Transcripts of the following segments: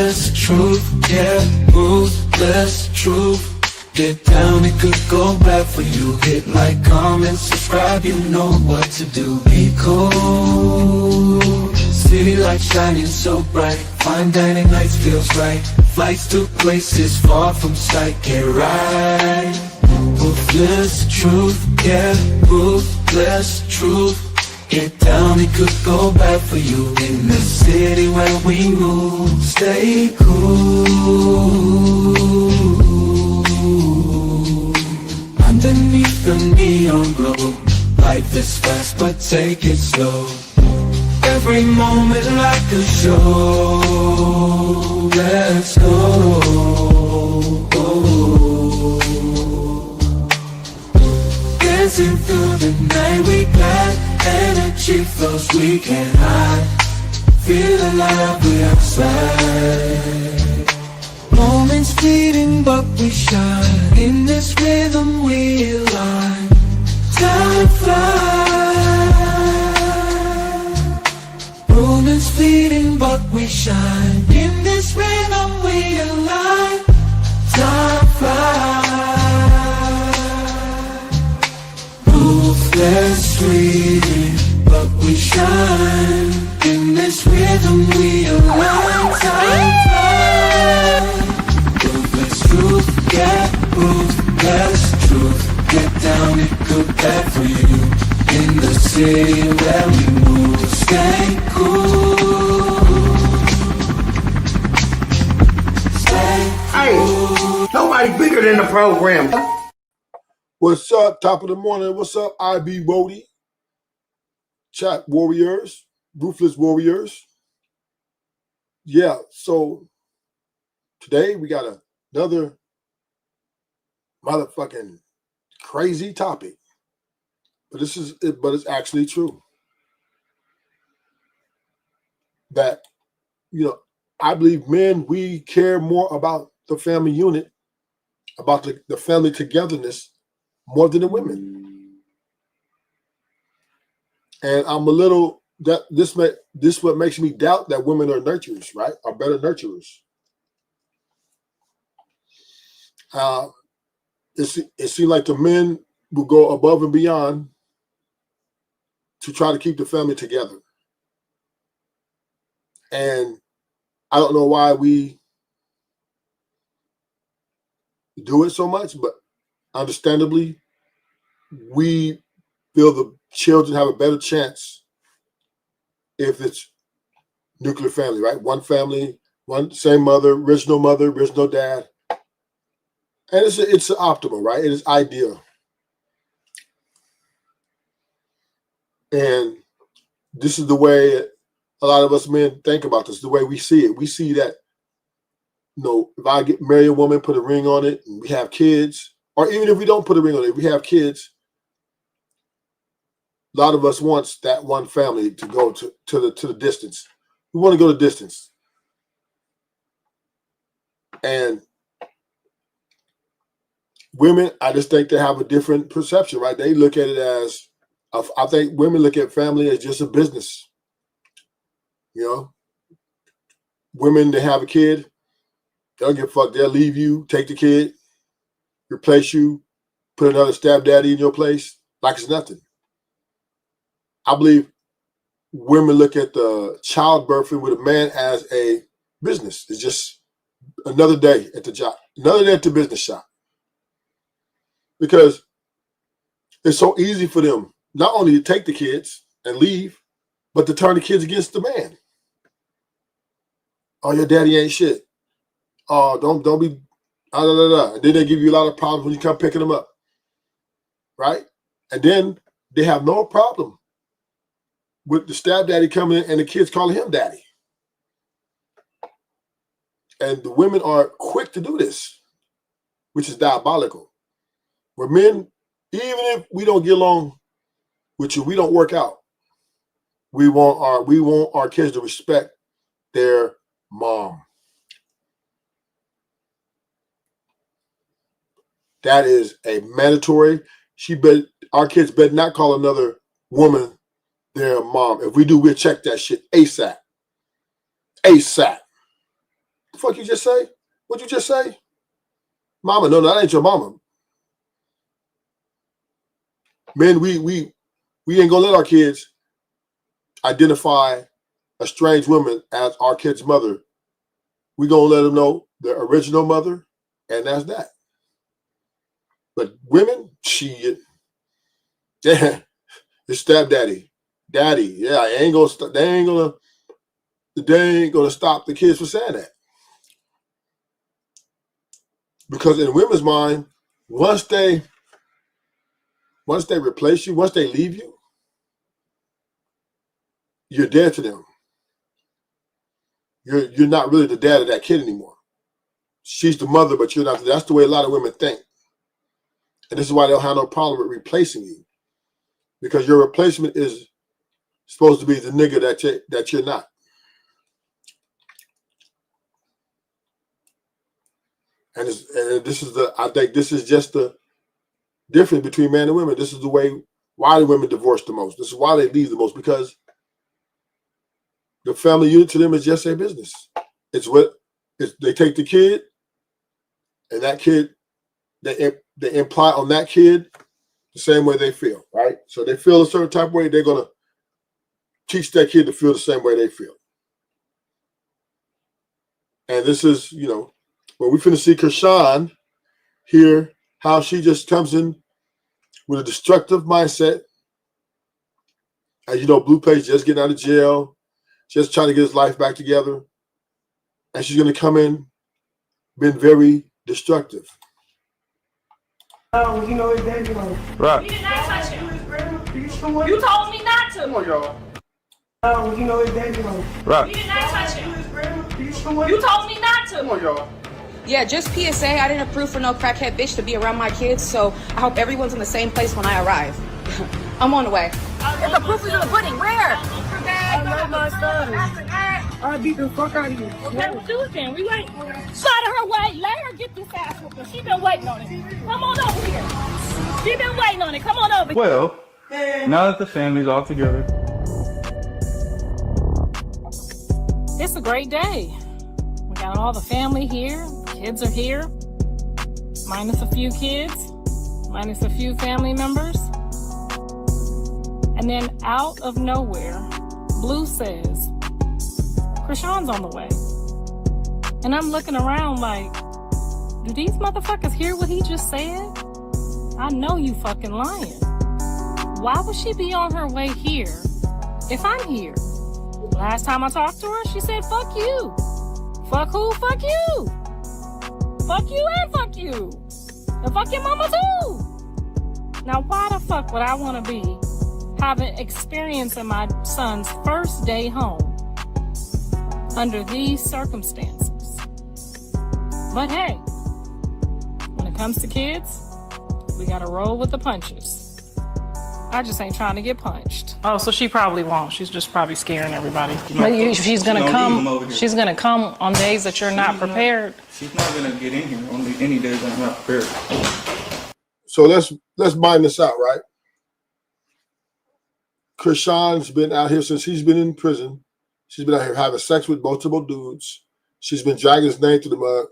Ruthless truth, yeah, ruthless truth. Get down, it could go bad for you. Hit like, comment, subscribe, you know what to do. Be cool. City lights shining so bright. Fine dining nights feels right. Flights to places far from sight. Get right. Ruthless truth, yeah, ruthless truth. Get down, it could go bad for you. In the city where we move, stay cool. Underneath the neon glow, life is fast but take it slow. Every moment like a show. Let's go. Dancing through the night, we got energy flows we can't hide. Feel alive, we outside. Moments fleeting but we shine. In this rhythm we align. Time flies. Moments fleeting but we shine. In this rhythm we align. Time flies. Ruthless fleeting but we shine. In this rhythm we align. Time flies. Ruthless truth, yeah, ruthless truth. Get down, it could bad for you. In the city where we move, stay cool. Stay cool. Hey, nobody bigger than the program. What's up? Top of the morning. What's up? IB Wody. Chat Warriors. Ruthless Warriors. Yeah, so today we got another motherfucking crazy topic. But it's actually true. That, I believe men, we care more about the family unit, about the family togetherness more than the women. And I'm a little that this what makes me doubt that women are nurturers, right? Are better nurturers. It seems like the men will go above and beyond to try to keep the family together. And I don't know why we do it so much, but understandably, we feel the children have a better chance if it's nuclear family, right? One family, one same mother, original dad. And it's optimal, right? It is ideal. And this is the way a lot of us men think about this, the way we see it. We see that, if I marry a woman, put a ring on it, and we have kids, or even if we don't put a ring on it, we have kids, a lot of us wants that one family to go to the distance. We want to go the distance. And women, I just think they have a different perception, right? They look at it as, I think women look at family as just a business. Women, they have a kid, they'll get fucked. They'll leave you, take the kid, replace you, put another stepdaddy in your place like it's nothing. I believe women look at the childbirthing with a man as a business. It's just another day at the job, another day at the business shop. Because it's so easy for them not only to take the kids and leave, but to turn the kids against the man. Oh, your daddy ain't shit. Oh, don't be, And then they give you a lot of problems when you come picking them up, right? And then they have no problem with the stepdaddy coming in and the kids calling him daddy. And the women are quick to do this, which is diabolical. Where men, even if we don't get along with you, we don't work out. We want our kids to respect their mom. That is a mandatory. Our kids better not call another woman their mom. If we do, we'll check that shit ASAP. ASAP. fuck you just say? What'd you just say? Mama, no, that ain't your mama. Men, we ain't gonna let our kids identify a strange woman as our kid's mother. We gonna let them know the original mother, and that's that. But women, shit, yeah, it's stepdaddy, daddy. Yeah, they ain't gonna stop the kids from saying that. Because in women's mind, once they replace you, once they leave you, you're dead to them. You're not really the dad of that kid anymore. She's the mother, but you're not. That's the way a lot of women think. And this is why they'll have no problem with replacing you. Because your replacement is supposed to be the nigga that you're not. And I think this is just the difference between men and women. This is the way why the women divorce the most. This is why they leave the most, because the family unit to them is just their business. They take the kid, and that kid, they imply on that kid the same way they feel, right? So they feel a certain type of way, they're gonna teach that kid to feel the same way they feel. And this is, well, we finna see Chrisean here, how she just comes in with a destructive mindset. As you know, Blueface just getting out of jail, just trying to get his life back together. And she's going to come in being very destructive. Oh, you know his daddy like. Rock. You did not touch him. You told me not to. Come on, y'all. Oh, you know his daddy like. Rock. You did not touch him. You You told me not to. Come on, y'all. Yeah, just PSA, I didn't approve for no crackhead bitch to be around my kids, so I hope everyone's in the same place when I arrive. I'm on the way. If the proof is in the pudding, where? I love my son. I beat the fuck out of you. Okay, we'll do it then. We wait. Slide her way. Let her get this ass whooping. She been waiting on it. Come on over here. She been waiting on it. Come on over. Well, now that the family's all together. It's a great day. We got all the family here. Kids are here. Minus a few kids. Minus a few family members. And then out of nowhere, Blue says, Chrisean's on the way. And I'm looking around like, do these motherfuckers hear what he just said? I know you fucking lying. Why would she be on her way here if I'm here? Last time I talked to her, she said, fuck you. Fuck who? Fuck you. Fuck you and fuck you. And fuck your mama too. Now why the fuck would I want to be having experience in my son's first day home under these circumstances? But hey, when it comes to kids, we gotta roll with the punches. I just ain't trying to get punched. Oh, so she probably won't. She's just probably scaring everybody. But she's gonna come. She's gonna come on days that you're not prepared. She's not gonna get in here on any days I'm not prepared. So let's mind this out, right? Chrisean's been out here since he's been in prison. She's been out here having sex with multiple dudes. She's been dragging his name through the mud,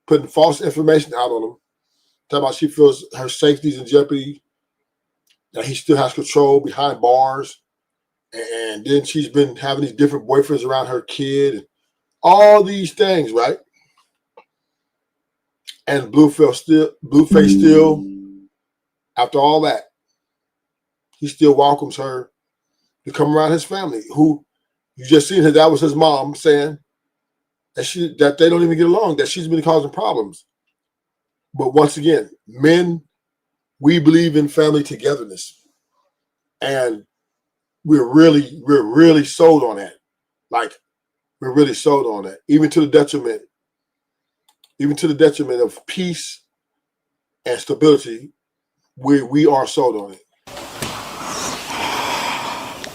putting false information out on him, talking about she feels her safety's in jeopardy, that he still has control behind bars. And then she's been having these different boyfriends around her kid and all these things, right? And Blueface still, after all that, he still welcomes her to come around his family, who you just seen her, that was his mom saying that they don't even get along, that she's been causing problems. But once again, men, we believe in family togetherness. And we're really sold on that. Like, we're really sold on that, even to the detriment of peace and stability. We are sold on it.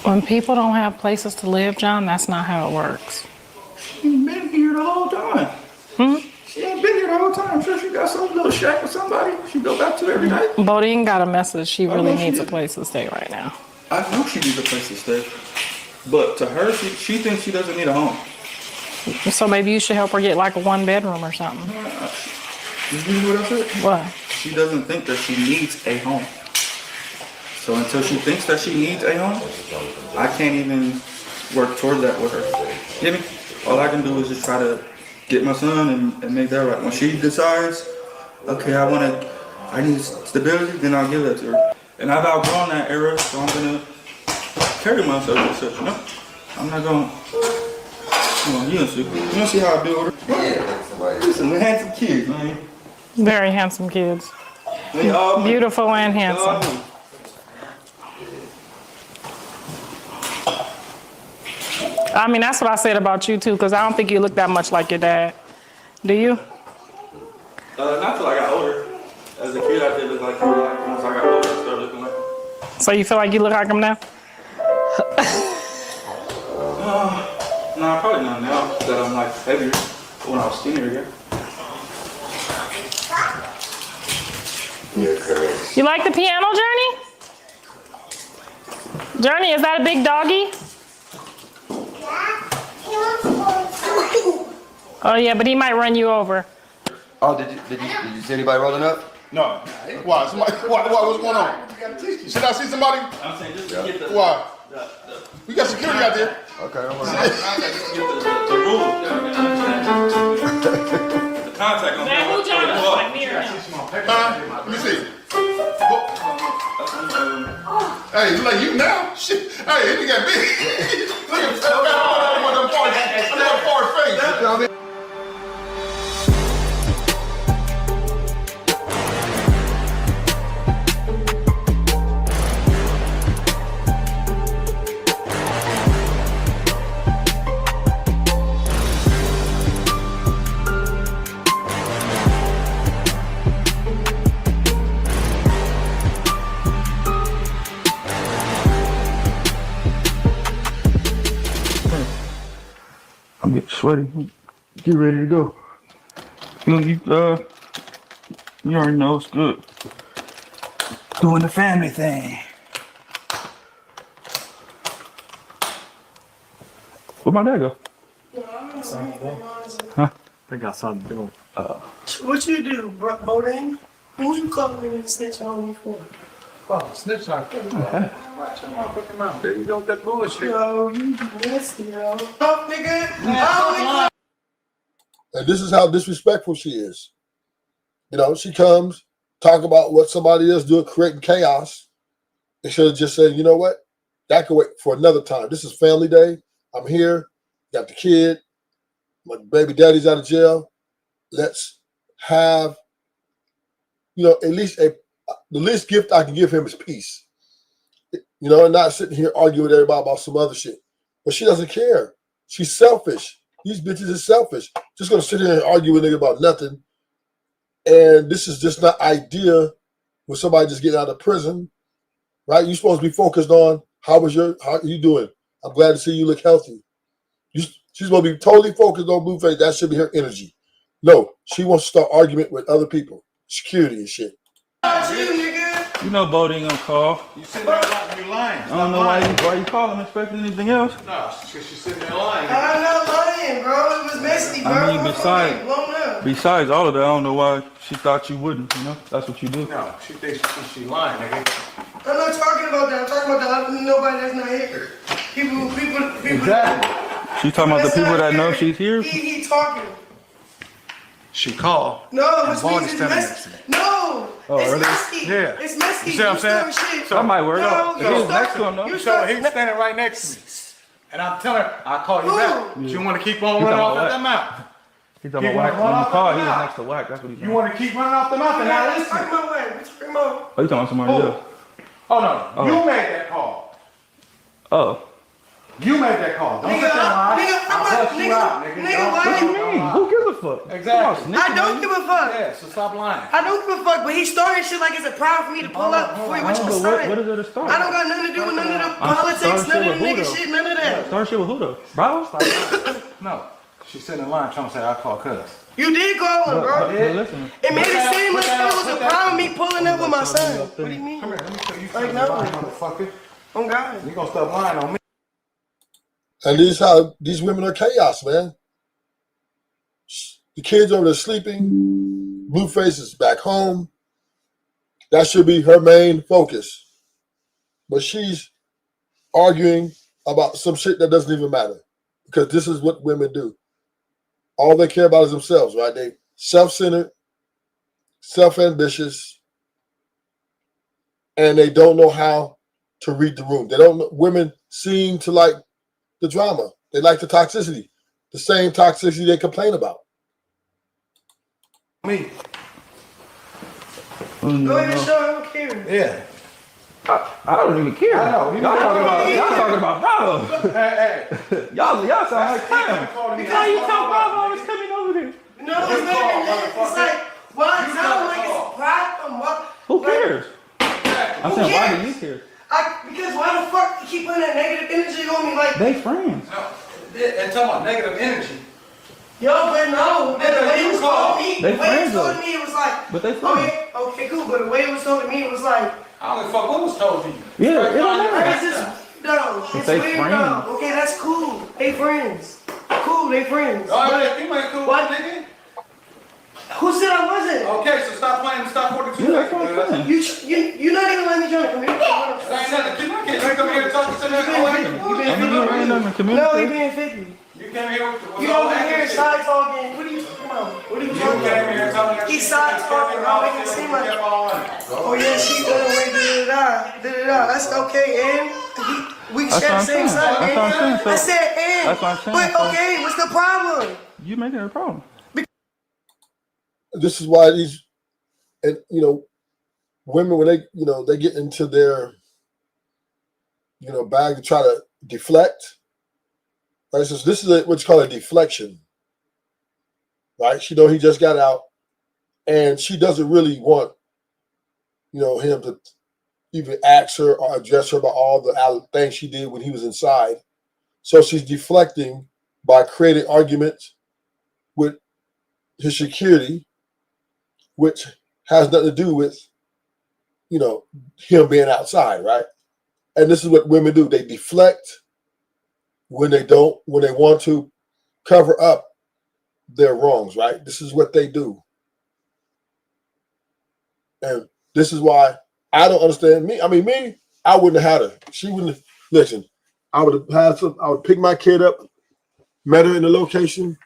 When people don't have places to live, John, that's not how it works. She ain't been here the whole time. She ain't been here the whole time. I'm sure she got some little shack with somebody she go back to every night. Bodine got a message. She really needs a place to stay right now. I know she needs a place to stay. But to her, she thinks she doesn't need a home. So maybe you should help her get like a 1-bedroom or something. You hear what I said? What? She doesn't think that she needs a home. So until she thinks that she needs a home, I can't even work toward that with her. Get me? All I can do is just try to get my son and make that right. When she decides, okay, I need stability, then I'll give that to her. And I've outgrown that era, so I'm gonna carry myself as such, you know? I'm not gonna, come on, you don't see how I do with her? Yeah, these some handsome kids, man. Very handsome kids. They all Beautiful and handsome. I mean, that's what I said about you too, because I don't think you look that much like your dad. Do you? Not till I got older. As a kid, I did look like him. Like, once I got older, I started looking like him. So you feel like you look like him now? No, probably not now that I'm like heavier. But when I was skinnier, yeah. You like the piano, Journey? Journey, is that a big doggy? Oh yeah, but he might run you over. Oh, did you see anybody rolling up? No. Why? Somebody, why? What's going on? Should I see somebody? I'm saying just to get the Why? We got security out there. Okay, I'm the rules. The contact on Man, who Johnny looks like me or him? Let me see. Hey, you like you now? Shit. Hey, he got big. Look at that hard face. I'm getting sweaty. Get ready to go. You already know it's good. Doing the family thing. Where'd my dad go? Huh? They got something to do. What you do, Bodine? Who you calling me to snitch on me for? Oh, snitch on him. Watch him out, put him out there. You don't that bullshit. Yo, you nasty, yo. Oh, nigga. Oh, And this is how disrespectful she is. You know, she comes, talk about what somebody else doing, creating chaos. They should have just said, you know what? That could wait for another time. This is family day. I'm here. Got the kid. My baby daddy's out of jail. Let's have, at least the least gift I can give him is peace. And not sitting here arguing with everybody about some other shit. But she doesn't care. She's selfish. These bitches are selfish. Just gonna sit here and argue with a nigga about nothing. And this is just not ideal with somebody just getting out of prison, right? You're supposed to be focused on how are you doing? I'm glad to see you look healthy. She's supposed to be totally focused on Blueface. That should be her energy. No, she wants to start argument with other people, security and shit. You know Bo ain't gonna call. You sitting there like you lying. I don't know why you call him expecting anything else. No, she's sitting there lying. I'm not lying, bro. It was messy, bro. I mean, besides all of that, I don't know why she thought you wouldn't, That's what you do. No, she thinks she's lying, nigga. I'm not talking about that. I'm talking about nobody that's not here. People. Exactly. She's talking about the people that know she's here? He talking. She called. No, which Vaughn means is it's telling messy. me. No, Oh, it's really? messy. Yeah. It's messy. You see what I'm saying? Shit. So- I might work No, out. If you he was start- next to him, though. you So start- he's standing right next to me. And I'm telling her, I'll call you back. She want to keep on running off at that mouth. He's talking You about wanna when run you off call, the he was mouth? next to Whack. That's what he's You doing. want to keep running off the mouth and not Let's listening. talk about what? Let's talk about. Oh, you talking about somebody else? Oh no, you made that call. Oh. You made that call. Don't sit there and lie. I'll bust you out, nigga. Nigga, why What you you mean? Who gives a fuck? Exactly. I don't give a fuck. Yeah, so stop lying. I don't give a fuck, but he started shit like it's a problem for me to pull up before he went to the What sign. is there to start? I don't got nothing to do with none of the I'm politics, starting none of shit the with nigga who, shit, none of that. Start shit with who though? Bravo? No, she's sitting in line trying to say I call cuz. You did call him, bro. Listen. It made it seem like it was a problem me pulling up with my son. What do you mean? Come here, let me show you Like, something, no. motherfucker. Oh God. You gonna stop lying on me? And this is how these women are chaos, man. The kids over there sleeping. Blueface is back home. That should be her main focus. But she's arguing about some shit that doesn't even matter. Because this is what women do. All they care about is themselves, right? They self-centered, self-ambitious, and they don't know how to read the room. They don't know, women seem to like the drama. They like the toxicity. The same toxicity they complain about. Me. Go ahead and show him care. Yeah. I don't even care. I know. Y'all talking about Bravo. Hey. Y'all sound like Cam. Because You tell Bravo I was coming over there. no, it's not even that. It's like, why it sound like it's a problem? Who cares? I'm saying, why do you care? Because why the fuck you keep putting that negative energy on me? Like, They friends. No. And talking about negative energy. yo, but no. But the way it was told me, They the way it was friends, told though. me, it was like, But they oh friends. yeah, okay, cool. But the way it was told to me, it was like, I don't give a fuck what was told to you. Yeah, it don't matter. it's just, no, it's they weird, friends. no. Okay, that's cool. They friends. Cool, they friends. All But right, you ain't cool, what? nigga. Who said I wasn't? Okay, so stop playing the stop 42. Yeah, that's what I'm saying. You're not even letting me join the community. That ain't nothing. Keep my kids. You come here to talk to somebody. You being I mean, you ain't nothing to No, you communicate. being 50. You came here with You over here side talking. What are you talking about? What are you You talking came here about? telling us. He side talking. I'll make it seem like, oh yeah, she went away, da-da-da. That's okay, and we That's share what the I'm same saying. side, That's what I'm saying. and. I said, and. That's what I'm saying. But okay, what's the problem? You making it a problem. This is why these, and women, when they get into their, bag to try to deflect. Right, so this is what's called a deflection. Right, she know he just got out, and she doesn't really want, him to even ask her or address her about all the things she did when he was inside. So she's deflecting by creating arguments with his security, which has nothing to do with, him being outside, right? And this is what women do. They deflect when they want to cover up their wrongs, right? This is what they do. And this is why I don't understand me. I mean, me, I wouldn't have had her. She wouldn't have, listen, I would have had I would pick my kid up, met her in the location,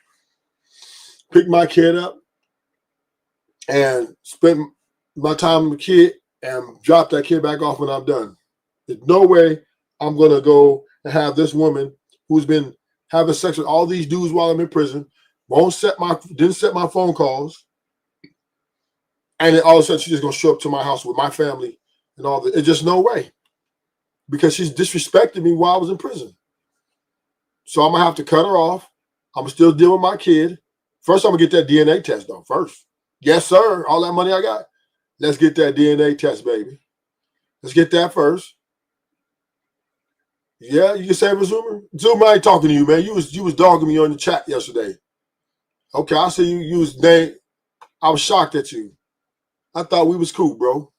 pick my kid up, and spend my time with the kid and drop that kid back off when I'm done. There's no way I'm going to go and have this woman who's been having sex with all these dudes while I'm in prison, didn't set my phone calls, and then all of a sudden she's just going to show up to my house with my family and all that. It's just no way, because she's disrespected me while I was in prison. So I'm going to have to cut her off. I'm still dealing with my kid. First, I'm going to get that DNA test done first. Yes, sir. All that money I got. Let's get that DNA test, baby. Let's get that first. Yeah, you can say Zoomer? Zoomer, I ain't talking to you, man. You was dogging me on the chat yesterday. Okay, I see you used name. I was shocked at you. I thought we was cool, bro.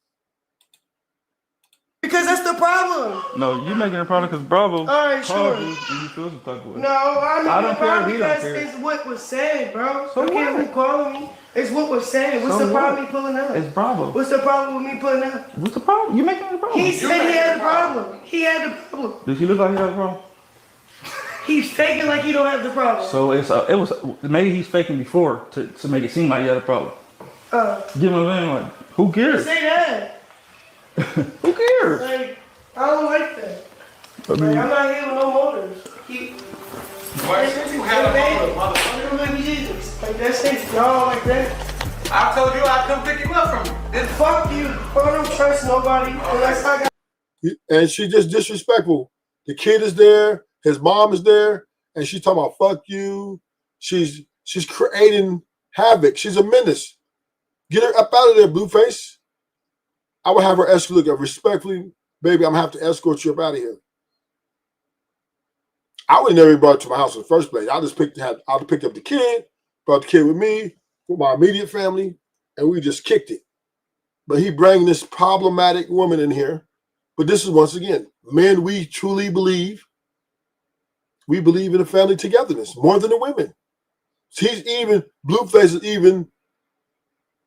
Because that's the problem. No, you making a problem because Bravo All right, called sure. you and you feel some type of way. No, I don't care problem if he don't because care. it's what was said, bro. So I can't what? be calling me. It's what was said. What's So the what? problem me pulling up? It's Bravo. What's the problem with me pulling up? What's the problem? You making it a problem. He said he had a problem. He had the problem. Does he look like he has a problem? He's faking like he don't have the problem. So it was maybe he's faking before to make it seem like he had a problem. Give him a man like, who cares? Say that. Who cares? Like, I don't like that. I mean, Like, I'm not here with no motives. You had a motherfucker. Baby Jesus. Like, that shit's y'all like that. I told you I'd come pick him up from you. Then fuck you. I don't trust nobody unless I got. And she's just disrespectful. The kid is there. His mom is there. And she's talking about fuck you. She's creating havoc. She's a menace. Get her up out of there, Blueface. I would have her escort. Look, respectfully, baby, I'm going to have to escort you up out of here. I would have never brought her to my house in the first place. I just picked up the kid, brought the kid with me, with my immediate family, and we just kicked it. But he bring this problematic woman in here. But this is, once again, men, we truly believe in a family togetherness more than the women. Blueface has even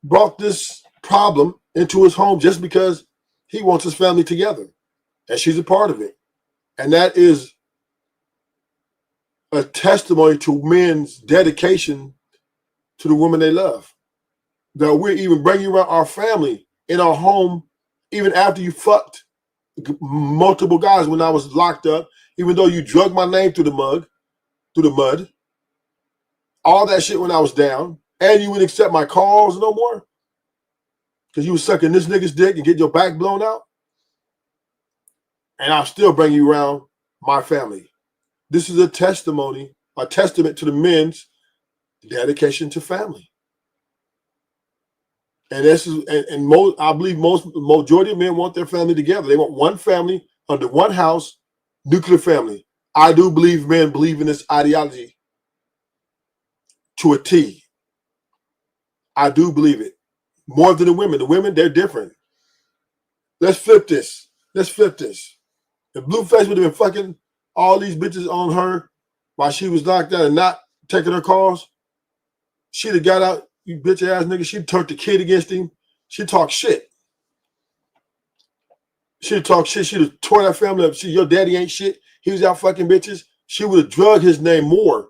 brought this problem into his home just because he wants his family together. And she's a part of it. And that is a testimony to men's dedication to the woman they love. That we're even bringing around our family in our home, even after you fucked multiple guys when I was locked up, even though you drug my name through the mud, all that shit when I was down, and you wouldn't accept my calls no more because you was sucking this nigga's dick and getting your back blown out. And I'll still bring you around my family. This is a testament to the men's dedication to family. And this is, I believe majority of men want their family together. They want one family under one house, nuclear family. I do believe men believe in this ideology to a T. I do believe it more than the women. The women, they're different. Let's flip this. If Blueface would have been fucking all these bitches on her while she was locked down and not taking her calls, she'd have got out, you bitch ass nigga. She'd turned the kid against him. She'd talk shit. She'd talk shit. She'd have tore that family up. Your daddy ain't shit. He was out fucking bitches. She would have drugged his name more.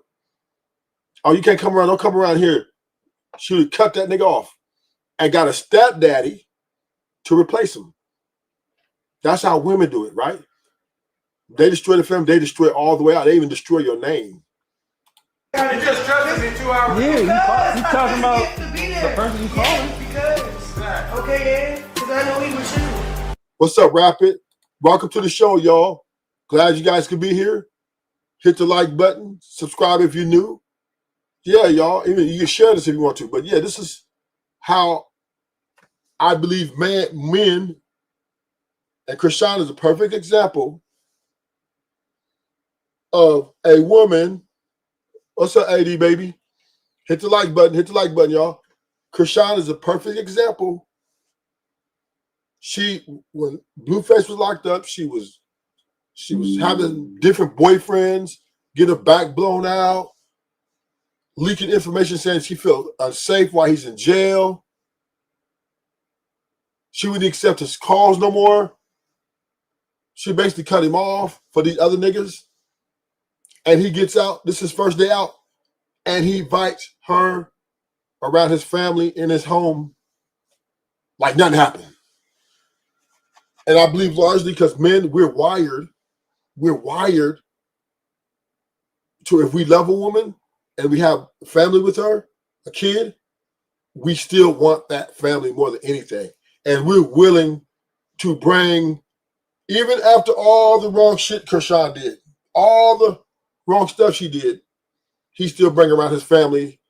Oh, you can't come around. Don't come around here. She would have cut that nigga off and got a stepdaddy to replace him. That's how women do it, right? They destroy the family. They destroy it all the way out. They even destroy your name. You just trusted me 2 hours ago. Yeah, you talking about the person you calling. Because, okay, because I know he was you. What's up, Rapid? Welcome to the show, y'all. Glad you guys could be here. Hit the like button. Subscribe if you're new. Yeah, y'all. Even you can share this if you want to. But yeah, this is how I believe men, and Chrisean is a perfect example of a woman. What's up, AD baby? Hit the like button. Hit the like button, y'all. Chrisean is a perfect example. When Blueface was locked up, she was having different boyfriends, get her back blown out, leaking information saying she felt unsafe while he's in jail. She wouldn't accept his calls no more. She basically cut him off for these other niggas. And he gets out. This is his first day out. And he invites her around his family in his home like nothing happened. And I believe largely because men, we're wired to, if we love a woman and we have a family with her, a kid, we still want that family more than anything. And we're willing to bring, even after all the wrong shit Chrisean did, all the wrong stuff she did, he still bring around his family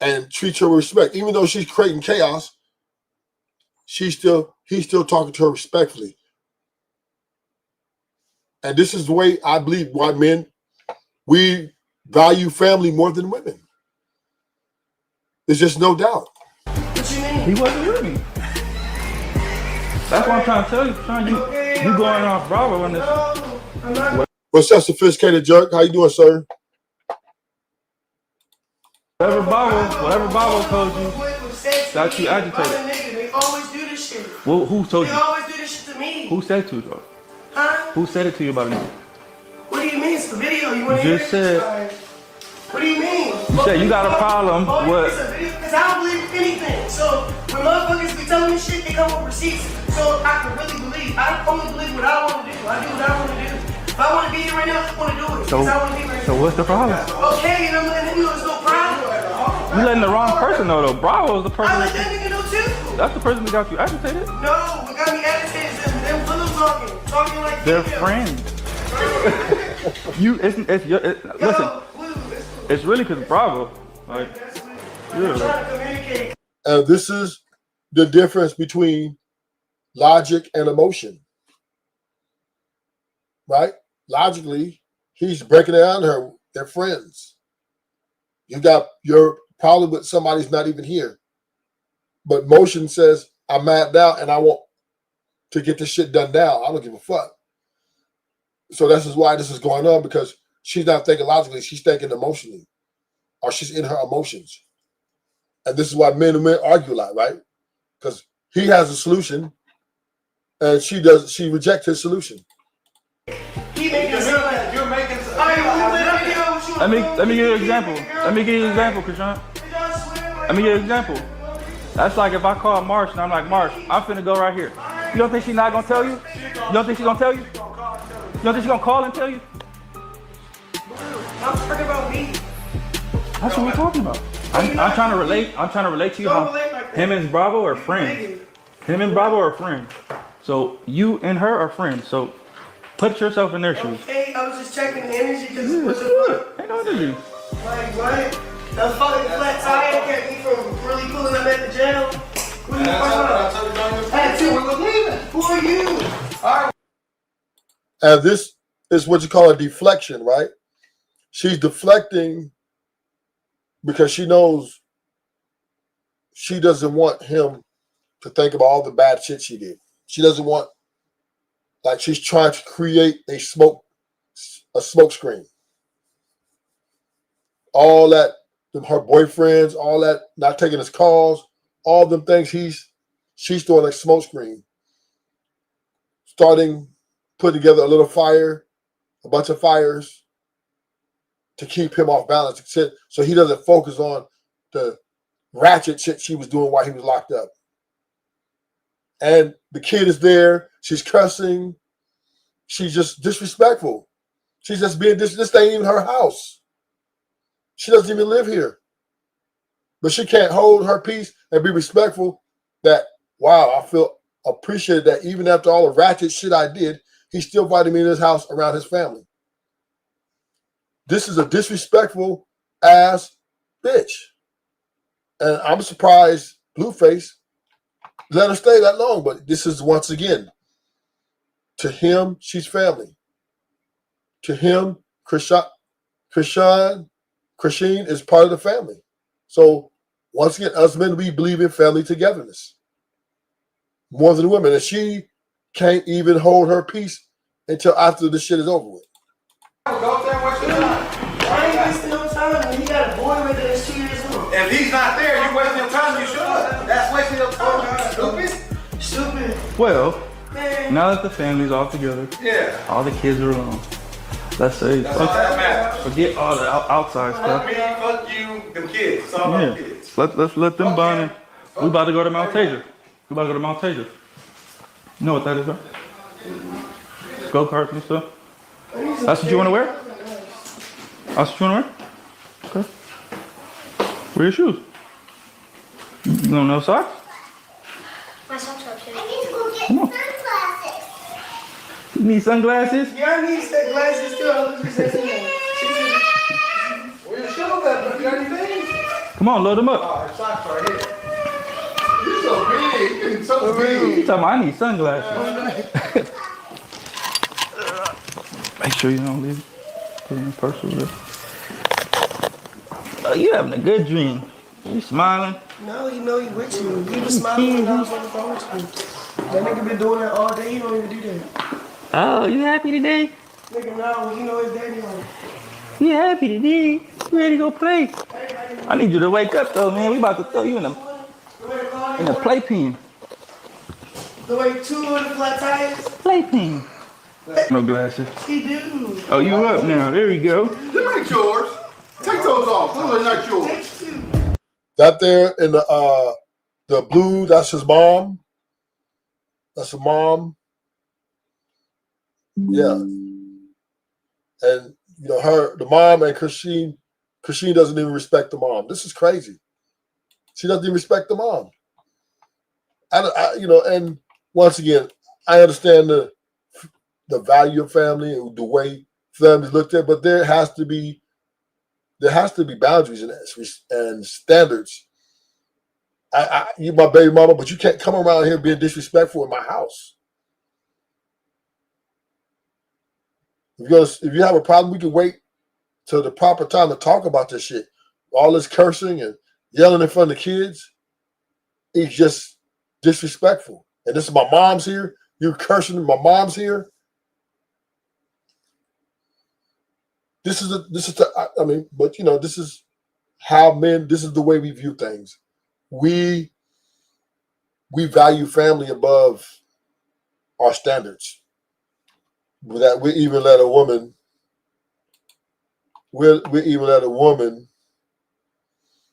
and treats her with respect. Even though she's creating chaos, he's still talking to her respectfully. And this is the way I believe why men, we value family more than women. There's just no doubt. What you mean? He wasn't with me. That's what I'm trying to tell you, Sean. You going off Bravo on this. No, I'm not. What's up, sophisticated jerk? How you doing, sir? Whatever Bravo told you, got you agitated. They always do this shit. Well, who told They you? always do this shit to me. Who said it to you, though? Huh? Who said it to you about it? What do you mean? It's a video. You want to You hear just it? said- What do you mean? You said you got a problem with. Because I don't believe anything. So when motherfuckers be telling me shit, they come with receipts. So I can really believe. I only believe what I want to do. I do what I want to do. If I want to be here right now, I want to do it. So, because I want to be right so now. what's the problem? Okay, and I'm letting him know there's no problem. You letting the wrong person know, though. Bravo is the I person. let that nigga know too. That's the person that got you agitated. No, what got me agitated is them little talking like They're females. friends. Listen. It's really because Bravo. Like, I'm trying to communicate. And this is the difference between logic and emotion. Right? Logically, he's breaking it down to her. They're friends. You're probably with somebody who's not even here. But motion says, I'm mad now and I want to get this shit done now. I don't give a fuck. So this is why this is going on, because she's not thinking logically, she's thinking emotionally. or she's in her emotions. And this is why men and men argue a lot, right? Because he has a solution and she rejects his solution. He making it sound like You're making. Let me give you an example. Let me give you an example, Chrisean. Let me give you an example. That's like if I call Marsh and I'm like, Marsh, I'm finna go right here. You don't think she's not gonna tell you? You don't think she's gonna tell you? You don't think she's gonna call and tell you? I'm talking about me. That's what we're talking about. I'm trying to relate. I'm trying to relate to you how him and Bravo are friends. Him and Bravo are friends. So you and her are friends. So put yourself in their shoes. Okay, I was just checking the energy because what's the fuck? Ain't no energy. Like what? The fucking flat tire kept me from really pulling up at the jail. What are you talking about? Had to. Who are you? And this is what you call a deflection, right? She's deflecting because she knows she doesn't want him to think about all the bad shit she did. She doesn't want, like, she's trying to create a smoke screen. All that, her boyfriends, all that, not taking his calls, all them things she's throwing like smoke screen. Starting, putting together a little fire, a bunch of fires to keep him off balance, so he doesn't focus on the ratchet shit she was doing while he was locked up. And the kid is there. She's cussing. She's just disrespectful. She's just being this ain't even her house. She doesn't even live here. But she can't hold her peace and be respectful that, wow, I feel appreciated that even after all the ratchet shit I did, he's still inviting me in his house around his family. This is a disrespectful ass bitch. And I'm surprised Blueface let her stay that long. But this is, once again, to him, she's family. To him, Chrisean is part of the family. So once again, us men, we believe in family togetherness more than women. And she can't even hold her peace until after the shit is over with. I ain't wasting no time when you got a boy with it that's 2 years old. If he's not there, you're wasting your time. You should. That's wasting your time. Stupid. Well, Man. now that the family's all together, all the kids are alone. Let's say, forget all the outside stuff. Me, fuck you, them kids. It's all about kids. Let's let them bond. We about to go to Mount Taser. We about to go to Mount Taser. You know what that is, right? Go-karts and stuff. That's what you want to wear? That's what you want to wear? Okay. Wear your shoes. You don't know socks? My socks are upstairs. I need to go get Come on. sunglasses. You need sunglasses? Yeah, I need glasses too. I was just saying. Where your shoes at? You got anything? Come on, load them up. Oh, her socks right here. You're so big. You're so big. You talking about I need sunglasses. Make sure you don't leave it. Put it in the purse over there. Oh, you having a good dream. You smiling? No, you know he with you. He was smiling when I was on the phone with you. That nigga been doing that all day. He don't even do that. Oh, you happy today? Nigga, no, he know his daddy on it. You happy today? You ready to go play? I need you to wake up though, man. We about to throw you in a playpen. The way 2 of the flat tires. Playpen. No glasses. He do. Oh, you up now? There you go. Them ain't yours. Take those off. Those are not yours. That there in the blue, that's his mom. That's her mom. Yeah. And you know, the mom and Chrisean doesn't even respect the mom. This is crazy. She doesn't even respect the mom. And once again, I understand the value of family and the way families looked at, but there has to be boundaries and standards. You my baby mama, but you can't come around here being disrespectful in my house. If you have a problem, we can wait till the proper time to talk about this shit. All this cursing and yelling in front of the kids is just disrespectful. And this is my mom's here. You're cursing. My mom's here. This is but this is how men, this is the way we view things. We value family above our standards. That we even let a woman, we even let a woman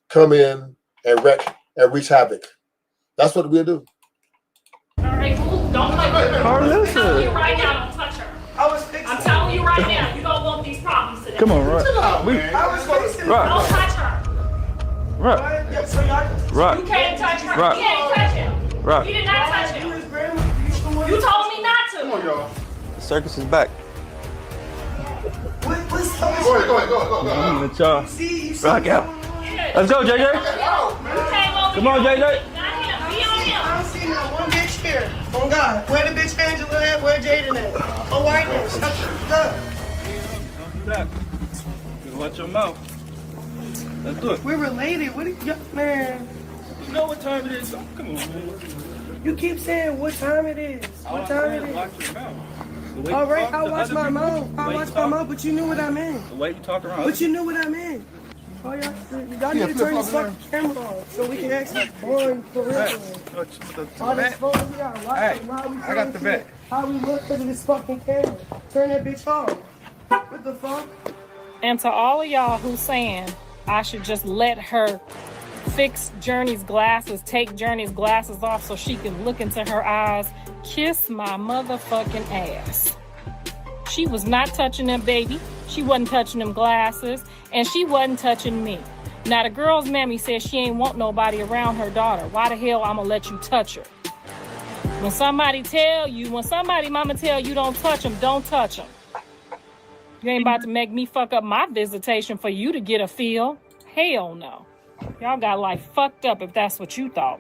come in and wreak havoc. That's what we'll do. All right, cool. Don't play with her. I'm telling you right now, don't touch her. I'm telling you right now, you don't want these problems today. Come on, right? Don't touch her. Right. You can't touch her. Right. You can't touch him. Right. You did not touch him. You told me not to. Come on, y'all. The circus is back. Go ahead. Let y'all rock out. Let's go, JJ. You came over Come on, here. JJ. Not him. Be on him. I don't see not one bitch here. Oh God, where the bitch Angela at? Where Jaden at? Oh, right there. Shut up. Don't do that. You watch your mouth. Let's do it. We're related. What are you, man? You know what time it is. Come on, man. You keep saying what time it is. What time it is? Watch your mouth. All right, I watch my mouth. I watch my mouth, but you knew what I meant. The way you talk around. But you knew what I meant. Oh, y'all need to turn this fucking camera on so we can actually fun for real. All this fun we got. Hey, I got the vet. How we look at this fucking camera. Turn that bitch off. What the fuck? And to all of y'all who's saying I should just let her fix Journey's glasses, take Journey's glasses off so she can look into her eyes, kiss my motherfucking ass. She was not touching them, baby. She wasn't touching them glasses, and she wasn't touching me. Now, the girl's mammy says she ain't want nobody around her daughter. Why the hell I'ma let you touch her? When somebody mama tell you don't touch them, don't touch them. You ain't about to make me fuck up my visitation for you to get a feel. Hell no. Y'all got life fucked up if that's what you thought.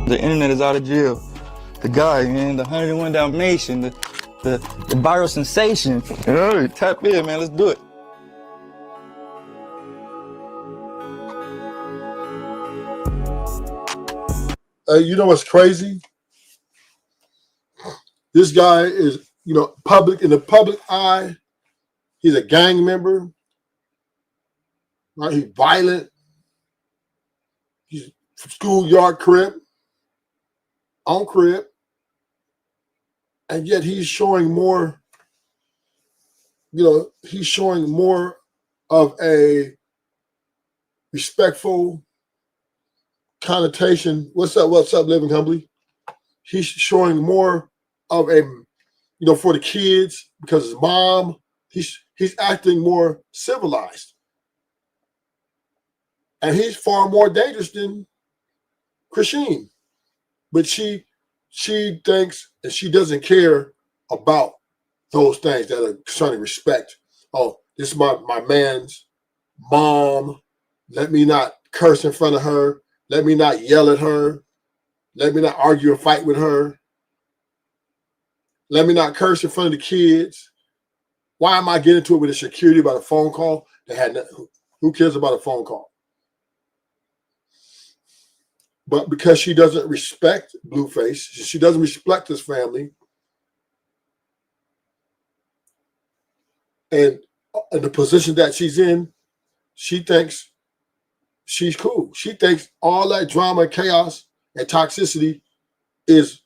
The internet is out of jail. The guy, man, the 101 Dalmatian, the viral sensation. Hey, tap in, man, let's do it. You know what's crazy? This guy is, in the public eye, he's a gang member. Right? He's violent. He's schoolyard crip. On crib, and yet he's showing more, he's showing more of a respectful connotation. What's up, living humbly? He's showing more of a, for the kids, because his mom, he's acting more civilized. And he's far more dangerous than Chrisean. But she thinks and she doesn't care about those things that are concerning respect. Oh, this is my man's mom. Let me not curse in front of her. Let me not yell at her. Let me not argue or fight with her. Let me not curse in front of the kids. Why am I getting into it with the security about a phone call? Who cares about a phone call? But because she doesn't respect Blueface, she doesn't respect his family, and in the position that she's in, she thinks she's cool. She thinks all that drama, chaos, and toxicity is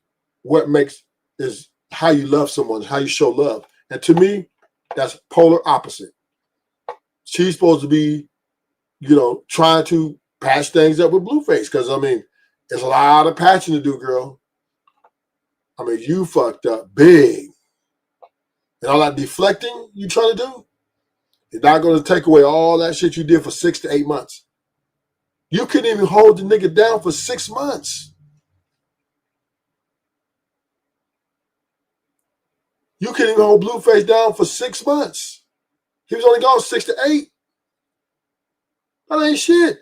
how you love someone, how you show love. And to me, that's polar opposite. She's supposed to be, trying to patch things up with Blueface, because there's a lot of patching to do, girl. You fucked up big. And all that deflecting you trying to do, it's not going to take away all that shit you did for 6 to 8 months. You couldn't even hold the nigga down for 6 months. You couldn't even hold Blueface down for 6 months. He was only gone 6 to 8. That ain't shit.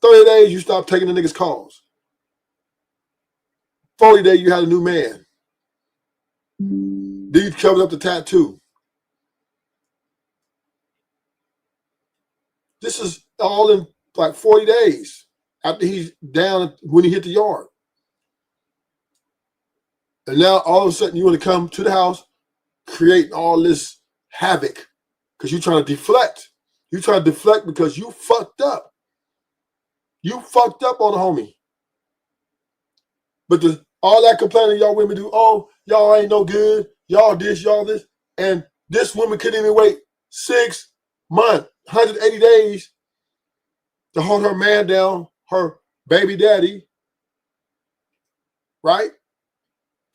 30 days, you stop taking the niggas' calls. 40 days, you had a new man. Then you covered up the tattoo. This is all in like 40 days after he's down when he hit the yard. And now all of a sudden you want to come to the house, creating all this havoc because you're trying to deflect. You're trying to deflect because you fucked up. You fucked up on the homie. But all that complaining y'all women do, oh, y'all ain't no good, y'all this, y'all this. And this woman couldn't even wait 6 months, 180 days to hold her man down, her baby daddy, right?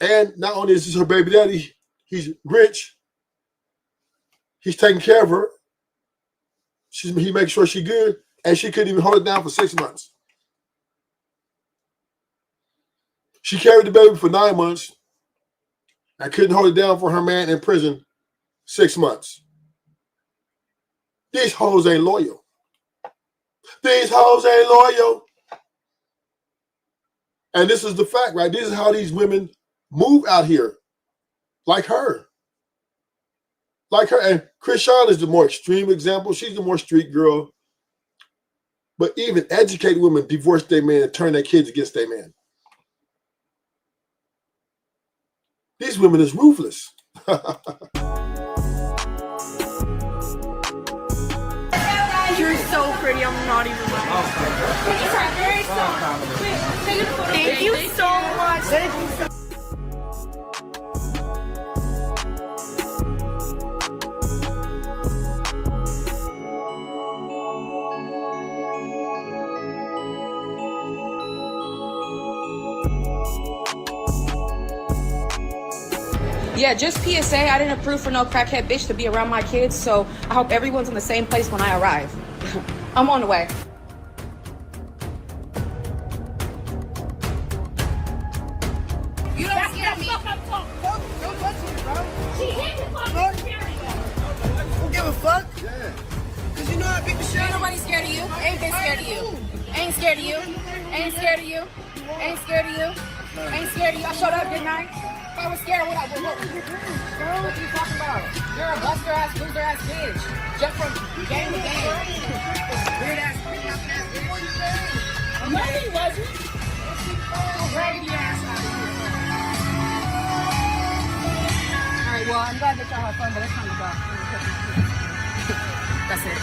And not only is this her baby daddy, he's rich. He's taking care of her. He makes sure she's good. And she couldn't even hold it down for 6 months. She carried the baby for 9 months and couldn't hold it down for her man in prison 6 months. These hoes ain't loyal. These hoes ain't loyal. And this is the fact, right? This is how these women move out here. Like her. Like her. And Chrisean is the more extreme example. She's the more street girl. But even educated women divorce their man and turn their kids against their man. These women is ruthless. You're so pretty. I'm not even lying. Thank you so much. Thank you so much. Yeah, just PSA, I didn't approve for no crackhead bitch to be around my kids, so I hope everyone's in the same place when I arrive. I'm on the way. You don't scare me. Don't touch me, bro. She hit the fucking scary. Don't give a fuck. Yeah. Cause you know I beat the shit. Ain't nobody scared of you. Ain't been scared of you. Ain't scared of you. Ain't scared of you. Ain't scared of you. Ain't scared of you. I showed up, didn't I? If I was scared, what would you do? What are you talking about? You're a buster ass, loser ass bitch. Jump from game to game. Weird ass, freaking out ass bitch. No, he wasn't. Raggedy ass out of here. Alright, well, I'm glad that y'all had fun, but it's time to go. That's it.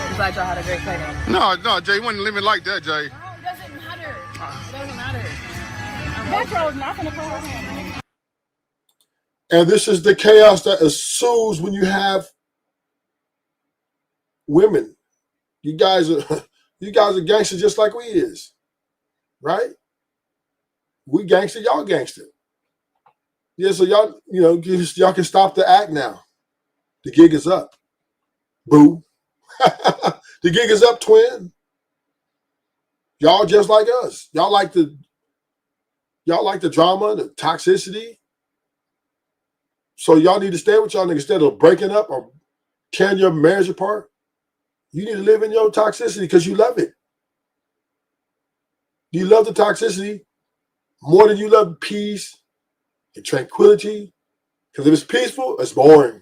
I'm glad y'all had a great play day. No, Jay, you wouldn't leave it like that, Jay. No, it doesn't matter. It doesn't matter. Metro's not gonna put her hand. And this is the chaos that ensues when you have women. You guys are gangsters just like we is, right? We gangster, y'all gangster. Yeah, so y'all, y'all can stop the act now. The gig is up. Boo. The gig is up, twin. Y'all just like us. Y'all like the drama, the toxicity. So y'all need to stay with y'all niggas instead of breaking up or tearing your marriage apart. You need to live in your toxicity because you love it. You love the toxicity more than you love peace and tranquility. Because if it's peaceful, it's boring.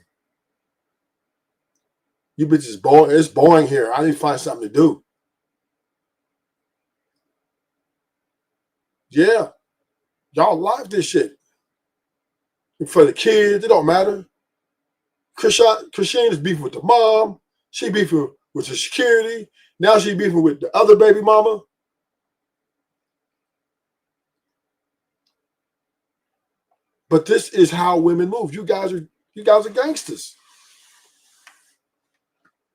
You bitches boring. It's boring here. I need to find something to do. Yeah. Y'all like this shit. For the kids, it don't matter. Chrisean is beefing with the mom. She beefing with the security. Now she beefing with the other baby mama. But this is how women move. You guys are gangsters.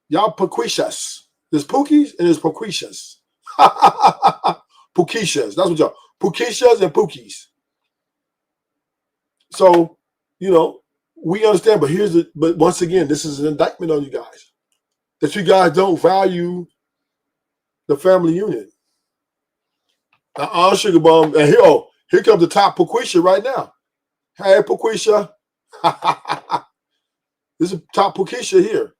Y'all Pooquishas. There's Pookies and there's Pooquishas. Pooquishas. That's what y'all. Pooquishas and Pookies. So, we understand, but once again, this is an indictment on you guys. That you guys don't value the family unit. Sugar Bomb. And here comes the top Pooquisha right now. Hey, Pooquisha. This is top Pukisha here.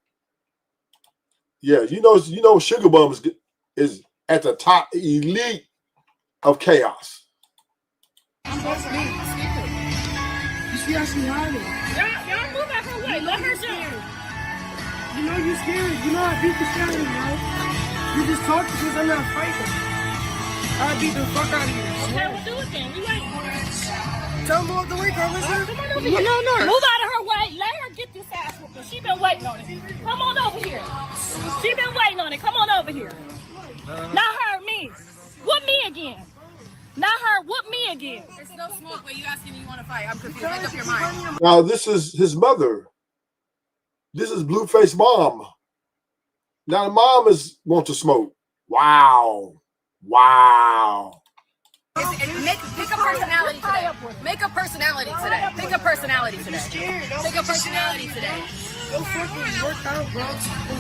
Yeah, you know, Sugar Bum is at the top elite of chaos. That's me. You see how she hiding? Y'all move out her way. Let her go. You know you scared. You know I beat the shit out of you, bro. You just talk because I'm not fighting. I beat the fuck out of you. Okay, we'll do it then. We wait. Tell them off the way, Carlos. Come on over here. No. Move out of her way. Let her get this ass whooping. She been waiting on it. Come on over here. She been waiting on it. Come on over here. Not her, me. Whoop me again. Not her. Whoop me again. There's no smoke, but you asking me you want to fight. I'm confused. Make up your mind. Now this is his mother. This is Blueface mom. Now the mom want to smoke. Wow. Pick a personality today. Make a personality today. Pick a personality today. Pick a personality today. Go fucking work out, bro.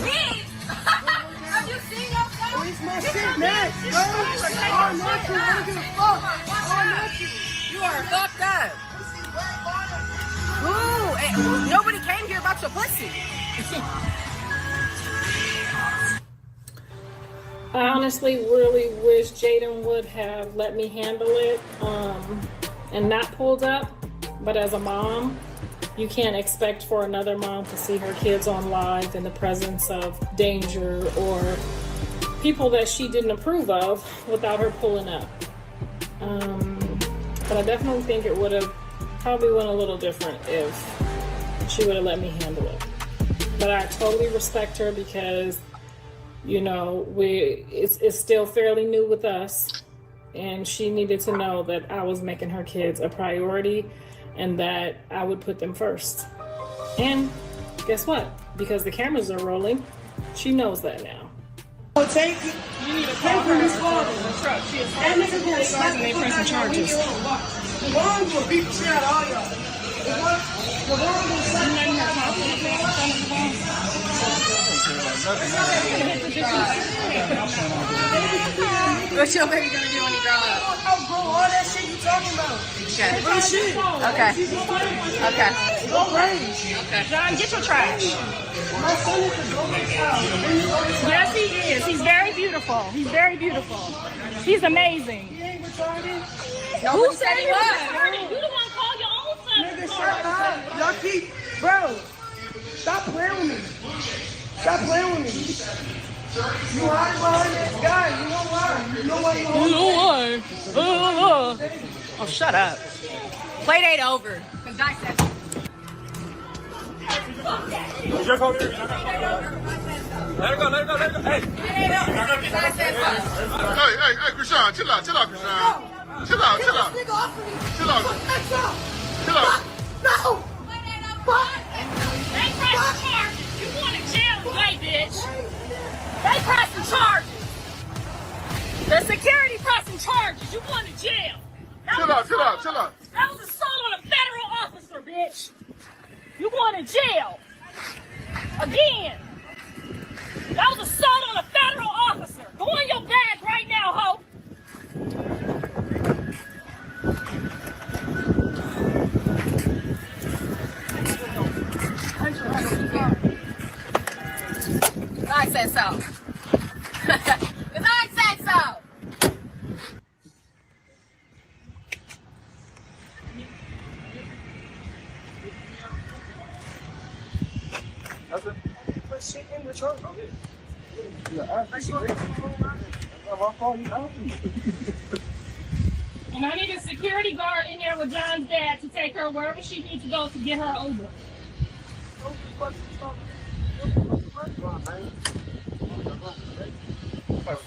Me? Have you seen yourself? It's my shit, man. All natural. I don't give a fuck. All natural. You are fucked up. Ooh, nobody came here about your pussy. I honestly really wish Jaden would have let me handle it and not pulled up. But as a mom, you can't expect for another mom to see her kids on live in the presence of danger or people that she didn't approve of without her pulling up. But I definitely think it would have probably went a little different if she would have let me handle it. But I totally respect her because, you know, it's still fairly new with us, and she needed to know that I was making her kids a priority and that I would put them first. And guess what? Because the cameras are rolling, she knows that now. Take it. You need to call her his father. That nigga gonna slap and they pressing charges. The world will beat the shit out of all y'all. The world will slap. What's your baby gonna do when you grow up? Oh, bro, all that shit you talking about. Okay. Real shit. Okay. Okay. Go crazy. Okay. John, get your trash. My son is a golden child. Yes, he is. He's very beautiful. He's very beautiful. He's amazing. He ain't retarded. Who said he was retarded? You the one call your own son Nigga, retarded. shut up. Y'all keep, bro, stop playing with me. Stop playing with me. You hide behind this guy. You know why? You know why you hold me. Oh, shut up. Play date over. Cause I said. Let it go. Hey. Hey, Chrisean, chill out, Chrisean. Chill out. No. They pressing charges. You going to jail today, bitch. They pressing charges. The security pressing charges. You going to jail. Chill out. That was assault on a federal officer, bitch. You going to jail. Again. That was assault on a federal officer. Go in your bag right now, ho. I said so. Cause I said so. Put shit in the trunk. And I need a security guard in there with John's dad to take her wherever she needs to go to get her Uber.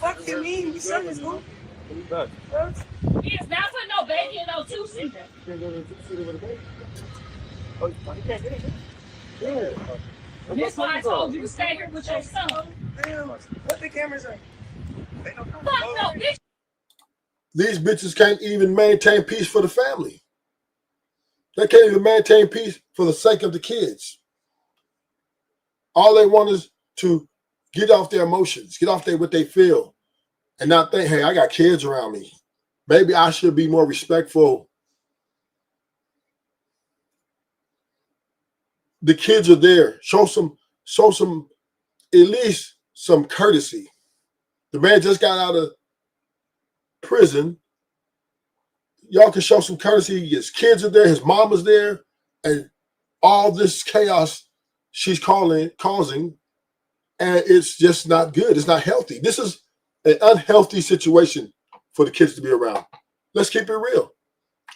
Fuck you mean? Son is who? He is not putting no baby in no two-seater. That's why I told you to stay here with your son. Damn. What the cameras are? Fuck no, bitch. These bitches can't even maintain peace for the family. They can't even maintain peace for the sake of the kids. All they want is to get off their emotions, get off what they feel, and not think, hey, I got kids around me. Maybe I should be more respectful. the kids are there. Show some, at least some courtesy. The man just got out of prison. Y'all can show some courtesy. His kids are there. His mama's there. And all this chaos she's causing, and it's just not good. It's not healthy. This is an unhealthy situation for the kids to be around. Let's keep it real.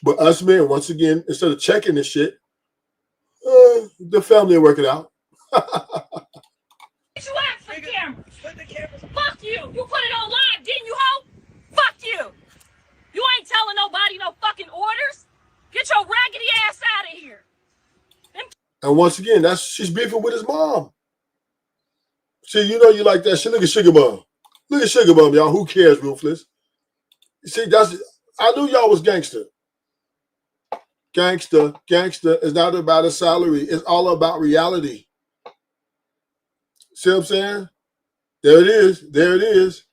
But us men, once again, instead of checking this shit, the family will work it out. You asked for the cameras. Fuck you. You put it on live, didn't you, ho? Fuck you. You ain't telling nobody no fucking orders. Get your raggedy ass out of here. And once again, she's beefing with his mom. See, you know you like that shit. Look at Sugar Bum. Look at Sugar Bum, y'all. Who cares, Ruthless? You see, I knew y'all was gangster. Gangster is not about a salary. It's all about reality. See what I'm saying? There it is.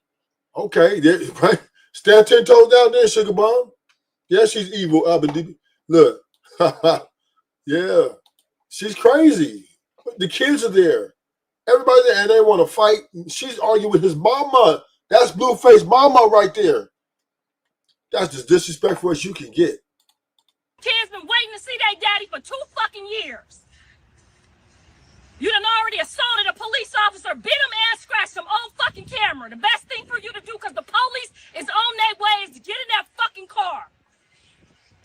Okay. Right. Stand 10 toes down there, Sugar Bum. Yeah, she's evil up and deep. Look. Yeah. She's crazy. The kids are there. Everybody there, and they want to fight. She's arguing with his mama. That's Blueface mama right there. That's as disrespectful as you can get. Kids been waiting to see their daddy for 2 fucking years. You done already assaulted a police officer, bit him and scratched him on fucking camera. The best thing for you to do, because the police is on their way, is to get in that fucking car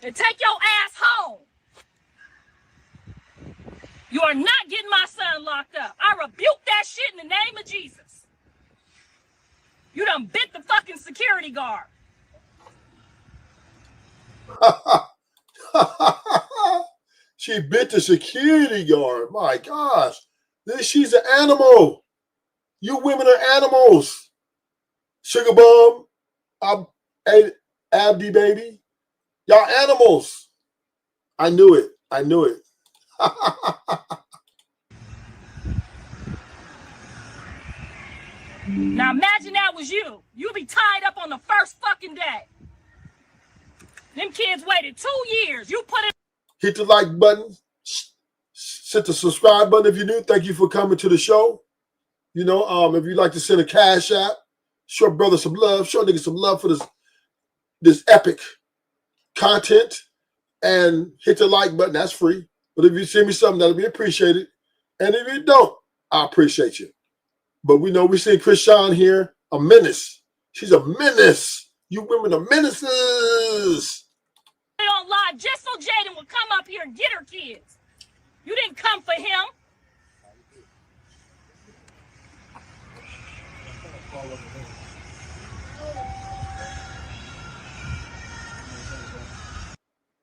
and take your ass home. You are not getting my son locked up. I rebuke that shit in the name of Jesus. You done bit the fucking security guard. She bit the security guard. My gosh. She's an animal. You women are animals. Sugar Bum, Abdi baby. Y'all animals. I knew it. Now imagine that was you. You'd be tied up on the first fucking day. Them kids waited 2 years. You put it. Hit the like button. Hit the subscribe button if you're new. Thank you for coming to the show. You know, if you'd like to send a cash app, show brother some love. Show niggas some love for this epic content. And hit the like button. That's free. But if you send me something, that'll be appreciated. And if you don't, I appreciate you. But we know we see Chrisean here, a menace. She's a menace. You women are menaces. On live just so Jaden would come up here and get her kids. You didn't come for him.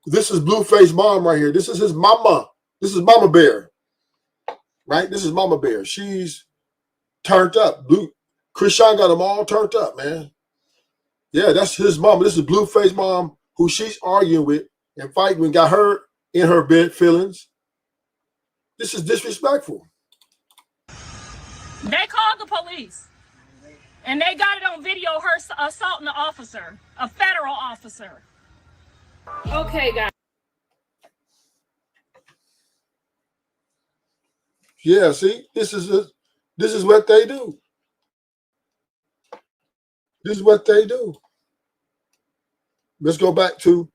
This is Blueface mom right here. This is his mama. This is Mama Bear. Right? This is Mama Bear. She's turned up. Chrisean got them all turned up, man. Yeah, that's his mama. This is Blueface mom who she's arguing with and fighting with, got her in her bed feelings. This is disrespectful. They called the police. And they got it on video, her assaulting an officer, a federal officer. Okay, guys. Yeah, see, this is what they do. This is what they do. Let's go back to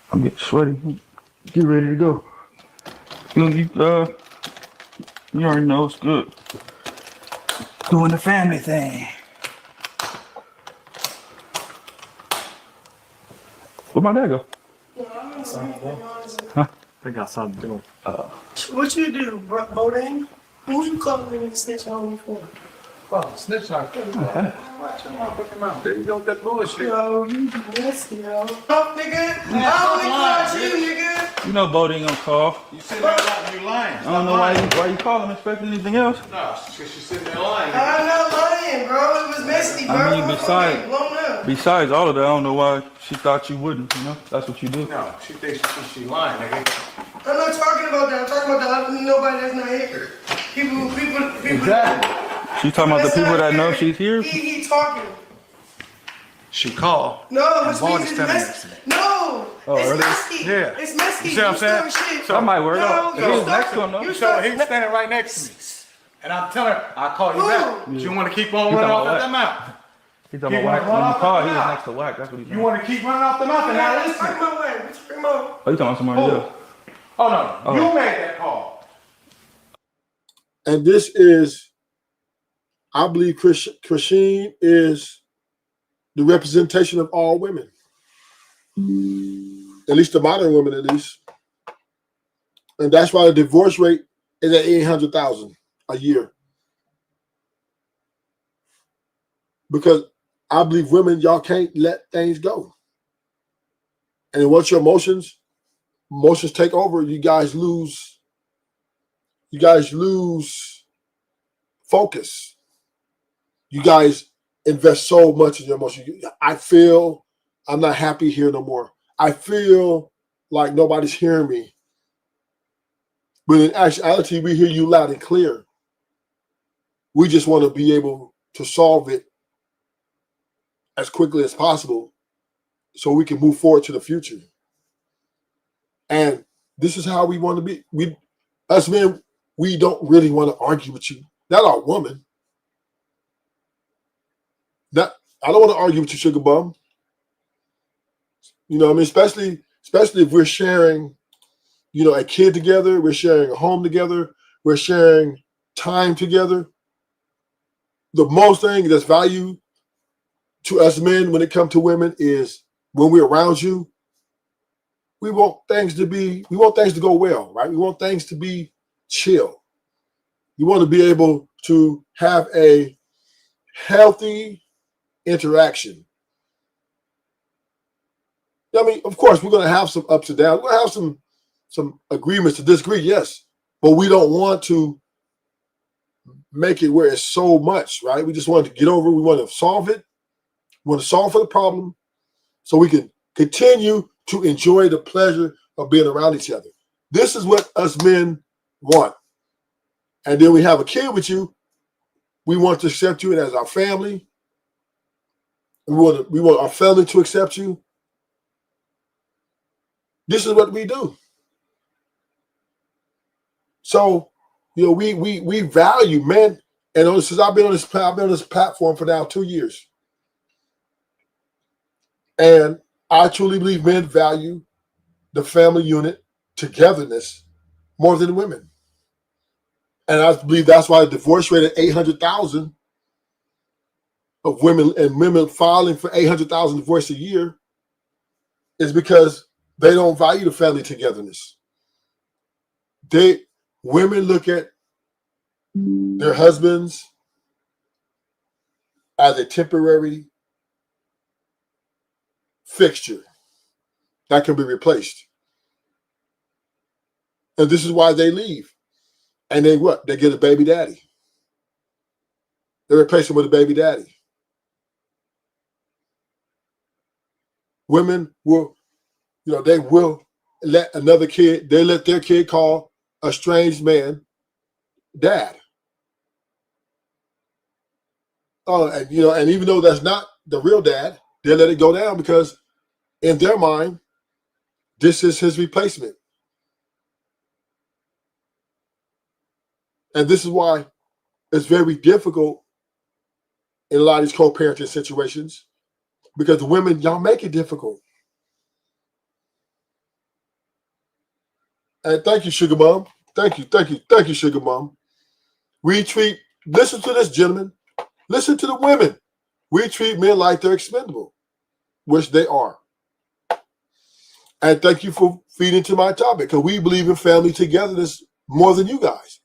I'm getting sweaty. Get ready to go. You already know it's good. Doing the family thing. Where'd my dad go? Huh? They got something to do. What you do, Bodine? Who you calling me to snitch on me for? Oh, snitch on you. Watch your motherfucking mouth. There you go with that bullshit. Yo, you nasty, yo. Oh, nigga. I only called you, nigga. You know Bo ain't gonna call. You sitting there like you lying. I don't know why you call him expecting anything else. No, because you're sitting there lying. I'm not lying, bro. It was nasty, bro. I mean, besides, Blown up. Besides all of that, I don't know why she thought you wouldn't, you know? That's what you do. No, she thinks she lying, nigga. I'm not talking about that. I'm talking about nobody that's not here. People. Exactly. She's talking about the people that know she's here? He talking. She called. No, and which Vaughn means is it's telling messy. me. No, Oh, it's really? messy. Yeah. It's messy. You see what I'm saying? Shit. That might work No, out. If he was next to him, though. So he's standing right next to me. And I'm telling her, I'll call you back. But you want to keep on running off at that mouth. He's talking about Wack. When you called, he was next to Wack. That's what he's You saying. want to keep running off the mouth and not Talking listening. about what? What you talking about? Oh, you talking about somebody else? Oh, no. You made that call. And this is, I believe Chrisean is the representation of all women. At least the modern women, at least. And that's why the divorce rate is at 800,000 a year. Because I believe women, y'all can't let things go. And once your emotions take over, you guys lose focus. You guys invest so much in your emotions. I feel I'm not happy here no more. I feel like nobody's hearing me. But in actuality, we hear you loud and clear. We just want to be able to solve it as quickly as possible so we can move forward to the future. And this is how we want to be. Us men, we don't really want to argue with you. Not our woman. I don't want to argue with you, sugar bum. You know what I mean? Especially if we're sharing, a kid together, we're sharing a home together, we're sharing time together. The most thing that's value to us men when it comes to women is when we're around you, we want things to go well, right? We want things to be chill. You want to be able to have a healthy interaction. I mean, of course, we're going to have some ups and downs. We're going to have some agreements to disagree, yes, but we don't want to make it where it's so much, right? We just want to get over it. We want to solve it. We want to solve for the problem so we can continue to enjoy the pleasure of being around each other. This is what us men want. And then we have a kid with you. We want to accept you as our family. We want our family to accept you. This is what we do. So, we value men. And since I've been on this platform for now 2 years. And I truly believe men value the family unit, togetherness, more than women. And I believe that's why the divorce rate at 800,000 of women filing for 800,000 divorce a year is because they don't value the family togetherness. Women look at their husbands as a temporary fixture that can be replaced. And this is why they leave. And they get a baby daddy. They replace him with a baby daddy. Women will, they will let their kid call a strange man dad. And even though that's not the real dad, they let it go down because in their mind, this is his replacement. And this is why it's very difficult in a lot of these co-parenting situations because the women, y'all make it difficult. And thank you, Sugar Mom. Thank you, Sugar Mom. Listen to this, gentlemen. Listen to the women. We treat men like they're expendable, which they are. And thank you for feeding to my topic because we believe in family togetherness more than you guys.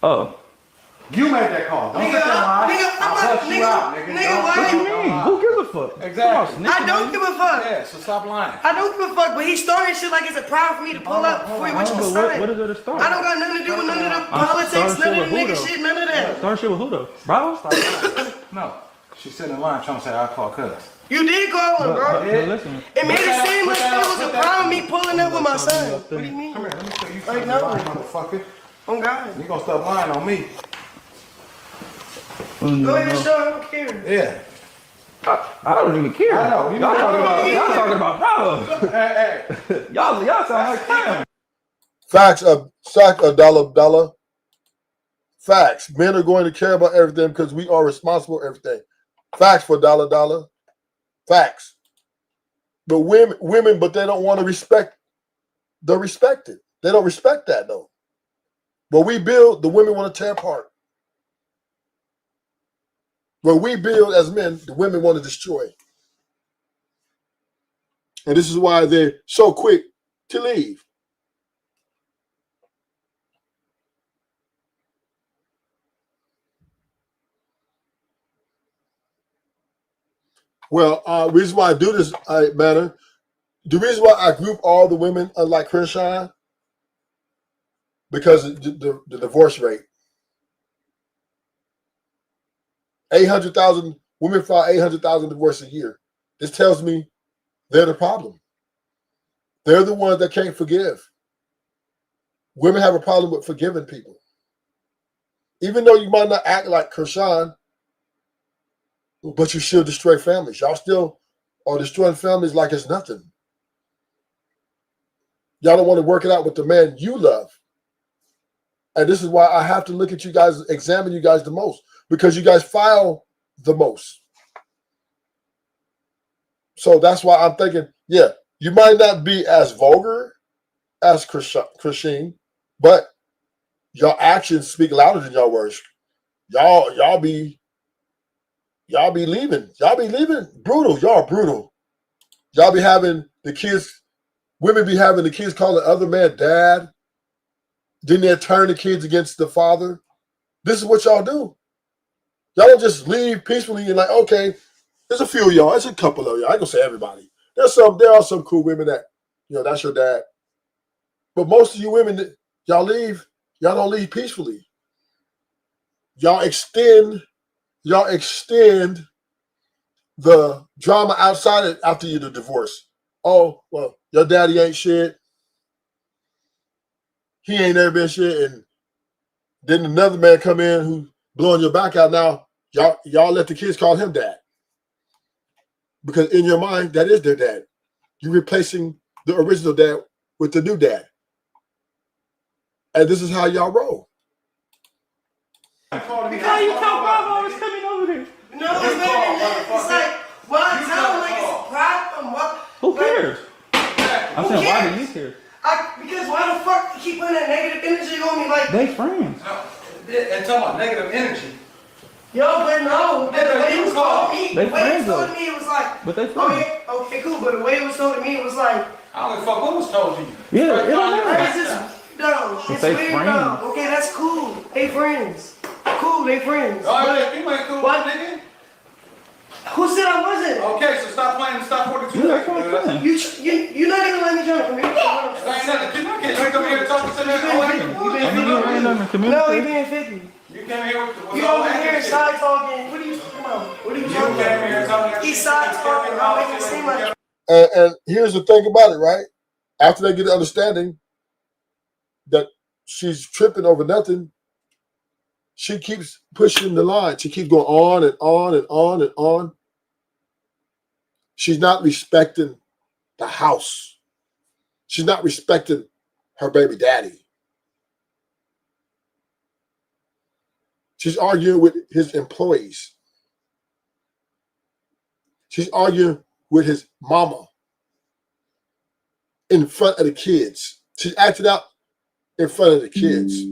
Oh. You made that call. Don't sit there and lie. I'll cuss you out, nigga. What you mean? Who gives a fuck? Exactly. I don't give a fuck. Yeah, so stop lying. I don't give a fuck, but he's starting shit like it's a problem for me to pull up before he went to the sign. What is it to start? I don't got nothing to do with none of the politics, none of the nigga shit, none of that. Start shit with who though? Bravo? No. She's sitting in line trying to say I call cuz. You did call him, bro. But listen. It made it seem like it was a problem me pulling up with my son. What do you mean? Come here, let me show you Like, something, no. motherfucker. Oh, God. You gonna stop lying on me. Go ahead and show him. I don't care. Yeah. I don't even care. I know. Y'all talking about problems. Hey. Y'all sound like fam. Facts of dollar. Facts. Men are going to care about everything because we are responsible for everything. Facts for dollar. Facts. But women, but they don't want to respect the respected. They don't respect that though. What we build, the women want to tear apart. What we build as men, the women want to destroy. And this is why they're so quick to leave. Well, reason why I do this manner, the reason why I group all the women unlike Chrisean, because the divorce rate. 800,000 women file 800,000 divorces a year. This tells me they're the problem. They're the ones that can't forgive. Women have a problem with forgiving people. Even though you might not act like Chrisean, but you still destroy families. Y'all still are destroying families like it's nothing. Y'all don't want to work it out with the man you love. And this is why I have to look at you guys, examine you guys the most, because you guys file the most. So that's why I'm thinking, yeah, you might not be as vulgar as Chrisean, but your actions speak louder than your words. Y'all be leaving. Y'all be leaving brutal. Y'all brutal. Y'all be having the kids, women be having the kids call the other man dad. Then they turn the kids against the father. This is what y'all do. Y'all don't just leave peacefully and like, okay, there's a few of y'all. There's a couple of y'all. I ain't gonna say everybody. There are some cool women that, that's your dad. But most of you women, y'all leave, y'all don't leave peacefully. Y'all extend the drama outside after the divorce. Oh, well, your daddy ain't shit. He ain't never been shit. And then another man come in who blowing your back out. Now, y'all let the kids call him dad. Because in your mind, that is their dad. You're replacing the original dad with the new dad. And this is how y'all roll. Because you tell Bravo is coming over there. No, it's like, well, it sounds like it's a problem. Who cares? I'm saying, why do you care? Because why the fuck you keep putting that negative energy on me? Like, they friends. And talking about negative energy. Yo, but no, the way it was told to me, They friends though. It was like, But they friends. okay, cool. But the way it was told to me, it was like, I don't give a fuck what was told to you. Yeah, it don't matter. it's just, no, it's they weird, friends. no. Okay, that's cool. They friends. Cool, they friends. Oh, But you ain't cool, what? nigga. Who said I wasn't? Okay, so stop playing and stop 42. Yeah, that's what I'm saying. You're not gonna let me jump from here. Ain't nothing. You come here and talk to me. No, he being 50. You came here with You over here side talking. What are you talking about? What are you talking about? He's side talking. I'll make it seem like. And here's the thing about it, right? After they get the understanding that she's tripping over nothing, she keeps pushing the line. She keeps going on and on and on and on. She's not respecting the house. She's not respecting her baby daddy. She's arguing with his employees. She's arguing with his mama in front of the kids. She's acting out in front of the kids.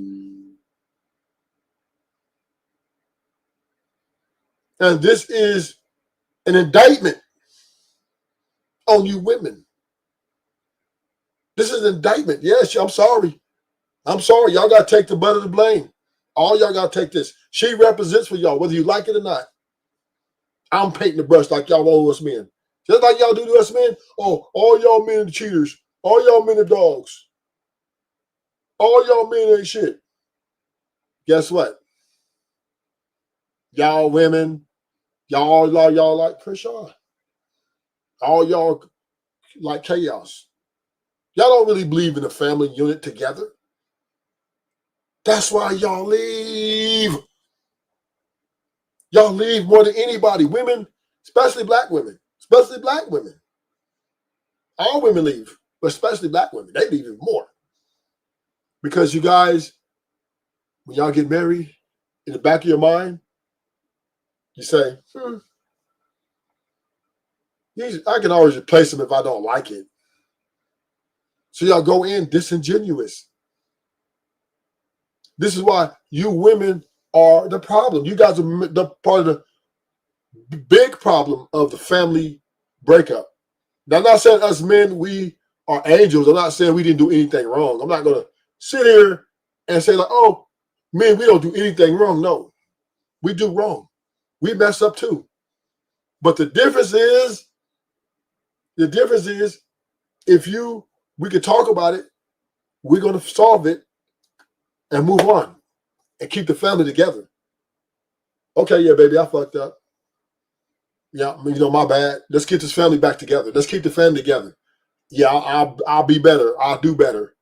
And this is an indictment on you women. This is an indictment. Yes, I'm sorry. I'm sorry. Y'all got to take the butt of the blame. All y'all got to take this. She represents for y'all, whether you like it or not. I'm painting the brush like y'all owe us men. Just like y'all do to us men. Oh, all y'all men are cheaters. All y'all men are dogs. All y'all men ain't shit. Guess what? Y'all women, Y'all like Chrisean. All y'all like chaos. Y'all don't really believe in a family unit together. That's why y'all leave. Y'all leave more than anybody. Women, especially black women. Especially black women. All women leave, but especially black women. They leave even more. Because you guys, when y'all get married, in the back of your mind, you say, I can always replace him if I don't like it. So y'all go in disingenuous. This is why you women are the problem. You guys are the part of the big problem of the family breakup. Now, I'm not saying us men, we are angels. I'm not saying we didn't do anything wrong. I'm not going to sit here and say like, oh, men, we don't do anything wrong. No, we do wrong. We mess up too. But the difference is, if we could talk about it, we're going to solve it and move on and keep the family together. Okay, yeah, baby, I fucked up. Yeah, my bad. Let's get this family back together. Let's keep the family together. Yeah, I'll be better. I'll do better.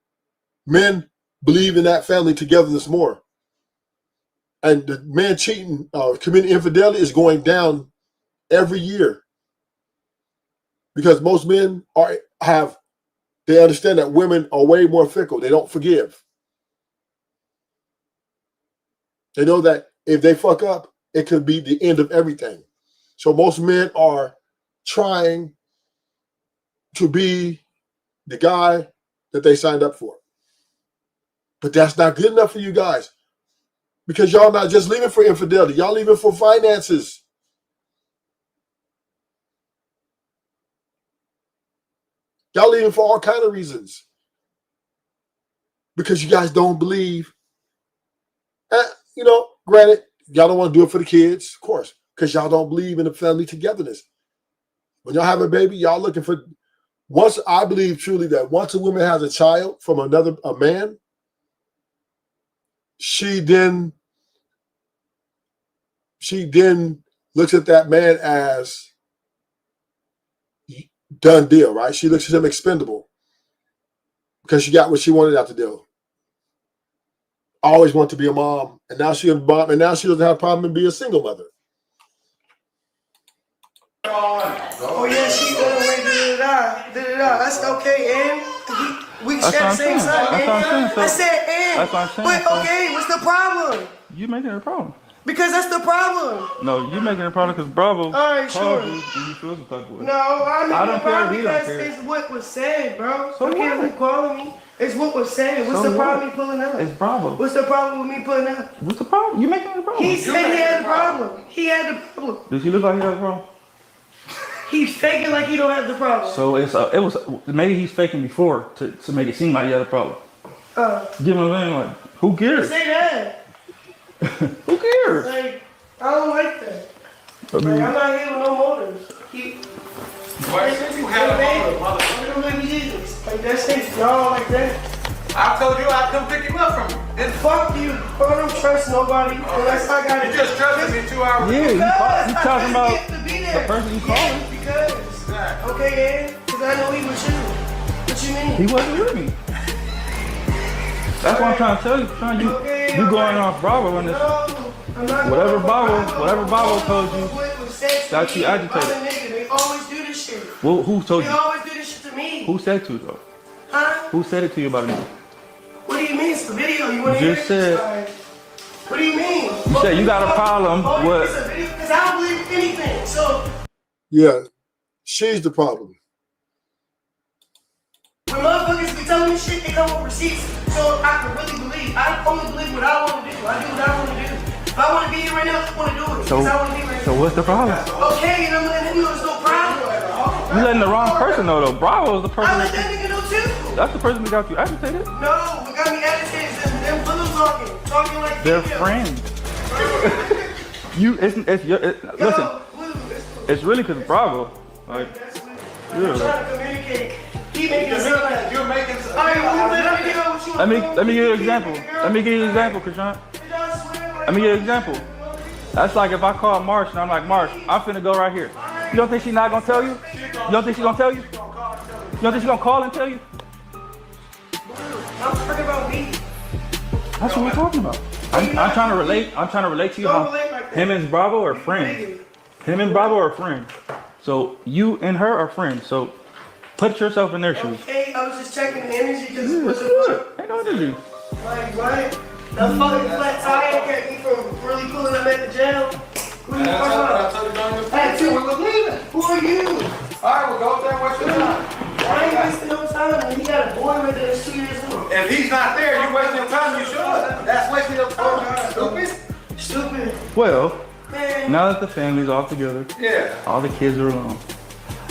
Men believe in that family togetherness more. And the man cheating, committing infidelity is going down every year. Because most men they understand that women are way more fickle. They don't forgive. They know that if they fuck up, it could be the end of everything. So most men are trying to be the guy that they signed up for. But that's not good enough for you guys. Because y'all not just leaving for infidelity. Y'all leaving for finances. Y'all leaving for all kinds of reasons. Because you guys don't believe. Granted, y'all don't want to do it for the kids, of course. Because y'all don't believe in the family togetherness. When y'all have a baby, y'all looking for... I believe truly that once a woman has a child from a man, she then looks at that man as done deal, right? She looks at him expendable because she got what she wanted out the deal. Always wanted to be a mom, and now she doesn't have a problem in being a single mother. Oh yeah, she went away, That's okay, and we share the same side. I said, and. That's what I'm saying. But okay, what's the problem? You making it a problem. Because that's the problem. No, you making it a problem because Bravo called you and you feel some type of way. No, I don't care. Because it's what was said, bro. So okay, what? who calling me? It's what was said. What's the problem me pulling up? It's Bravo. What's the problem with me pulling up? What's the problem? You making it a problem. He said he had a problem. He had the problem. Does he look like he has a problem? He's faking like he don't have the problem. So maybe he's faking before to make it seem like he had a problem. Give him a thing like, who cares? Say that. Who cares? Like, I don't like that. I'm not here with no motives. Why did you have a motive, mother? Jesus. Like that's it. Y'all like that. I told you I'd come pick you up from you. Then fuck you. I don't trust nobody unless I got it. You just trusted me 2 hours ago. Yeah, you talking about the person you calling? Because. Okay, then. Because I know he was you. What you mean? He wasn't with me. That's what I'm trying to tell you. You going off Bravo on this. Whatever Bravo told you got you agitated. They always do this shit. Well, who told you? They always do this shit to me. Who said to you though? Huh? Who said it to you about me? What do you mean? It's a video. You want to You hear just it? said. What do you mean? You said you got a problem with. It's a video because I don't believe anything. So. Yeah, she's the problem. When motherfuckers be telling me shit, they come with receipts, so I can really believe. I only believe what I want to do. I do what I want to do. If I want to be here right now, I want to do it. So, I want to be right so what's the problem? Okay, and I'm letting him know there's no problem. You letting the wrong person know though. Bravo is the person. I let that nigga know too. That's the person that got you agitated. No, what got me agitated is them bullies talking like they're friends. Listen. It's really because Bravo. Like, I'm trying to communicate. You're making Let me give you an example. Let me give you an example, Chrisean. Let me give you an example. That's like if I call Marsh and I'm like, Marsh, I'm finna go right here. You don't think she's not gonna tell you? You don't think she's gonna tell you? You don't think she's gonna call and tell you? I'm talking about me. That's what we're talking about. I'm trying to relate. I'm trying to relate to you. How him and Bravo are friends. Him and Bravo are friends. So you and her are friends. So put yourself in their shoes. Okay, I was just checking the energy because Yeah, it's good. Ain't no energy. like what? The fucking flat tire kept me from really pulling up at the jail. Who are you talking about? Hey, We was leaving. who are you? All right, we'll go up there and waste your time. I ain't wasting no time. He got a boy with that's 2 years old. If he's not there, you wasting your time, you should. That's wasting your time, stupid. Stupid. Well, Man. now that the family's all together, Yeah. all the kids are alone.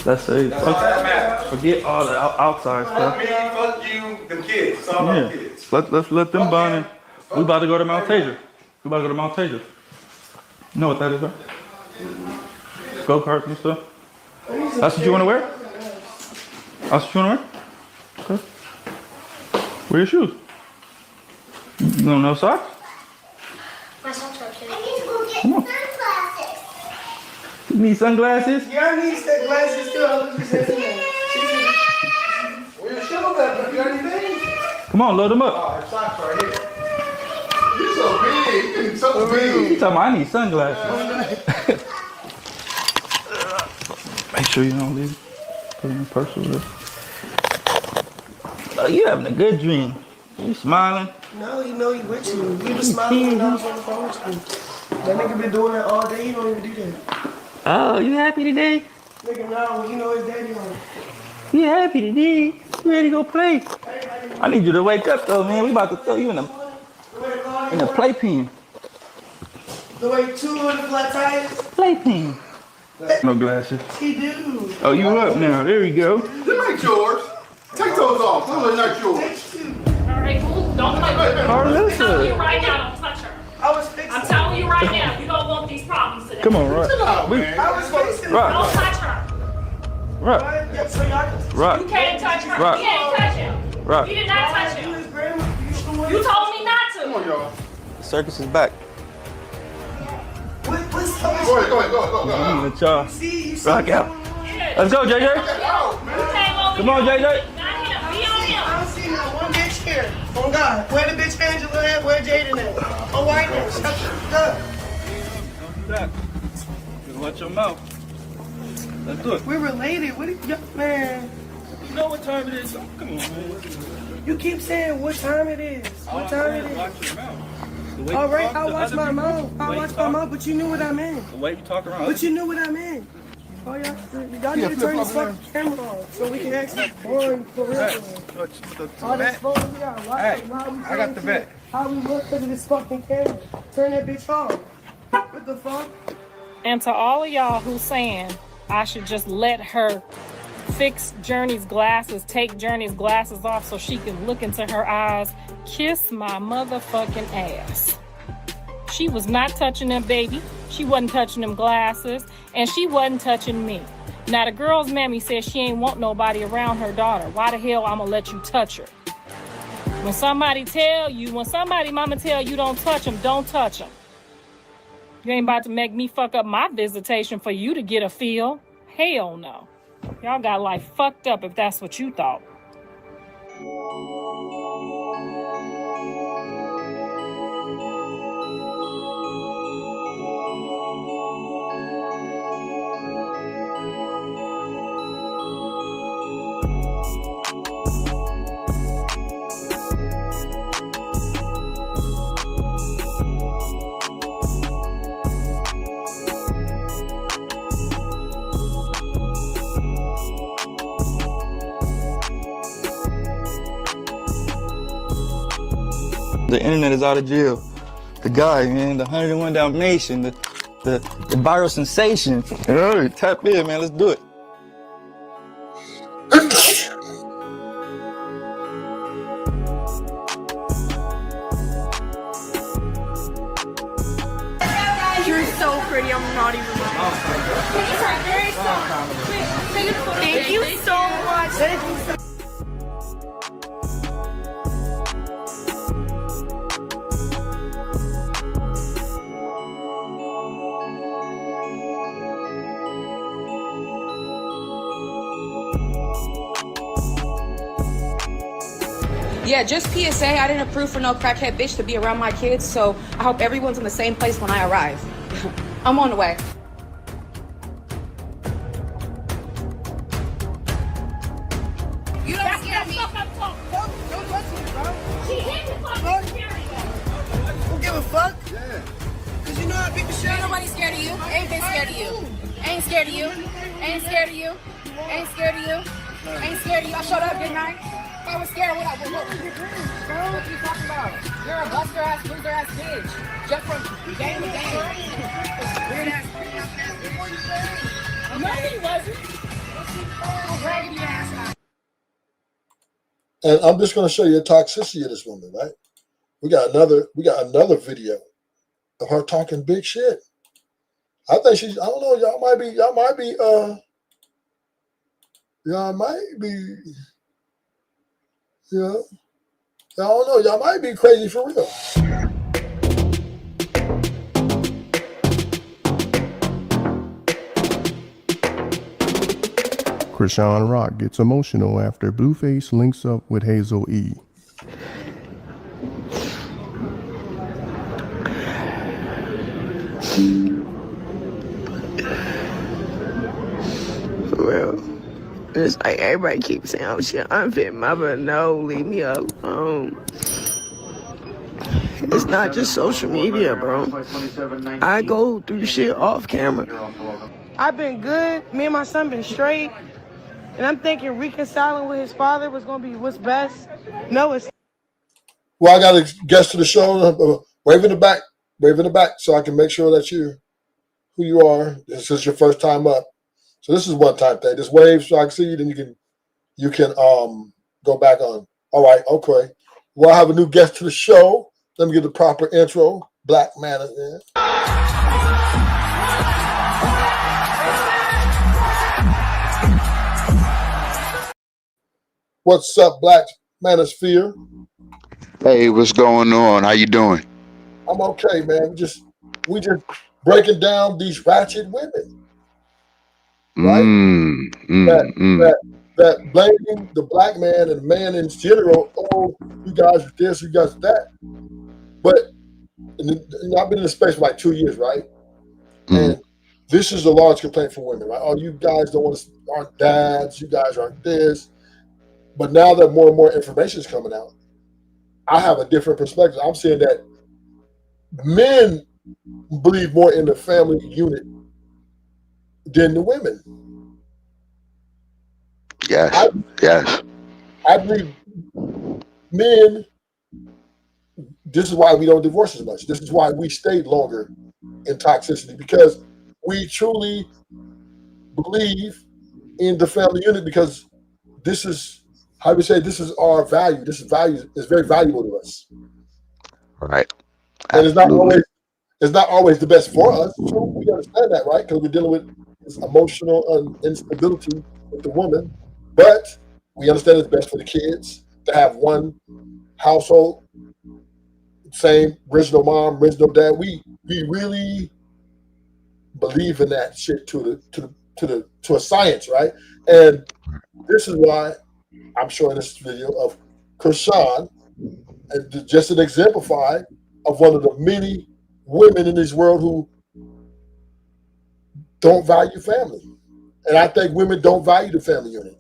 Let's say, That's all that matters. forget all the outside stuff. Me, fuck you, the kids. It's all about the Yeah, kids. let's let them bond. And we about to go to Mount Tasia. We about to go to Mount Tasia. You know what that is, right? Go karts and stuff. That's what you want to wear? That's what you want to wear? Okay. Wear your shoes. You don't know socks? My socks are okay. Come on. You need sunglasses? Yeah, I need that glasses too. I was just saying that. Where your shoes at? You got anything? Come on, load them up. Oh, her socks right here. You're so big. You're so You big. talking about I need sunglasses. Make sure you don't leave. Put it in the purse over there. Oh, you having a good dream. You smiling? No, you know he with you. He was smiling when I was on the phone with you. That nigga been doing that all day. He don't even do that. Oh, you happy today? Nigga, now you know his daddy on it. You happy today? You ready to go play? I need you to wake up though, man. We about to throw you in a playpen. The way 2 of the flat tires. Playpen. No glasses. He do. Oh, you up now? There you go. Them ain't yours. Take those off. Those are not yours. All right, cool. Don't play with her. I'm telling you Carlissa. right now, don't touch her. I was fixing I'm telling you right now, you don't want these problems today. Come on, right. I was fixing Right. Don't touch her. Right. Yeah, so y'all can Right. You can't touch her. Right. You can't touch him. Right. You did not touch do him. his grandma. You told me not to. Come on, y'all. Circus is back. What's Go ahead, go ahead, go, go, go. Let y'all See, you see rock out. Yeah. Let's go, JJ. You came over Come on, here. JJ. Not him. Be on him. I don't see not one bitch here. Oh God, where the bitch Angela at? Where Jaden at? Oh, white man, shut the fuck up. Don't do that. Just watch your mouth. Let's do it. We're related. What is man? You know what time it is. Come on, man. You keep saying what time it is. What time it is? Watch your mouth. The way All you right, talk I to watch other my people, mouth. I the way you watch my talk- mouth, but you knew what I meant. The way you talk around. But you knew what I meant. Oh, y'all need to turn this fucking camera on so we can actually porn for real. All this phone we got. Hey, I got the vet. How we look because of this fucking camera. Turn that bitch off. What the fuck? And to all of y'all who's saying I should just let her fix Journey's glasses, take Journey's glasses off so she can look into her eyes, kiss my motherfucking ass. She was not touching them, baby. She wasn't touching them glasses, and she wasn't touching me. Now, the girl's mammy says she ain't want nobody around her daughter. Why the hell I'ma let you touch her? When somebody mama tell you don't touch them, don't touch them. You ain't about to make me fuck up my visitation for you to get a feel. Hell no. Y'all got life fucked up if that's what you thought. The internet is out of jail. The guy, man, the 101 Dalmatian, the viral sensation. Hey, tap in, man. Let's do it. You're so pretty. I'm not even lying. Thank you so much. Thank you so Yeah, just PSA. I didn't approve for no crackhead bitch to be around my kids, so I hope everyone's in the same place when I arrive. I'm on the way. You don't scare me. Don't touch me, bro. She hit me, bro. Don't give a fuck. Yeah. Cause you know I beat the shit. Ain't nobody scared of you. Ain't been scared of you. Ain't scared of you. Ain't scared of you. Ain't scared of you. Ain't scared of you. I showed up, didn't I? If I was scared, what would you do, bro? What are you talking about? You're a buster ass, loser ass bitch. Just from game to game. Weird ass, no, he wasn't. Raggedy ass. And I'm just going to show you the toxicity of this woman, right? We got another video of her talking big shit. I think I don't know, y'all might be, I don't know, y'all might be crazy for real. Chrisean Rock gets emotional after Blueface links up with Hazel E. For real. It's like everybody keeps saying, oh shit, unfit mother. No, leave me alone. It's not just social media, bro. I go through shit off camera. I've been good. Me and my son been straight. And I'm thinking reconciling with his father was going to be what's best. No, it's... Well, I got a guest to the show. Wave in the back so I can make sure that you who you are. This is your first time up. So this is one time thing. Just wave so I can see you, then you can go back on. All right, okay. Well, I have a new guest to the show. Let me get the proper intro. Black Menace. What's up, Black Manosphere? Hey, what's going on? How you doing? I'm okay, man. We just breaking down these ratchet women, right? That blaming the black man and man in general. Oh, you guys are this, you guys are that. But I've been in the space for like 2 years, right? And this is a large complaint for women, right? Oh, you guys aren't dads. You guys aren't this. But now that more and more information is coming out, I have a different perspective. I'm saying that men believe more in the family unit than the women. Yes. I believe men, this is why we don't divorce as much. This is why we stayed longer in toxicity, because we truly believe in the family unit, because this is, how we say, this is our value. This is very valuable to us. Right. And it's not always the best for us. So we understand that, right? Because we're dealing with this emotional instability with the woman. But we understand it's best for the kids to have one household, same original mom, original dad. We really believe in that shit to a science, right? And this is why I'm showing this video of Chrisean, and just an exemplify of one of the many women in this world who don't value family. And I think women don't value the family unit.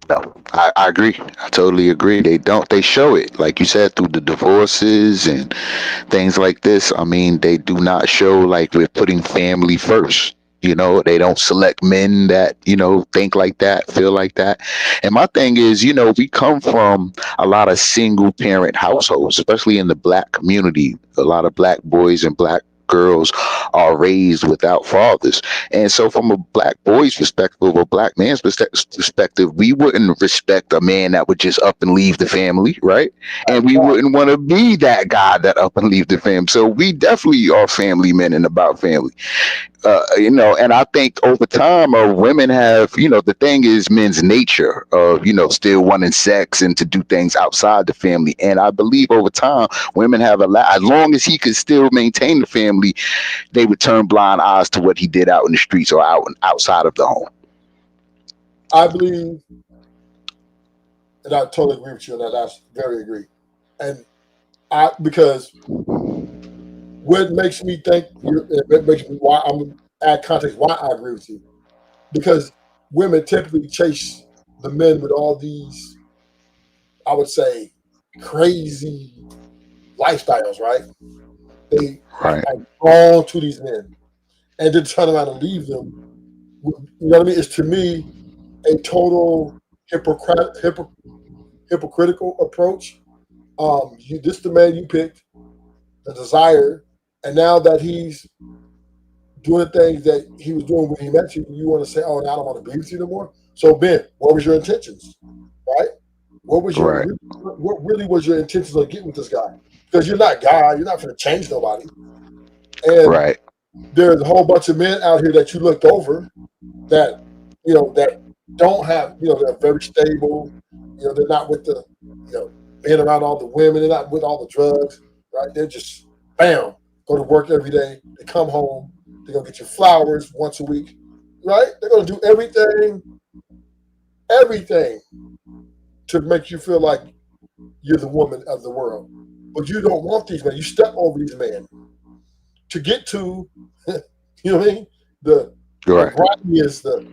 No, I agree. I totally agree. They don't. They show it, like you said, through the divorces and things like this. I mean, they do not show like we're putting family first. You know, they don't select men that, think like that, feel like that. And my thing is, we come from a lot of single parent households, especially in the black community. A lot of black boys and black girls are raised without fathers. And so from a black boy's perspective, or a black man's perspective, we wouldn't respect a man that would just up and leave the family, right? And we wouldn't want to be that guy that up and leave the family. So we definitely are family men and about family. And I think over time, women have, the thing is men's nature of, still wanting sex and to do things outside the family. And I believe over time, women have as long as he could still maintain the family, they would turn blind eyes to what he did out in the streets or outside of the home. I believe, And I totally agree with you on that. That's very agree. And because what makes me think, it makes me why I'm going to add context why I agree with you. Because women typically chase the men with all these, I would say, crazy lifestyles, right? They Right. are drawn to these men and then turn around and leave them. You know what I mean? It's to me a total hypocritical approach. This is the man you picked, the desire, and now that he's doing things that he was doing when he met you, you want to say, "Oh, now I don't want to be with you no more." So, Ben, what was your intentions, right? What was your Right. what really was your intentions of getting with this guy? Because you're not God, you're not going to change nobody, and Right. there's a whole bunch of men out here that you looked over that that don't have they're very stable. They're not with the being around all the women. They're not with all the drugs, right? They're just bam, go to work every day. They come home. They're gonna get you flowers once a week, right? They're gonna do everything to make you feel like you're the woman of the world. But you don't want these men. You step over these men to get to, you know what I mean? The Right. grimiest, the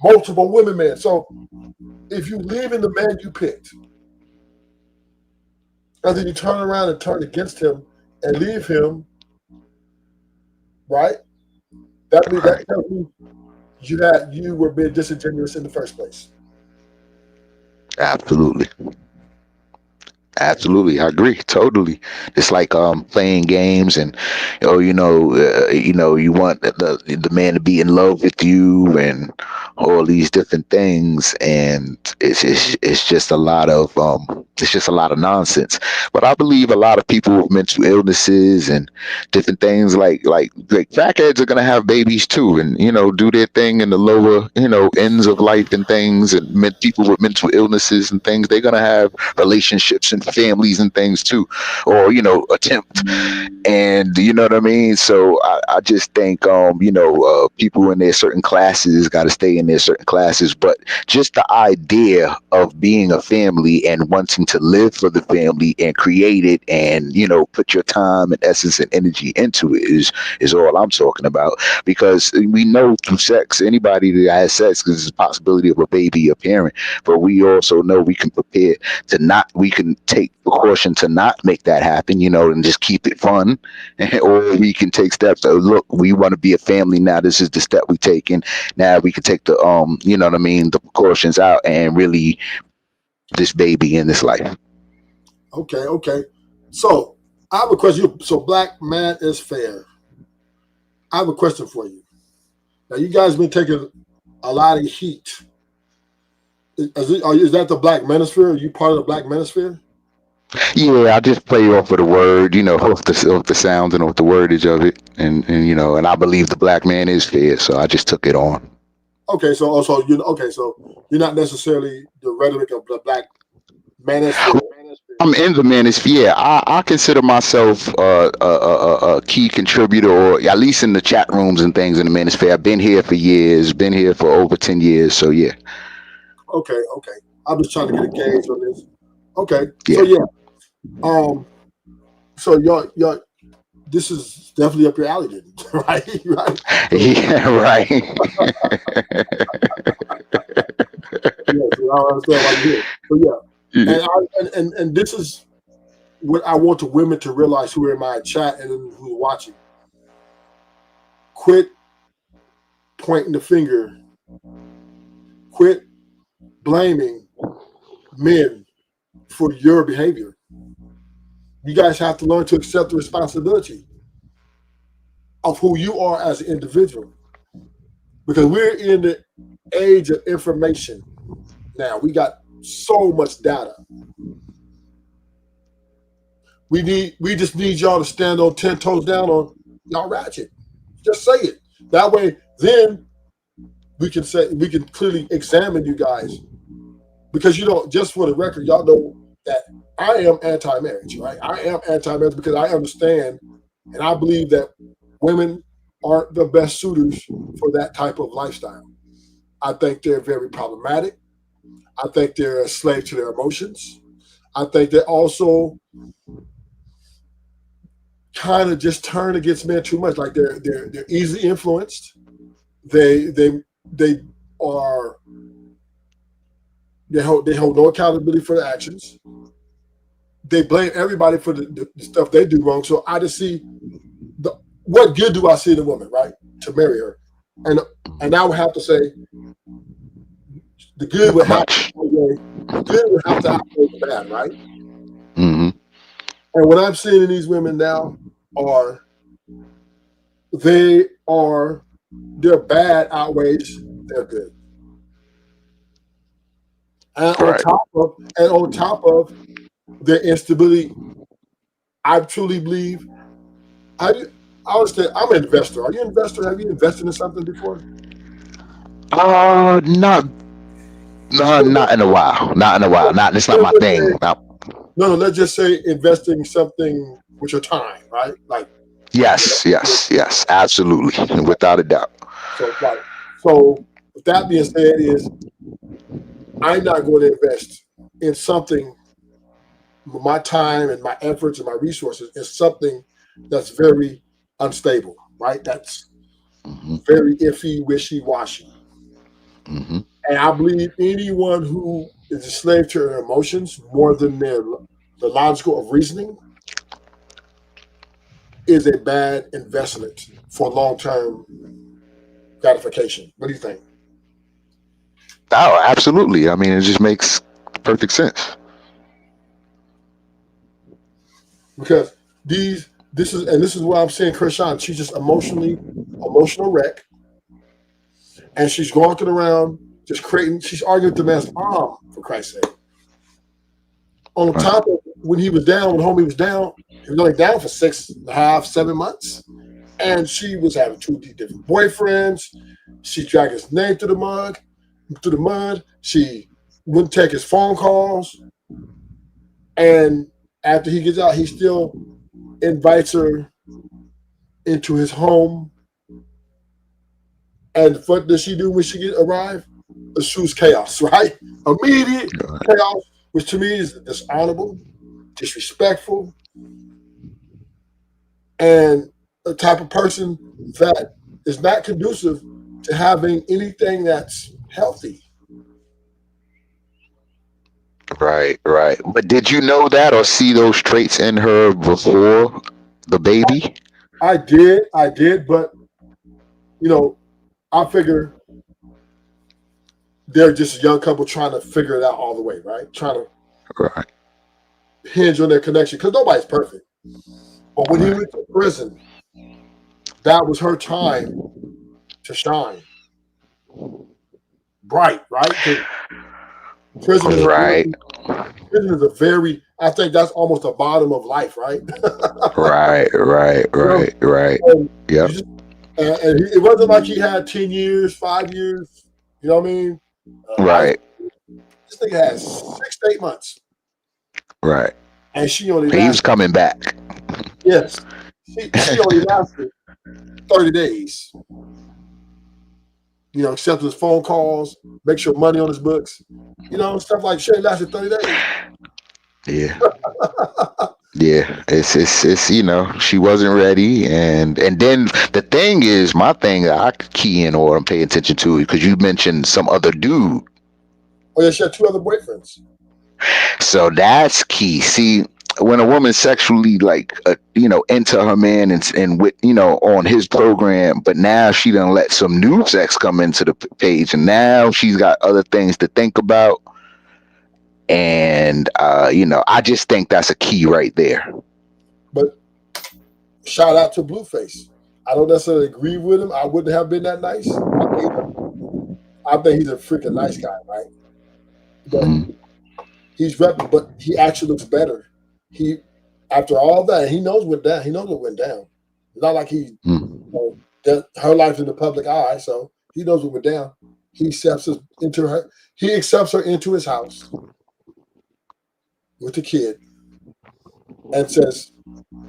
multiple women man. So if you leave in the man you picked, and then you turn around and turn against him and leave him, right? That means Right. that tells me you were being disingenuous in the first place. Absolutely. Absolutely, I agree totally. It's like playing games, and you want the man to be in love with you, and all these different things, and it's just a lot of nonsense. But I believe a lot of people with mental illnesses and different things like crackheads are gonna have babies too, and do their thing in the lower ends of life and things, and people with mental illnesses and things, they're gonna have relationships and families and things too, or attempt, and you know what I mean. So I just think people in their certain classes got to stay in their certain classes, but just the idea of being a family and wanting to live for the family and create it, and put your time and essence and energy into it is all I'm talking about. Because we know through sex, anybody that has sex, there's a possibility of a baby appearing, but we also know we can prepare we can take precaution to not make that happen, and just keep it fun. Or we can take steps to look, we want to be a family now, this is the step we take, and now we can take the the precautions out and really this baby in this life. Okay. So I have a question. So black man is fair. I have a question for you. Now you guys been taking a lot of heat. Is that the black manosphere? Are you part of the black manosphere? Yeah, I just play off of the word, off the sounds and off the wordage of it, and I believe the black man is fair, so I just took it on. Okay, so so you're not necessarily the rhetoric of the black manosphere. I'm in the manosphere. Yeah, I consider myself a key contributor, or at least in the chat rooms and things in the manosphere. I've been here for years, been here for over 10 years, so yeah. Okay. I'm just trying to get a gauge on this. Okay, Yeah. So y'all, this is definitely up your alley, then, right? Right. Yeah, right. Yes, I understand why you're here. So yeah, and this is what I want the women to realize who are in my chat and who's watching. Quit pointing the finger. Quit blaming men for your behavior. You guys have to learn to accept the responsibility of who you are as an individual. Because we're in the age of information now. We got so much data. We just need y'all to stand on 10 toes down on y'all ratchet. Just say it. That way, then we can clearly examine you guys. Because just for the record, y'all know that I am anti-marriage, right? I am anti-marriage because I understand and I believe that women aren't the best suitors for that type of lifestyle. I think they're very problematic. I think they're a slave to their emotions. I think they also kind of just turn against men too much. Like they're easily influenced. They hold no accountability for their actions. They blame everybody for the stuff they do wrong. So I just see what good do I see in a woman, right, to marry her, and I would have to say the good would have to outweigh the bad, right? Mm-hmm. And what I'm seeing in these women now are their bad outweighs their good. And on top of their instability, I truly believe I understand. I'm an investor. Are you an investor? Have you invested in something before? Not in a while. Not in a while. It's not my thing. No, let's just say investing something with your time, right? Like yes, absolutely, without a doubt. So with that being said, is I'm not going to invest in something. My time and my efforts and my resources is something that's very unstable, right? That's very iffy, wishy-washy. Mm-hmm. And I believe anyone who is a slave to their emotions more than the logical of reasoning is a bad investment for long-term gratification. What do you think? Oh, absolutely. I mean, it just makes perfect sense. Because this is what I'm saying, Chrisean. She's just emotional wreck, and she's walking around just creating. She's arguing with the man's mom, for Christ's sake. On top of when he was down, when homie was down, he was only down for 6.5, 7 months, and she was having 2 different boyfriends. She dragged his name through the mud. She wouldn't take his phone calls, and after he gets out, he still invites her into his home. And what does she do when she arrives? Choose chaos, right? Immediate chaos, which to me is dishonorable, disrespectful, and a type of person that is not conducive to having anything that's healthy. Right. But did you know that or see those traits in her before the baby? I did, but I figure they're just a young couple trying to figure it out all the way, right? Trying to hinge on their connection because nobody's perfect. But when he went to prison, that was her time to shine bright, right? Prison is a very, I think that's almost the bottom of life, right? Right. Yep. And it wasn't like he had 10 years, 5 years, you know what I mean? Right. This nigga had 6 to 8 months. Right. And she only he was coming back. Yes. She only lasted 30 days. Accept his phone calls, make sure money on his books, stuff like shit lasted 30 days. Yeah. Yeah. It's she wasn't ready. And then the thing is, my thing that I could key in or pay attention to, because you mentioned some other dude. Oh, yeah, she had 2 other boyfriends. So that's key. See, when a woman sexually into her man and with on his program, but now she done let some new sex come into the page, and now she's got other things to think about. And I just think that's a key right there. But shout out to Blueface. I don't necessarily agree with him. I wouldn't have been that nice. I think he's a freaking nice guy, right? But he's repping, but he actually looks better. After all that, he knows what down. He knows what went down. It's not like her life's in the public eye, so he knows what went down. He accepts her into his house with the kid, and says,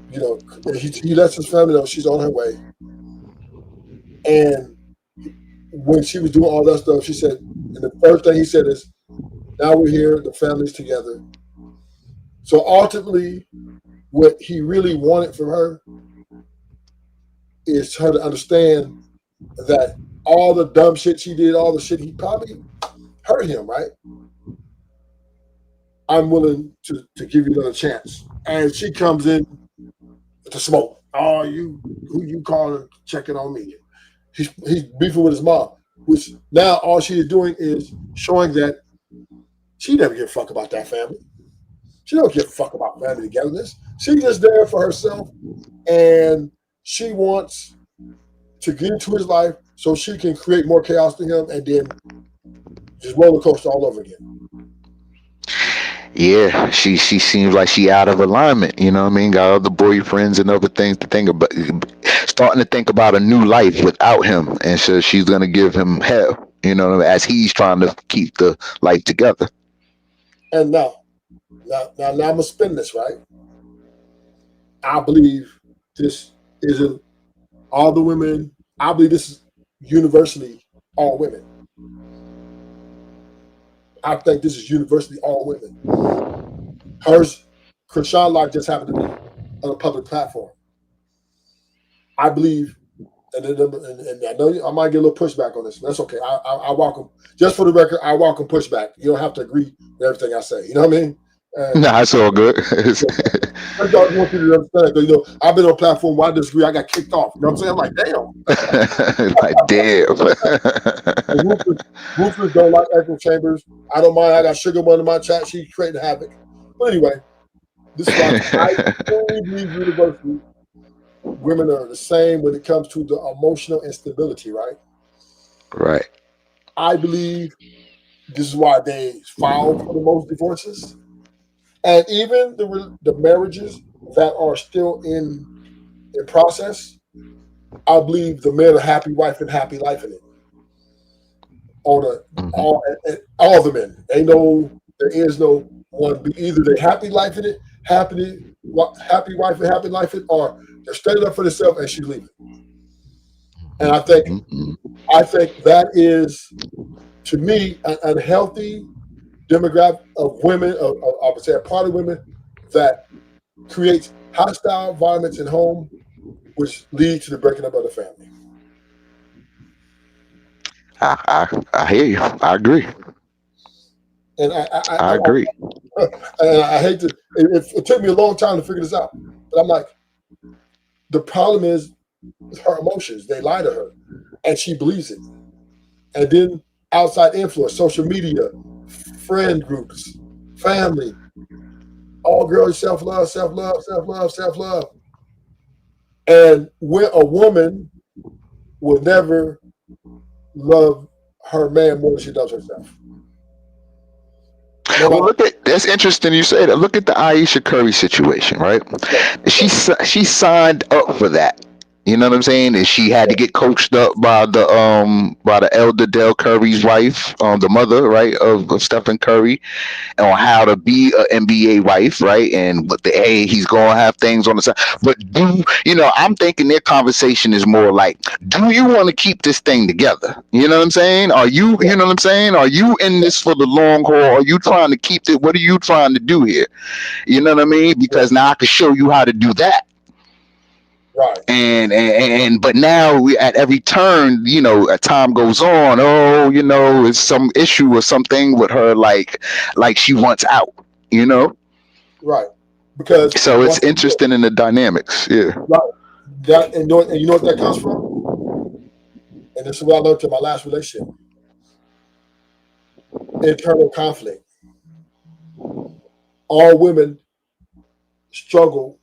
he lets his family know she's on her way. And when she was doing all that stuff, she said, and the first thing he said is, Now we're here, the family's together. So ultimately, what he really wanted from her is her to understand that all the dumb shit she did, all the shit he probably hurt him, right? I'm willing to give you another chance. And she comes in to smoke. Oh, who you calling checking on me? He's beefing with his mom, which now all she is doing is showing that she never give a fuck about that family. She don't give a fuck about family togetherness. She's just there for herself, and she wants to get into his life so she can create more chaos to him, and then just roller coaster all over again. Yeah, she seems like she out of alignment. You know what I mean? Got other boyfriends and other things to think about. Starting to think about a new life without him, and so she's gonna give him hell. You know what I mean? As he's trying to keep the life together. And now I'm gonna spin this, right? I believe this isn't all the women. I believe this is universally all women. I think this is universally all women. Hers, Chrisean Rock just happened to be on a public platform. I believe, and I know I might get a little pushback on this. That's okay. I welcome, just for the record, I welcome pushback. You don't have to agree with everything I say. You know what I mean? Nah, it's all good. I want you to understand, because I've been on a platform where I disagree. I got kicked off. You know what I'm saying? I'm like, damn. Like, damn. Roofers don't like echo chambers. I don't mind. I got Sugar One in my chat. She's creating havoc. But anyway, this is why I truly believe universally women are the same when it comes to the emotional instability, right? Right. I believe this is why they filed for the most divorces. And even the marriages that are still in process, I believe the men are happy wife and happy life in it. All the men. There is no one. Either they happy life in it, happy wife and happy life in it, or they're standing up for themselves and she's leaving. And I think that is, to me, an unhealthy demographic of women, I would say a part of women that creates hostile environments in home, which lead to the breaking up of the family. I hear you. I agree. And I agree. And I hate to. It took me a long time to figure this out, but I'm like, the problem is her emotions. They lie to her, and she believes it. And then outside influence, social media, friend groups, family, all girls, self-love. And where a woman will never love her man more than she does herself. Well, that's interesting you say that. Look at the Aisha Curry situation, right? She signed up for that. You know what I'm saying? And she had to get coached up by the elder Del Curry's wife, the mother, right, of Stephen Curry, on how to be an NBA wife, right? And hey, he's gonna have things on the side. But I'm thinking their conversation is more like, do you want to keep this thing together? You know what I'm saying? Are you know what I'm saying? Are you in this for the long haul? Are you trying to keep it? What are you trying to do here? You know what I mean? Because now I can show you how to do that. Right. And but now at every turn, as time goes on, it's some issue or something with her, like she wants out, Right. Because so it's interesting in the dynamics. Yeah. Right. That and you know what that comes from? And this is what I learned in my last relationship. Internal conflict. All women struggle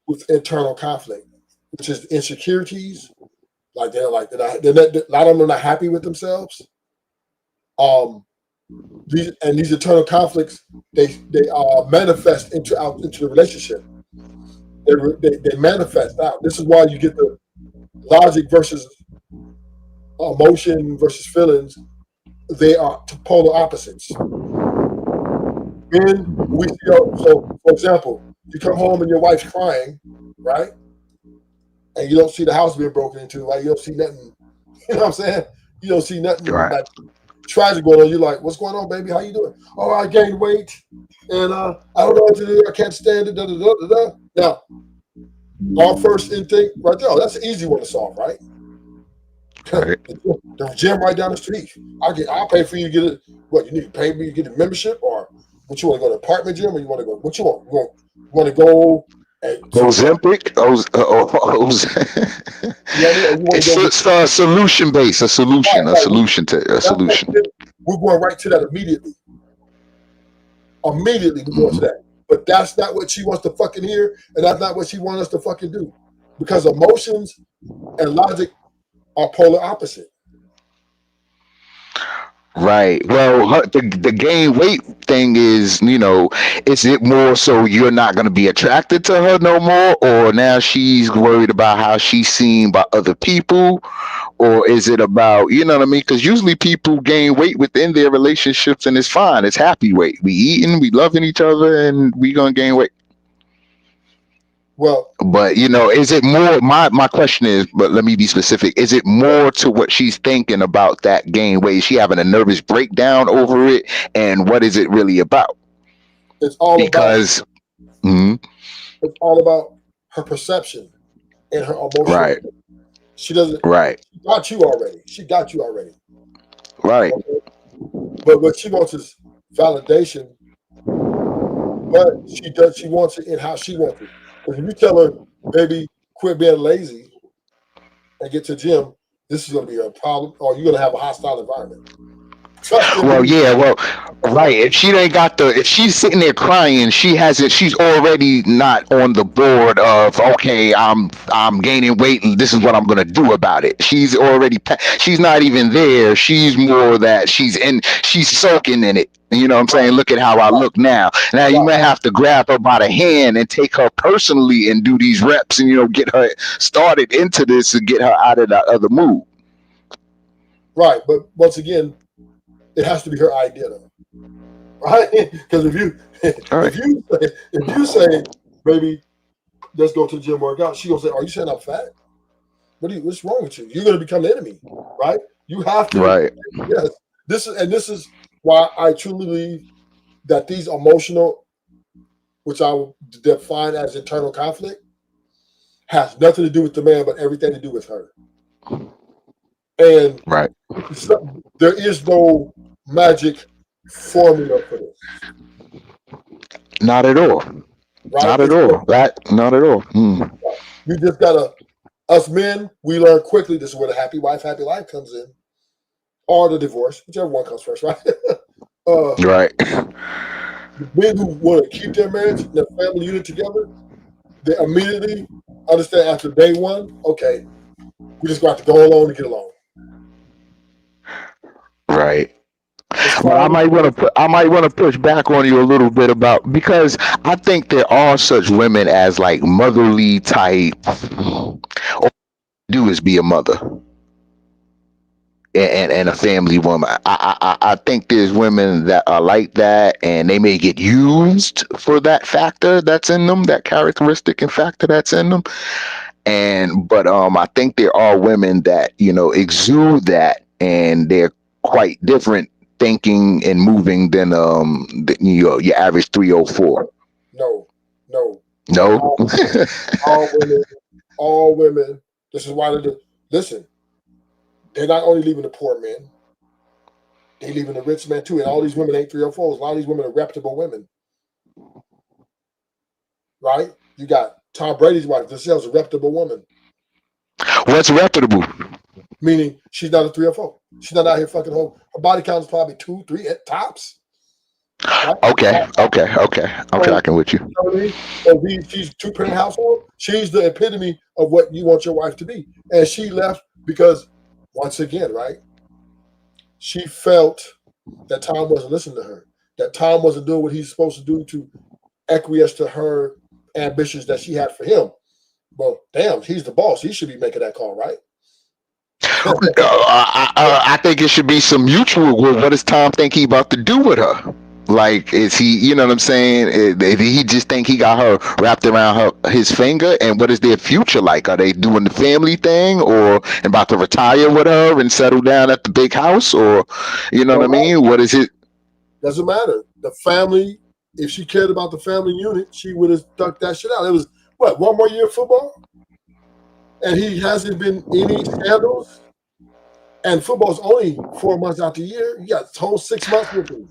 with internal conflict, which is insecurities. Like a lot of them are not happy with themselves. These internal conflicts, they manifest into the relationship. They manifest out. This is why you get the logic versus emotion versus feelings. They are polar opposites. So, for example, you come home and your wife's crying, right? And you don't see the house being broken into, right? You don't see nothing. You know what I'm saying? You don't see nothing. Right. Like, tragedy going on. You're like, what's going on, baby? How you doing? Oh, I gained weight, and I don't know what to do. I can't stand it. Da, da, da, da, da. Now, our first instinct right there. Oh, that's an easy one to solve, right? Right. The gym right down the street. I'll pay for you to get it. What you need to pay me to get a membership, or what you want to go to apartment gym, or you want to go? What you want? You want to go? Ozempic? It's a solution base, a solution to a solution. We're going right to that immediately. Immediately, we're going to that. But that's not what she wants to fucking hear, and that's not what she wants us to fucking do. Because emotions and logic are polar opposite. Right. Well, the gain weight thing is, is it more so you're not going to be attracted to her no more, or now she's worried about how she's seen by other people, or is it about, you know what I mean? Because usually people gain weight within their relationships, and it's fine. It's happy weight. We eating, we loving each other, and we gonna gain weight. Well, but is it more? My question is, but let me be specific. Is it more to what she's thinking about that gain weight? Is she having a nervous breakdown over it, and what is it really about? It's all it's all about her perception and her emotion. Right. She doesn't. Right. She got you already. She got you already. Right. Okay? But what she wants is validation. But she wants it in how she wants it. Because if you tell her, baby, quit being lazy and get to the gym, this is going to be a problem, or you're going to have a hostile environment. Well, yeah, right. If she's sitting there crying, she's already not on the board of, okay, I'm gaining weight and this is what I'm going to do about it. She's not even there. She's more that she's soaking in it. You know what I'm saying? Look at how I look now. Now you may have to grab her by the hand and take her personally and do these reps and, get her started into this and get her out of that other mood. Right. But once again, it has to be her idea, though, right? Because if you say, baby, let's go to the gym workout, she gonna say, are you saying I'm fat? What's wrong with you? You're gonna become the enemy, right? You have to. Right. Yes. This is why I truly believe that these emotional, which I would define as internal conflict, has nothing to do with the man, but everything to do with her. And right. There is no magic formula for this. Not at all. Right? Not at all. Not at all. You just gotta. Us men, we learn quickly. This is where the happy wife, happy life comes in, or the divorce, whichever one comes first, right? Right. The men who want to keep their marriage, their family unit together, they immediately understand after day one. Okay, we just got to go along to get along. Right. But I might want to push back on you a little bit because I think there are such women as like motherly type. All you do is be a mother and a family woman. I think there's women that are like that, and they may get used for that factor that's in them, that characteristic and factor that's in them. But I think there are women that exude that, and they're quite different thinking and moving than your average 304. No. All women. This is why they do. Listen, they're not only leaving the poor men, they leaving the rich men too. And all these women ain't 304s. A lot of these women are reputable women, right? You got Tom Brady's wife. This is a reputable woman. What's reputable? Meaning she's not a 304. She's not out here fucking home. Her body count is probably 2, 3 at tops. Right? Okay. I'm tracking with you. You know what I mean? So she's a 2-parent household. She's the epitome of what you want your wife to be. And she left because, once again, right? She felt that Tom wasn't listening to her. That Tom wasn't doing what he's supposed to do to acquiesce to her ambitions that she had for him. Well, damn, he's the boss. He should be making that call, right? I think it should be some mutual. What does Tom think he about to do with her? Like, is he, you know what I'm saying? Did he just think he got her wrapped around his finger? And what is their future like? Are they doing the family thing, or about to retire with her and settle down at the big house? Or, you know what I mean? What is it? Doesn't matter. The family, if she cared about the family unit, she would have stuck that shit out. It was, what, one more year of football? And he hasn't been any scandals? And football's only 4 months out the year. You got the whole 6 months with him.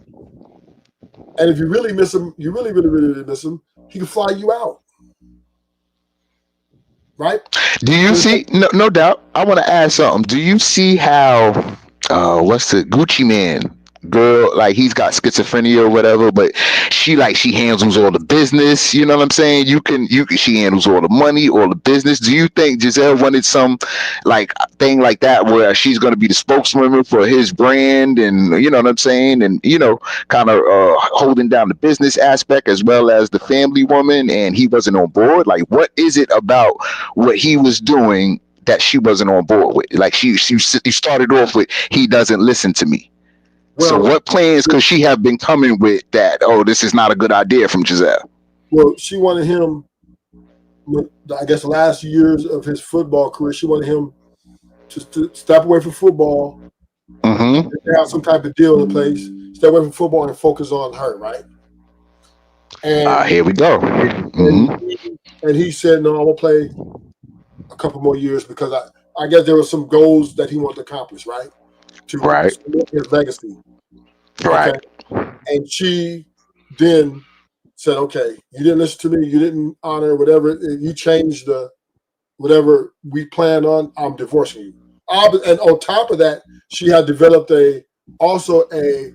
And if you really miss him, you really, really, really, really miss him, he can fly you out. Right? Do you see? No, no doubt. I want to add something. Do you see how? What's the Gucci Man girl? Like, he's got schizophrenia or whatever, but she handles all the business. You know what I'm saying? She handles all the money, all the business. Do you think Giselle wanted some like thing like that where she's going to be the spokeswoman for his brand, and you know what I'm saying, and kind of holding down the business aspect as well as the family woman, and he wasn't on board? Like, what is it about what he was doing that she wasn't on board with? Like, she started off with, he doesn't listen to me. Well, so what plans could she have been coming with that, oh, this is not a good idea from Giselle? Well, she wanted him, I guess, the last years of his football career, she wanted him to step away from football, have some type of deal in place, step away from football and focus on her, right? And here we go. And he said, no, I'm going to play a couple more years because I guess there were some goals that he wanted to accomplish, right? To his legacy. Right. Okay? And she then said, okay, you didn't listen to me, you didn't honor whatever, you changed whatever we planned on, I'm divorcing you. And on top of that, she had developed also a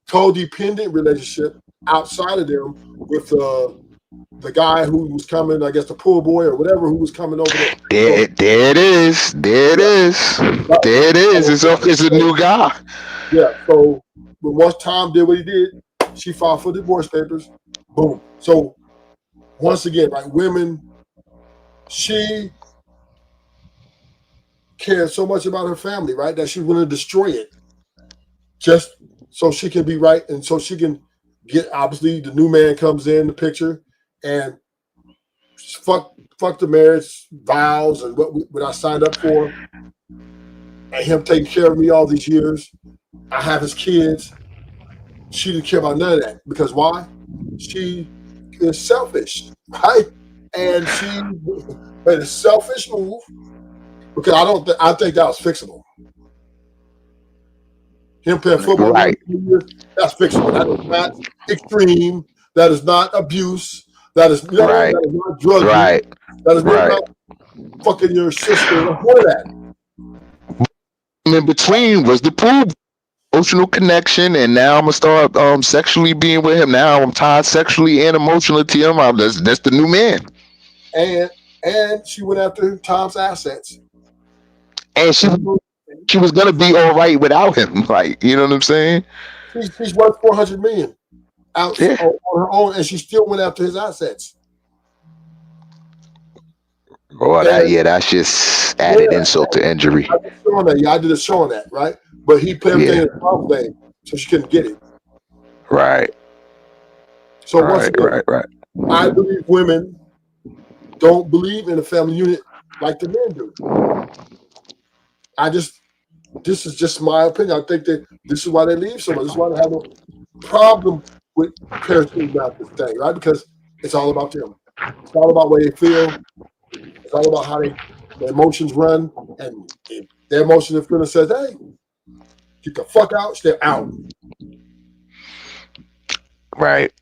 codependent relationship outside of them with the guy who was coming, I guess the pool boy or whatever, who was coming over there. There it is. There it is. There it is. It's a new guy. Yeah. So once Tom did what he did, she filed for divorce papers. Boom. So once again, like, women, she cared so much about her family, right, that she's willing to destroy it just so she can be right, and so she can get, obviously, the new man comes in the picture and fuck the marriage vows and what I signed up for, and him taking care of me all these years. I have his kids. She didn't care about none of that because why? She is selfish, right? And she made a selfish move because I think that was fixable. Him playing football, right? That's fixable. That is not extreme. That is not abuse. That is not, right. That is not drug use. Right. That is not fucking your sister. None of that. In between was the pool emotional connection, and now I'm gonna start sexually being with him. Now I'm tied sexually and emotionally to him. That's the new man. And she went after Tom's assets. And she was gonna be all right without him. Like, you know what I'm saying? She's worth $400 million out on her own, and she still went after his assets. Oh, that's just added insult to injury. I did a show on that, right? But he put everything in the wrong thing, so she couldn't get it. Right. So once again, I believe women don't believe in a family unit like the men do. This is just my opinion. I think that this is why they leave so much. This is why they have a problem with parenting about this thing, right? Because it's all about them. It's all about what they feel. It's all about how their emotions run. And if their emotions and feelings says, hey, get the fuck out, stay out. Right.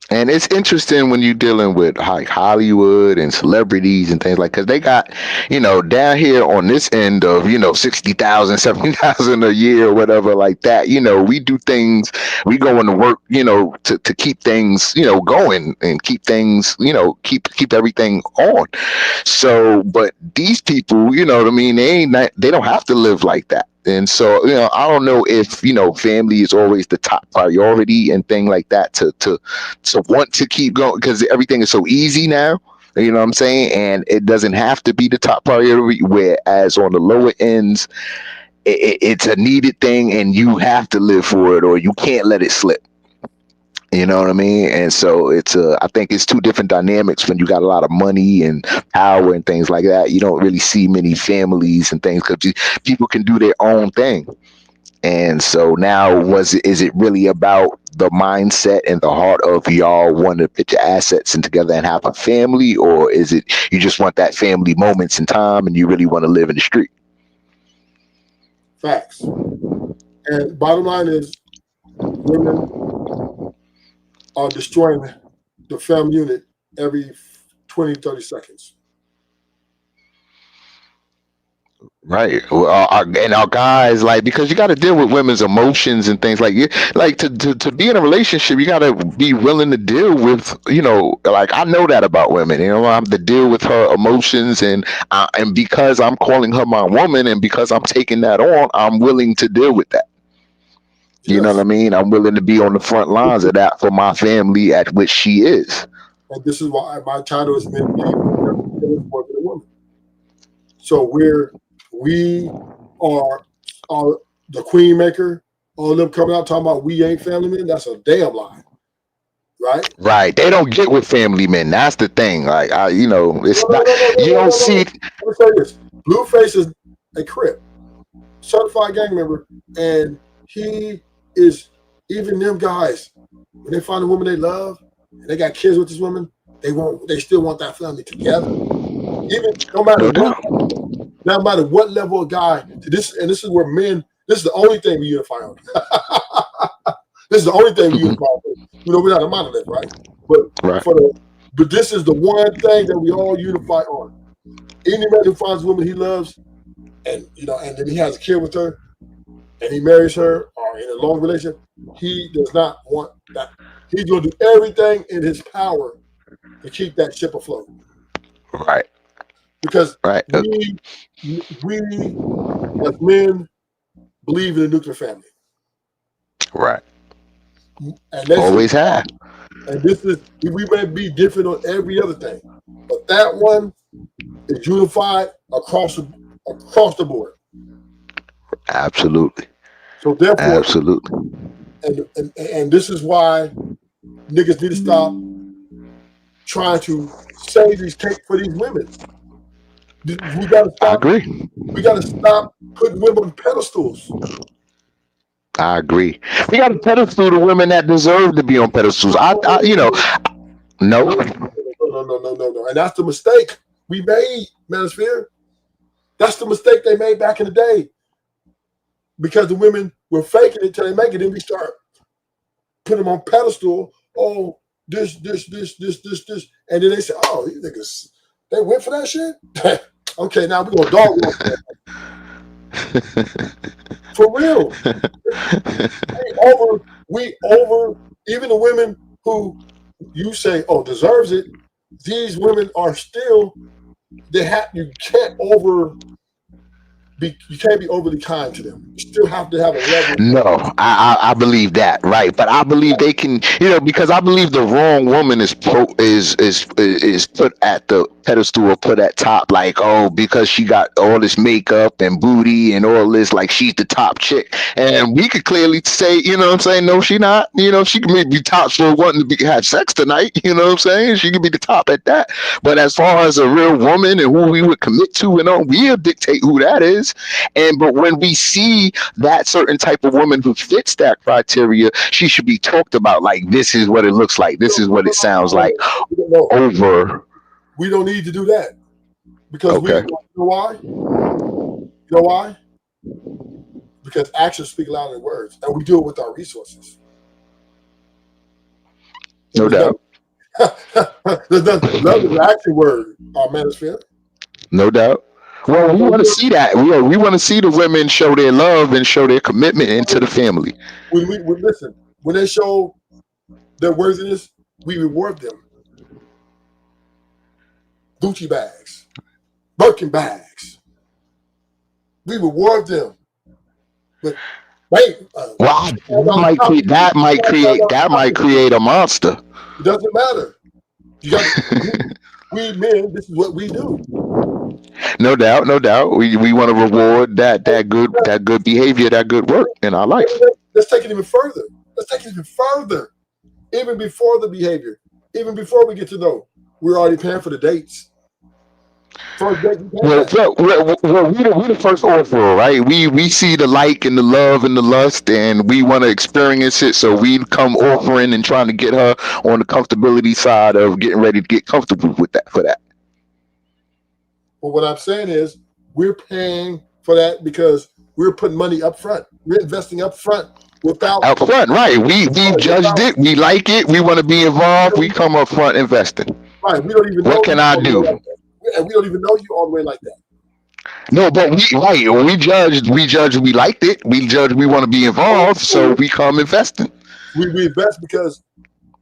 And it's interesting when you're dealing with like Hollywood and celebrities and things like, because they got, down here on this end of, 60,000, 70,000 a year or whatever like that. We do things, we go into work, to keep things, going and keep things, keep everything on. So, but these people, they don't have to live like that. And so, I don't know if, family is always the top priority and thing like that to want to keep going, because everything is so easy now, you know what I'm saying? And it doesn't have to be the top priority, whereas on the lower ends, it's a needed thing and you have to live for it or you can't let it slip. You know what I mean? And so I think it's two different dynamics when you got a lot of money and power and things like that. You don't really see many families and things because people can do their own thing. And so now, is it really about the mindset and the heart of y'all want to put your assets in together and have a family, or is it you just want that family moments in time and you really want to live in the street? Facts. And bottom line is, women are destroying the family unit every 20, 30 seconds. Right. Well, and our guys, like, because you got to deal with women's emotions and things like to be in a relationship, you got to be willing to deal with, like, I know that about women, I have to deal with her emotions, and because I'm calling her my woman and because I'm taking that on, I'm willing to deal with that. You know what I mean? I'm willing to be on the front lines of that for my family, at which she is. And this is why my title is Men Believe More Than a Woman. So we are the queen maker, all of them coming out talking about we ain't family men. That's a damn lie. Right? Right. They don't get with family men. That's the thing. Like, it's you don't see. Let me say this. Blueface is a Crip, certified gang member, and he is, even them guys, when they find a woman they love and they got kids with this woman, they still want that family together. Even no matter what level of guy, this is where men, this is the only thing we unify on. This is the only thing we unify on. We're not a monolith, right? But this is the one thing that we all unify on. Any man who finds a woman he loves, and and then he has a kid with her, and he marries her, or in a long relationship, he does not want that. He's going to do everything in his power to keep that ship afloat. Right. Because we as men believe in the nuclear family. Right. And always have. And we may be different on every other thing, but that one is unified across the board. Absolutely. So therefore, absolutely. And this is why niggas need to stop trying to save these cake for these women. We gotta stop. I agree. We gotta stop putting women on pedestals. I agree. We got to pedestal the women that deserve to be on pedestals. No. No. And that's the mistake we made, Manosphere. That's the mistake they made back in the day. Because the women were faking it till they make it, then we start putting them on pedestal. Oh, this. And then they say, oh, these niggas, they went for that shit? Okay, now we're going to dog walk that. For real. We over, even the women who you say, oh, deserves it, these women are still, you can't be overly kind to them. You still have to have a level. No, I believe that, right? But I believe they can, because I believe the wrong woman is put at the pedestal or put at top, like, oh, because she got all this makeup and booty and all this, like she's the top chick. And we could clearly say, no, she not. She can maybe be top for wanting to have sex tonight. You know what I'm saying? She could be the top at that. But as far as a real woman and who we would commit to and all, we'll dictate who that is. But when we see that certain type of woman who fits that criteria, she should be talked about like, this is what it looks like. This is what it sounds like. Over. We don't need to do that. Because you know why? You know why? Because actions speak louder than words. And we do it with our resources. No doubt. There's nothing. Love is an action word, Manosphere. No doubt. Well, we want to see that. We want to see the women show their love and show their commitment into the family. Listen, when they show their worthiness, we reward them. Gucci bags, Birkin bags. We reward them. But wow, that might create a monster. It doesn't matter. We men, this is what we do. No doubt. We want to reward that good behavior, that good work in our life. Let's take it even further. Even before the behavior, even before we get to know, we're already paying for the dates. First date, we pay Well, that. we the first offer, right? We see the like and the love and the lust, and we want to experience it. So we come offering and trying to get her on the comfortability side of getting ready to get comfortable with that for that. But what I'm saying is, we're paying for that because we're putting money up front. We're investing up front without Out front, right? We judged without it. We like it. We want to be involved. We come up front investing. right. We don't even What know can you I all the way do? like that, and we don't even know you all the way like that. No, but we judged. We judged. We liked it. We judged. We want to be involved. So we come investing. We invest because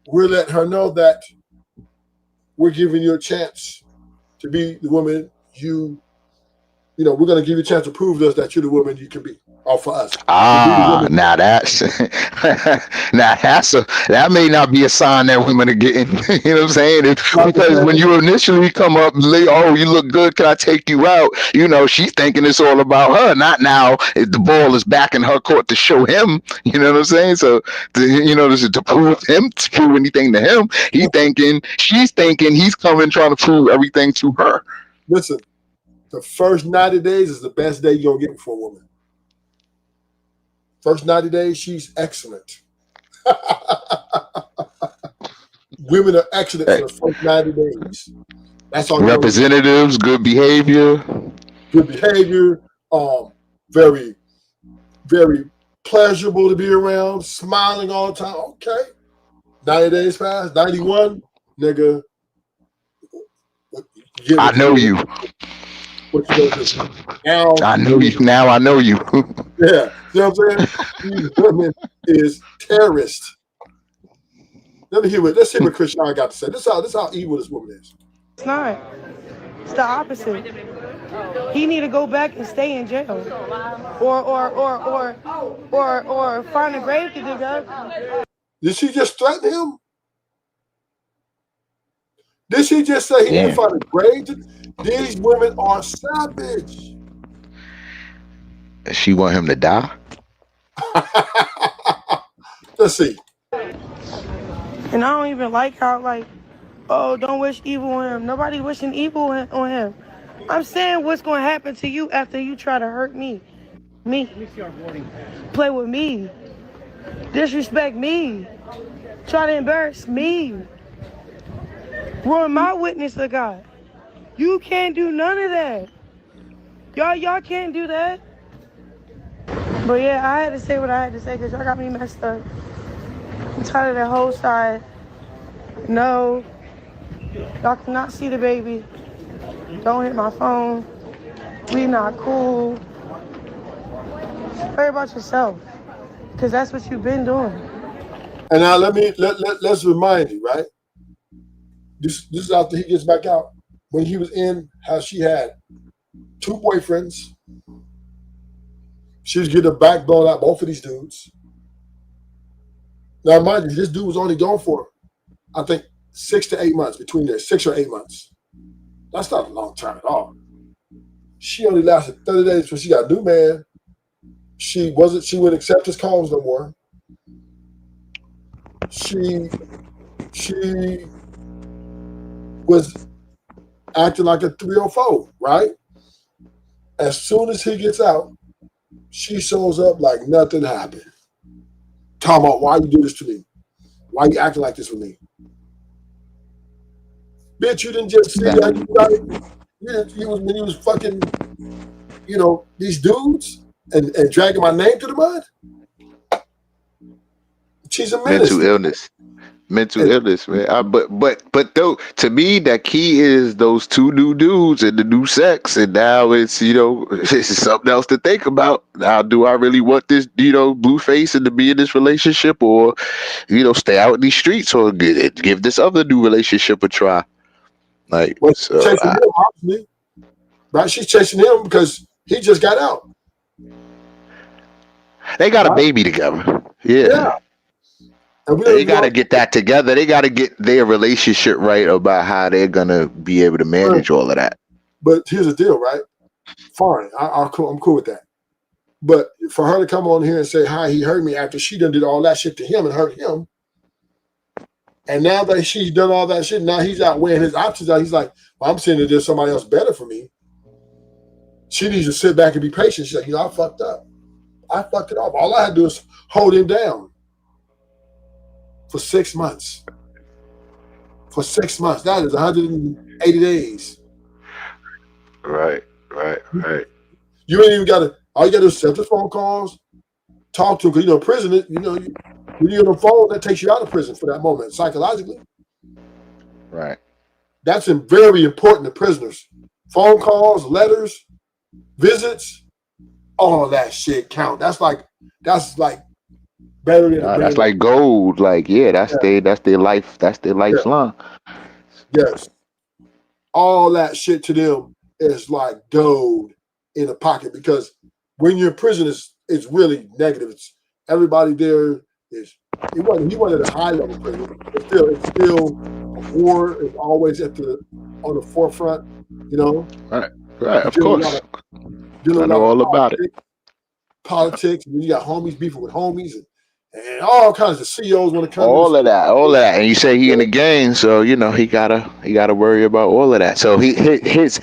we're letting her know that we're giving you a chance to be the woman we're going to give you a chance to prove to us that you're the woman you can be, or for us. Ah, now that's that may not be a sign that women are getting. You know what I'm saying? Because when you initially come up, oh, you look good. Can I take you out? You know, she's thinking it's all about her. Not now. If the ball is back in her court to show him. You know what I'm saying? So, to prove anything to him, she's thinking he's coming trying to prove everything to her. Listen, the first 90 days is the best day you're going to get for a woman. First 90 days, she's excellent. Women are excellent for the first 90 days. That's all. Representatives, good behavior. Good behavior. Very, very pleasurable to be around. Smiling all the time. Okay. 90 days pass. 91, nigga. I know you. What you gonna do? Now I know you. Now I know you. Yeah. You know what I'm saying? These women is terrorists. Let's hear what Chrisean got to say. This is how evil this woman is. It's not. It's the opposite. He need to go back and stay in jail, or find a grave to dig up. Did she just threaten him? Did she just say he need to find a grave? These women are savage. She want him to die? Let's see. And I don't even like how, don't wish evil on him. Nobody's wishing evil on him. I'm saying what's going to happen to you after you try to hurt me. Play with me. Disrespect me. Try to embarrass me. Ruin my witness to God. You can't do none of that. Y'all can't do that. But yeah, I had to say what I had to say because y'all got me messed up. I'm tired of that whole side. No. Y'all cannot see the baby. Don't hit my phone. We not cool. Worry about yourself. Because that's what you've been doing. And now let's remind you, right? This is after he gets back out. When he was in, how she had 2 boyfriends. She was getting a backbone out both of these dudes. Now, mind you, this dude was only gone for, I think, 6 to 8 months between there, 6 or 8 months. That's not a long time at all. She only lasted 30 days before she got a new man. She wouldn't accept his calls no more. She was acting like a 304, right? As soon as he gets out, she shows up like nothing happened. Talking about, why you do this to me? Why you acting like this with me? Bitch, you didn't just see that when you was fucking, these dudes and dragging my name to the mud. She's a menace. Mental illness, man. But though, to me, that key is those 2 new dudes and the new sex, and now it's it's something else to think about. Now, do I really want this Blueface and to be in this relationship, or stay out in these streets, or give this other new relationship a try? Chasing him, obviously. Right? She's chasing him because he just got out. They got a baby together. Yeah. And they got to get that together. They got to get their relationship right about how they're going to be able to manage all of that. But here's the deal, right? Fine. I'm cool with that. But for her to come on here and say, hi, he hurt me after she done did all that shit to him and hurt him, And now that she's done all that shit, now he's out weighing his options out. He's like, well, I'm saying that there's somebody else better for me. She needs to sit back and be patient. She's like, I fucked up. I fucked it up. All I had to do is hold him down for 6 months. For 6 months. That is 180 days. Right. You ain't even got to, all you got to do is set the phone calls, talk to him. Because, prison, when you're on the phone, that takes you out of prison for that moment, psychologically. Right. That's very important to prisoners. Phone calls, letters, visits, all of that shit count. That's like better than That's like gold. Like, that's their life. That's their lifeline. Yes. All that shit to them is like gold in the pocket, because when you're in prison, it's really negative. It's everybody there is. He wasn't at a high level prison, but it's still war is always on the forefront. Right. Of course. I know all about it. Politics, and then you got homies beefing with homies, and all kinds of CEOs want to come. All of that, and you say he in the game, so he gotta worry about all of that. So his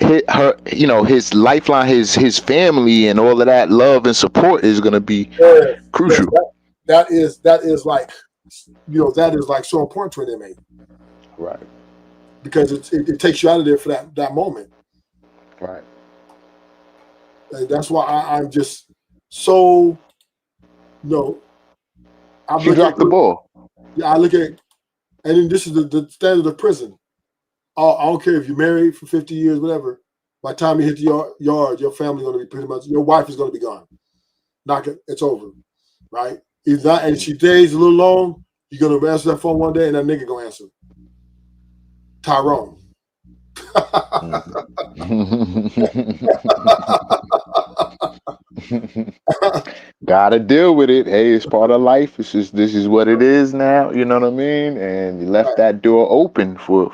lifeline, his family, and all of that love and support is gonna be crucial. That is like that is like so important to an inmate, right? Because it takes you out of there for that moment, right? And that's why I'm just so She dropped the ball. Yeah, I look at, and then this is the standard of prison. I don't care if you're married for 50 years, whatever. By the time you hit the yard, your family's going to be pretty much, your wife is going to be gone. It's over, right? If not, and she stays a little long, you're going to answer that phone one day, and that nigga going to answer. Tyrone. Gotta deal with it. Hey, it's part of life. This is what it is now. You know what I mean? And you left that door open for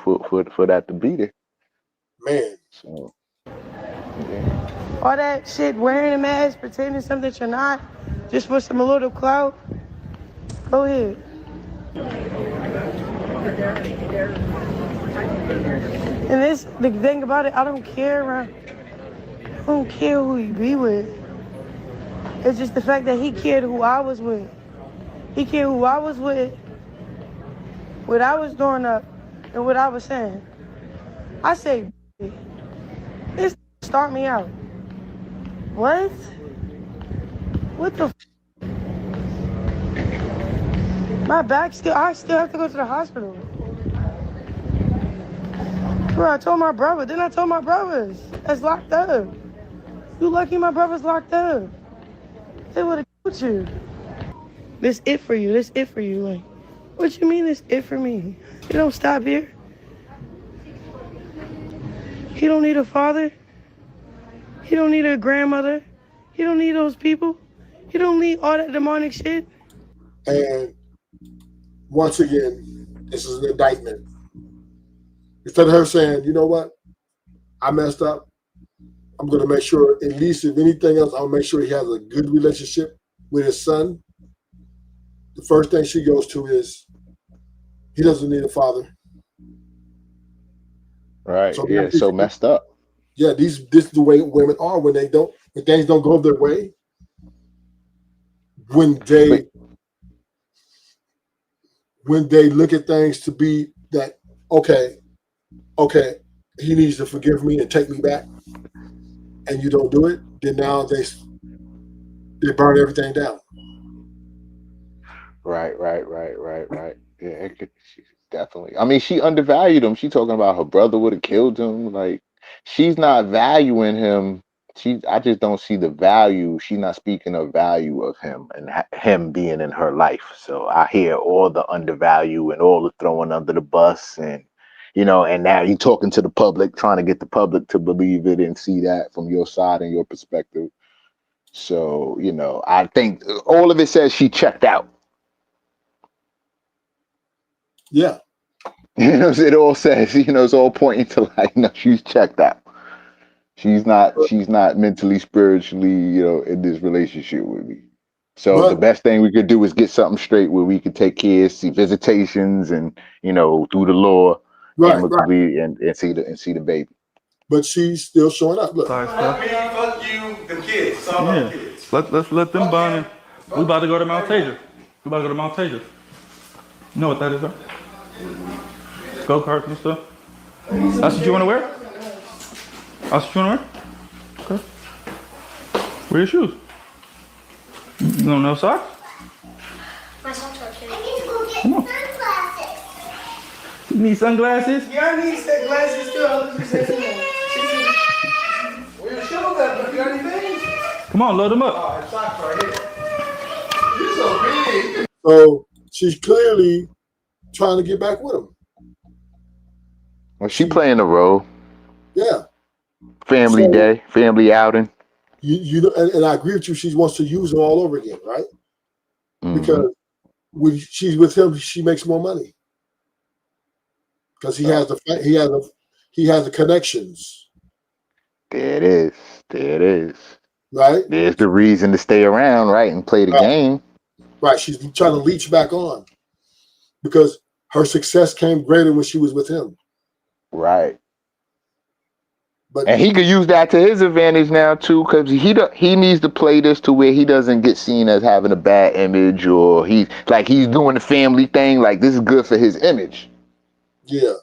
that to be there. Man. So, all that shit, wearing a mask, pretending something that you're not, just for some little clout. Go ahead. And the thing about it, I don't care who you be with. It's just the fact that he cared who I was with. He cared who I was with, what I was doing up, and what I was saying. I say, this start me out. What? What the My back I still have to go to the hospital. Bro, I told my brother, then I told my brothers that's locked up. You lucky my brother's locked up. They would have killed you. This it for you, this it for you. Like, what you mean this it for me? You don't stop here. He don't need a father. He don't need a grandmother. He don't need those people. He don't need all that demonic shit. And once again, this is an indictment. Instead of her saying, you know what, I messed up, I'm going to make sure, at least if anything else, I'll make sure he has a good relationship with his son. The first thing she goes to is, he doesn't need a father. Right. So, yeah, so messed up. Yeah, this is the way women are when things don't go their way. When they look at things to be that, okay, he needs to forgive me and take me back, and you don't do it, then now they burn everything down. Right. Yeah, definitely. I mean, she undervalued him. She talking about her brother would have killed him. Like, she's not valuing him. I just don't see the value. She's not speaking of value of him and him being in her life. So I hear all the undervalue and all the throwing under the bus, and and now you talking to the public, trying to get the public to believe it and see that from your side and your perspective. So I think all of it says she checked out. Yeah. It all says, it's all pointing to like, no, she's checked out. She's not mentally, spiritually, in this relationship with me. So the But best thing we could do is get something straight where we could take kids, see visitations, and through the law, right, right. amicably, and see the baby. But she's still showing up. Look, Sorry, Fuck stuff. me, fuck you, them kids. It's all about the Yeah. kids. Let's let them bond. And we about to go to Mount Tasia. We about to go to Mount Tasia. You know what that is, right? Go karts and stuff. That's what you want to wear? That's what you want to wear? Okay. Wear your shoes. You don't know socks? My socks are cute. Come on. You need sunglasses? Yeah, I need that glasses too. I was just saying. Where your shoes at? You got anything? Come on, load them up. Oh, it's socks right here. You're so big. so she's clearly trying to get back with him. Well, she playing a role. Yeah. Family So- day, family outing. You know, and I agree with you. She wants to use him all over again, right? Mhm. Because when she's with him, she makes more money because he has the connections, There it is. There it is. right? There's the reason to stay around, right, and play the game. Right. She's trying to leech back on because her success came greater when she was with him. Right. But And he could use that to his advantage now too, because he needs to play this to where he doesn't get seen as having a bad image, or he's doing the family thing. Like, this is good for his image. yeah,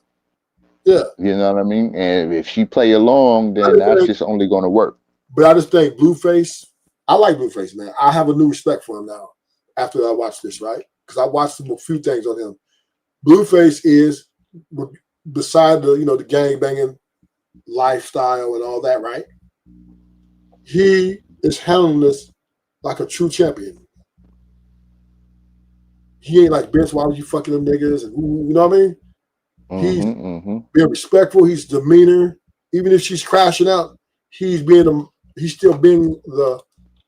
You know what I mean? And if she play along, then that's just only going to work. but I just think Blueface. I like Blueface, man. I have a new respect for him now after I watched this, right? Because I watched a few things on him. Blueface is beside the gang banging lifestyle and all that, right? He is handling this like a true champion. He ain't like, bitch, why was you fucking them niggas? And you know what I mean? He's being respectful. He's demeanor. Even if she's crashing out, he's still being I'm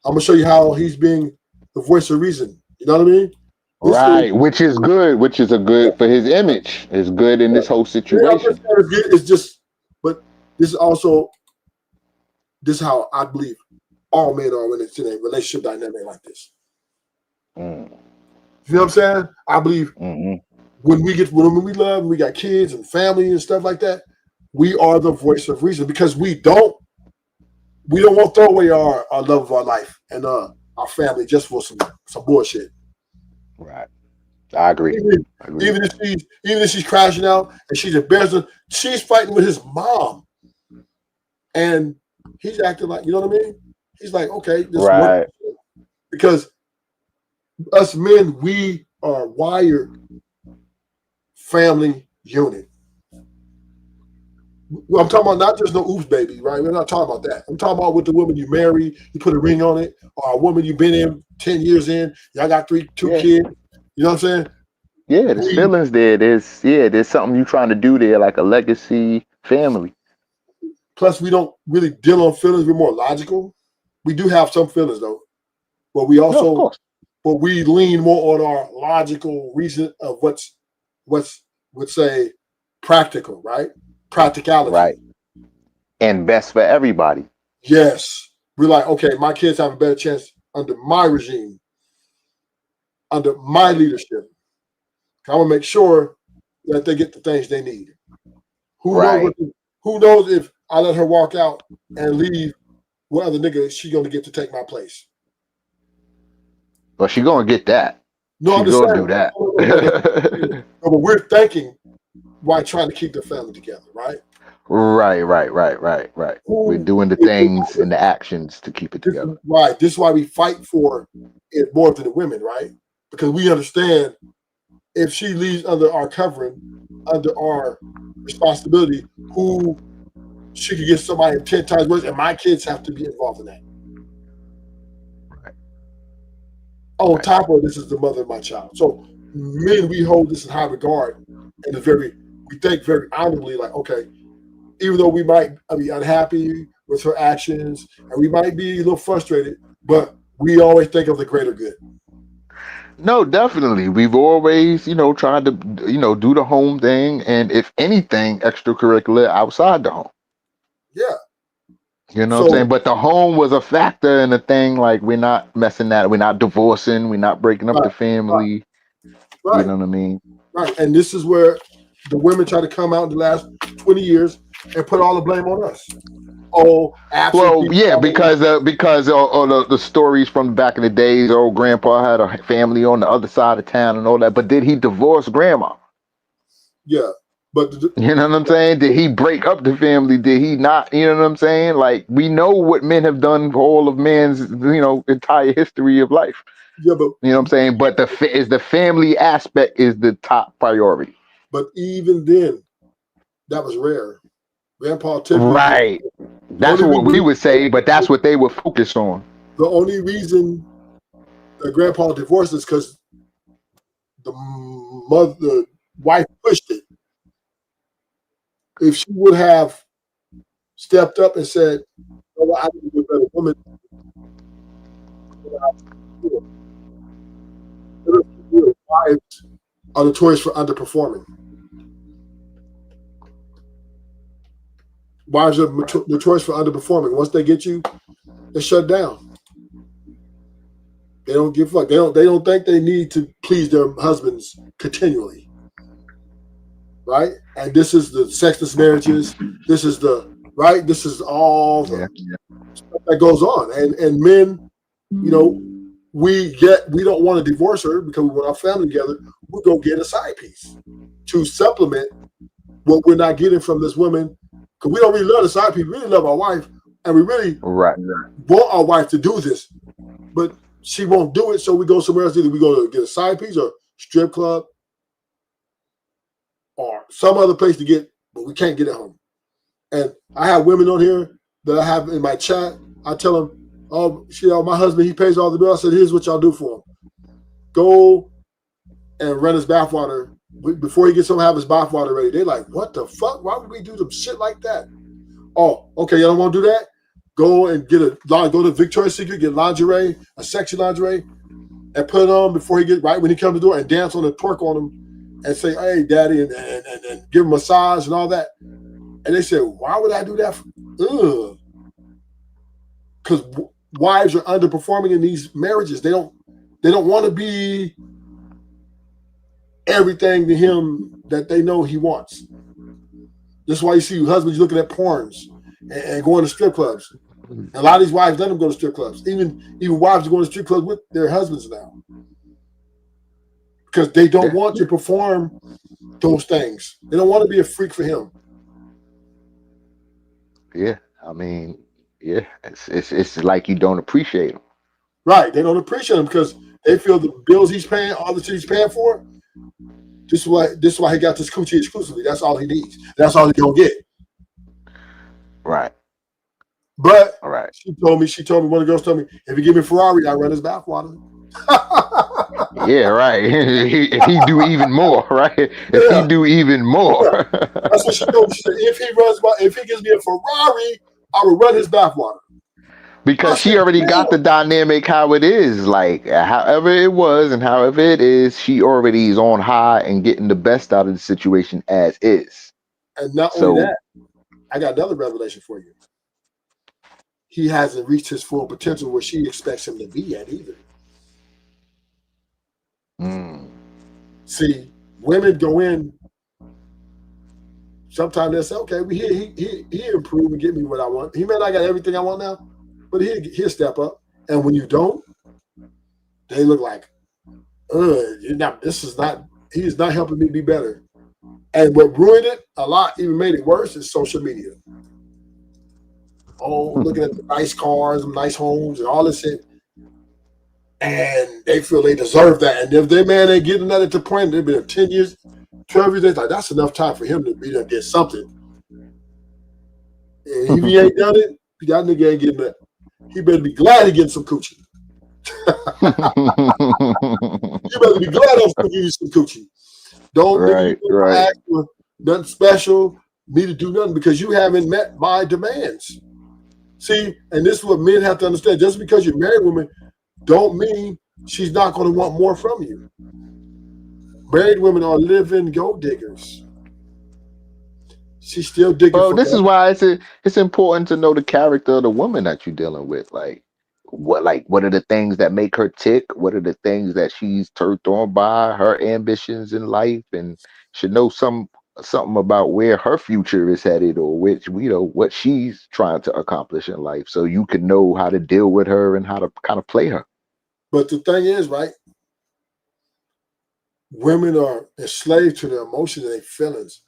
gonna show you how he's being the voice of reason. You know what I mean? Right, which is good. Which is good for his image. It's good in this whole situation. It's just, but this is how I believe all men are when it's in a relationship dynamic like this. You know what I'm saying? I believe when we love, we got kids and family and stuff like that, we are the voice of reason because we don't want to throw away our love of our life and our family just for some bullshit. Right. I agree. Even if she's crashing out and she's embarrassing, she's fighting with his mom. And he's acting like, you know what I mean? He's like, okay, this works. Because us men, we are wired family unit. Well, I'm talking about not just no oops baby, right? We're not talking about that. I'm talking about with the woman you marry, you put a ring on it, or a woman you've been in 10 years in, y'all got two kids. You know what I'm saying? Yeah, there's feelings there. There's something you're trying to do there, like a legacy family. Plus, we don't really deal on feelings. We're more logical. We do have some feelings though, but we also, but we lean more on our logical reason of what's would say practical, right? Practicality. Right. And best for everybody. Yes. We're like, okay, my kids have a better chance under my regime, under my leadership. I want to make sure that they get the things they need. Who knows if I let her walk out and leave, what other nigga is she going to get to take my place? Well, she going to get that. No, I'm She's just going to saying. do that. No, but we're thinking while trying to keep the family together, right? Right. We're doing the things and the actions to keep it together. Right. This is why we fight for it more than the women, right? Because we understand if she leaves under our covering, under our responsibility, who she could get somebody 10 times worse, and my kids have to be involved in that. Right. On top of this is the mother of my child. So men, we hold this in high regard, and we think very honorably, like, okay, even though we might be unhappy with her actions, and we might be a little frustrated, but we always think of the greater good. No, definitely. We've always, tried to, do the home thing, and if anything, extracurricular outside the home. Yeah. You know what I'm So saying? But the home was a factor in the thing. Like we're not messing that. We're not divorcing. We're not breaking up right, the family. You right, know what I mean? right. And this is where the women try to come out in the last 20 years and put all the blame on us. Oh, Well, absentee. yeah, because all the stories from back in the days. Oh, grandpa had a family on the other side of town and all that. But did he divorce grandma? Yeah, but You know what I'm saying? Did he break up the family? Did he not? You know what I'm saying? Like we know what men have done for all of man's entire history of life. yeah, but You know what I'm saying? But the family aspect is the top priority. even then, that was rare. Grandpa typically Right. the That's only what we reason would say, but that's what they would focus on. the only reason that Grandpa divorced is because the wife pushed it. If she would have stepped up and said, "Oh, I need to be a better woman," wives are notorious for underperforming. Wives are notorious for underperforming. Once they get you, they shut down. They don't give a fuck. They don't think they need to please their husbands continually. Right? And this is the sexless marriages. This is the right. This is all the stuff that goes on. And men, you know, we don't want to divorce her because we want our family together. We go get a side piece to supplement what we're not getting from this woman. Because we don't really love the side piece. We really love our wife, and we really want our wife to do this, but she won't do it. So we go somewhere else. Either we go to get a side piece or strip club or some other place to get, but we can't get it home. And I have women on here that I have in my chat. I tell them, "Oh, my husband, he pays all the bills." I said, "Here's what y'all do for him: go and rent his bathwater before he gets home. Have his bathwater ready." They're like, "What the fuck? Why would we do some shit like that?" Oh, okay, y'all don't want to do that? Go and go to Victoria's Secret, get lingerie, a sexy lingerie, and put it on before he gets right when he comes to the door and dance on and twerk on him and say, "Hey, daddy," and give him a massage and all that. And they said, "Why would I do that?" Because wives are underperforming in these marriages. They don't want to be everything to him that they know he wants. That's why you see husbands looking at porns and going to strip clubs. And a lot of these wives let them go to strip clubs. Even wives are going to strip clubs with their husbands now. Because they don't want to perform those things. They don't want to be a freak for him. Yeah. I mean, yeah. It's like you don't appreciate him. Right. They don't appreciate him because they feel the bills he's paying, all the shit he's paying for. This is why he got this coochie exclusively. That's all he needs. That's all he's gonna get. Right. But she told me, one of the girls told me, if you give me a Ferrari, I run his bathwater. Yeah, right. If he do even more, right? If he do even more. That's what she told me. She said, if he gives me a Ferrari, I will run his bathwater. Because she already got the dynamic how it is. Like, however it was and however it is, she already is on high and getting the best out of the situation as is. And not only that, I got another revelation for you. He hasn't reached his full potential where she expects him to be at either. See, women go in, sometimes they say, okay, he improved and get me what I want. He may not got everything I want now, but he'll step up. And when you don't, they look like, he is not helping me be better. And what ruined it a lot, even made it worse, is social media. Oh, looking at the nice cars, and nice homes, and all this shit. And they feel they deserve that. And if their man ain't getting that at the point, they've been there 10 years, 12 years, they're like, that's enough time for him to be there and get something. And if he ain't done it, that nigga ain't getting that. He better be glad he getting some coochie. You better be glad I'm giving you some coochie. Don't ask for nothing special, me to do nothing because you haven't met my demands. See, and this is what men have to understand. Just because you're a married woman don't mean she's not going to want more from you. Married women are living gold diggers. She's still digging Well, for this is that. why it's important to know the character of the woman that you're dealing with. What are the things that make her tick? What are the things that she's turned on by, her ambitions in life, and should know something about where her future is headed, or which what she's trying to accomplish in life, so you can know how to deal with her and how to kind of play her. But the thing is, right? Women are enslaved to their emotions and their feelings,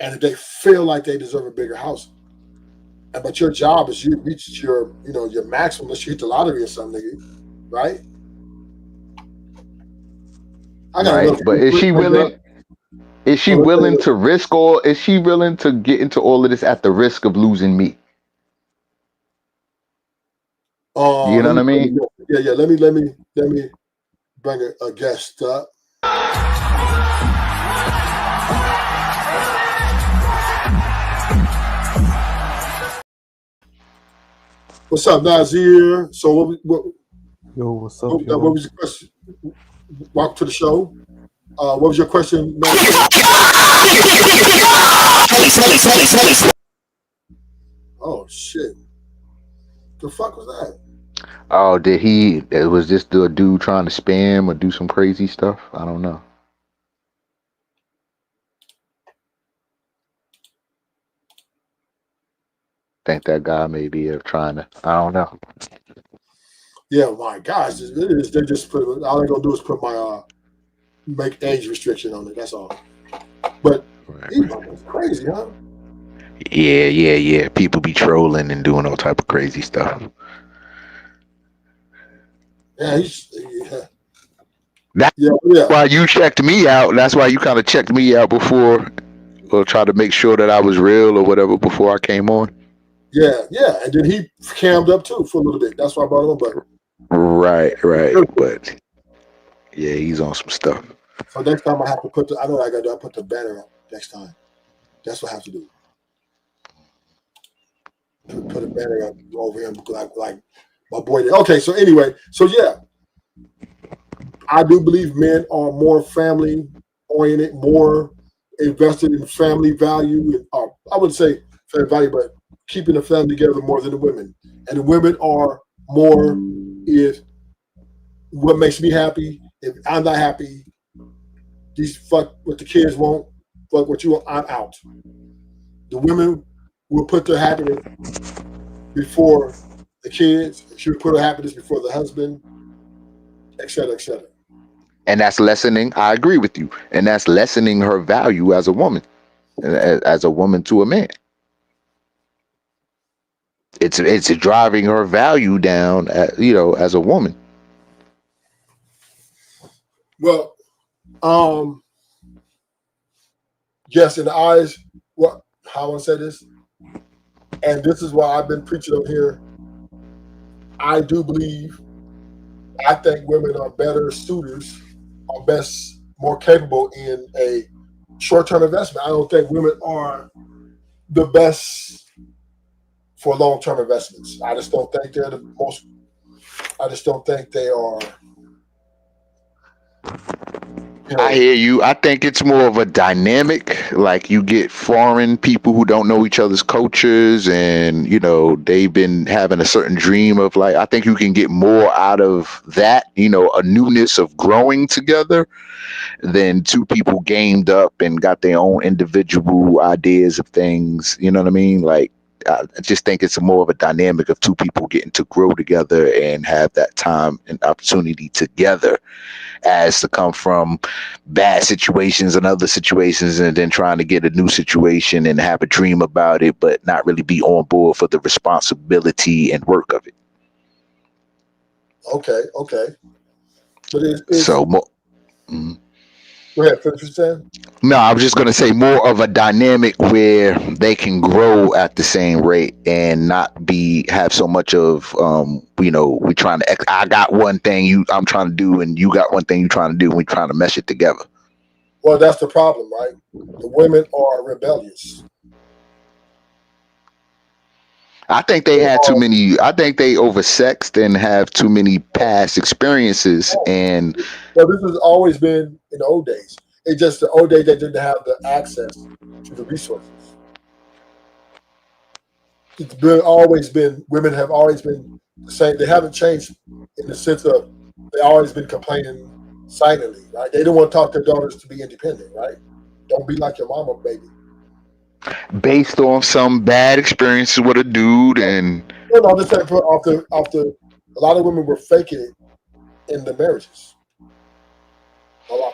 and if they feel like they deserve a bigger house. But your job is you reach your maximum unless you hit the lottery or something, nigga, right? I got Right, enough. but is she willing? Is she willing to risk all? Is she willing to get into all of this at the risk of losing me? You know Let what me, I mean? yeah. Let me bring a guest up. What's up, Nazir? So Yo, what's up, what y'all? was your question? Welcome to the show. What was your question, Nazir? Oh shit! The fuck was that? Oh, was this the dude trying to spam or do some crazy stuff? I don't know. Think that guy may be trying to, I don't know. Yeah, my gosh, they just put all they're gonna do is put my make age restriction on it. That's all. But it's crazy, huh? Yeah. People be trolling and doing all type of crazy stuff. Yeah, That's why you checked me out. That's why you kind of checked me out before, or tried to make sure that I was real or whatever before I came on. Yeah, and then he cammed up too for a little bit. That's why I brought him up. But Right. But yeah, he's on some stuff. so next time I have to I know what I got to do. I put the banner up next time. That's what I have to do. Put a banner up over him like my boy did. Okay, so anyway, so yeah, I do believe men are more family oriented, more invested in family value. I wouldn't say family value, but keeping the family together more than the women. And the women are more is what makes me happy. If I'm not happy, these fuck what the kids want, fuck what you want, I'm out. The women will put their happiness before the kids. She would put her happiness before the husband, et cetera, et cetera. And that's lessening. I agree with you. And that's lessening her value as a woman, as a woman to a man. It's driving her value down, as a woman. Well, yes, in the eyes. What? How I want to say this, and this is why I've been preaching on here. I do believe. I think women are better suitors, are more capable in a short-term investment. I don't think women are the best for long-term investments. I just don't think they're the most. I just don't think they are. I hear you. I think it's more of a dynamic. Like you get foreign people who don't know each other's cultures, and they've been having a certain dream of I think you can get more out of that. A newness of growing together than two people gamed up and got their own individual ideas of things. You know what I mean? I just think it's more of a dynamic of two people getting to grow together and have that time and opportunity together, as to come from bad situations and other situations and then trying to get a new situation and have a dream about it, but not really be on board for the responsibility and work of it. Okay. But so more. Go ahead, finish what you're saying. No, I was just going to say more of a dynamic where they can grow at the same rate and not have so much of, we trying to, I got one thing I'm trying to do and you got one thing you're trying to do and we're trying to mesh it together. Well, that's the problem, right? The women are rebellious. I think they had too many. I think they oversexed and have too many past experiences. And well, this has always been in the old days. It's just the old days they didn't have the access to the resources. it's been always been women have always been the same. They haven't changed in the sense of they always been complaining silently, right? They don't want to talk their daughters to be independent, right? Don't be like your mama, baby. Based on some bad experiences with a dude, and No, I'm just saying after a lot of women were faking it in the marriages.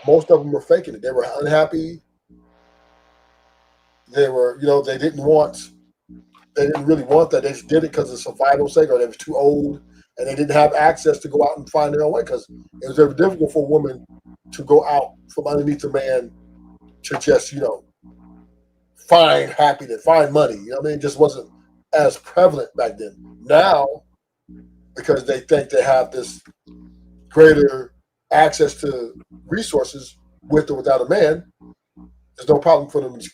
Most of them were faking it. They were unhappy. They were, they didn't really want that. They just did it because of survival sake, or they were too old and they didn't have access to go out and find their own way. Because it was very difficult for a woman to go out from underneath a man to just, find happiness, find money. You know what I mean? It just wasn't as prevalent back then. Now, because they think they have this greater access to resources with or without a man, there's no problem for them to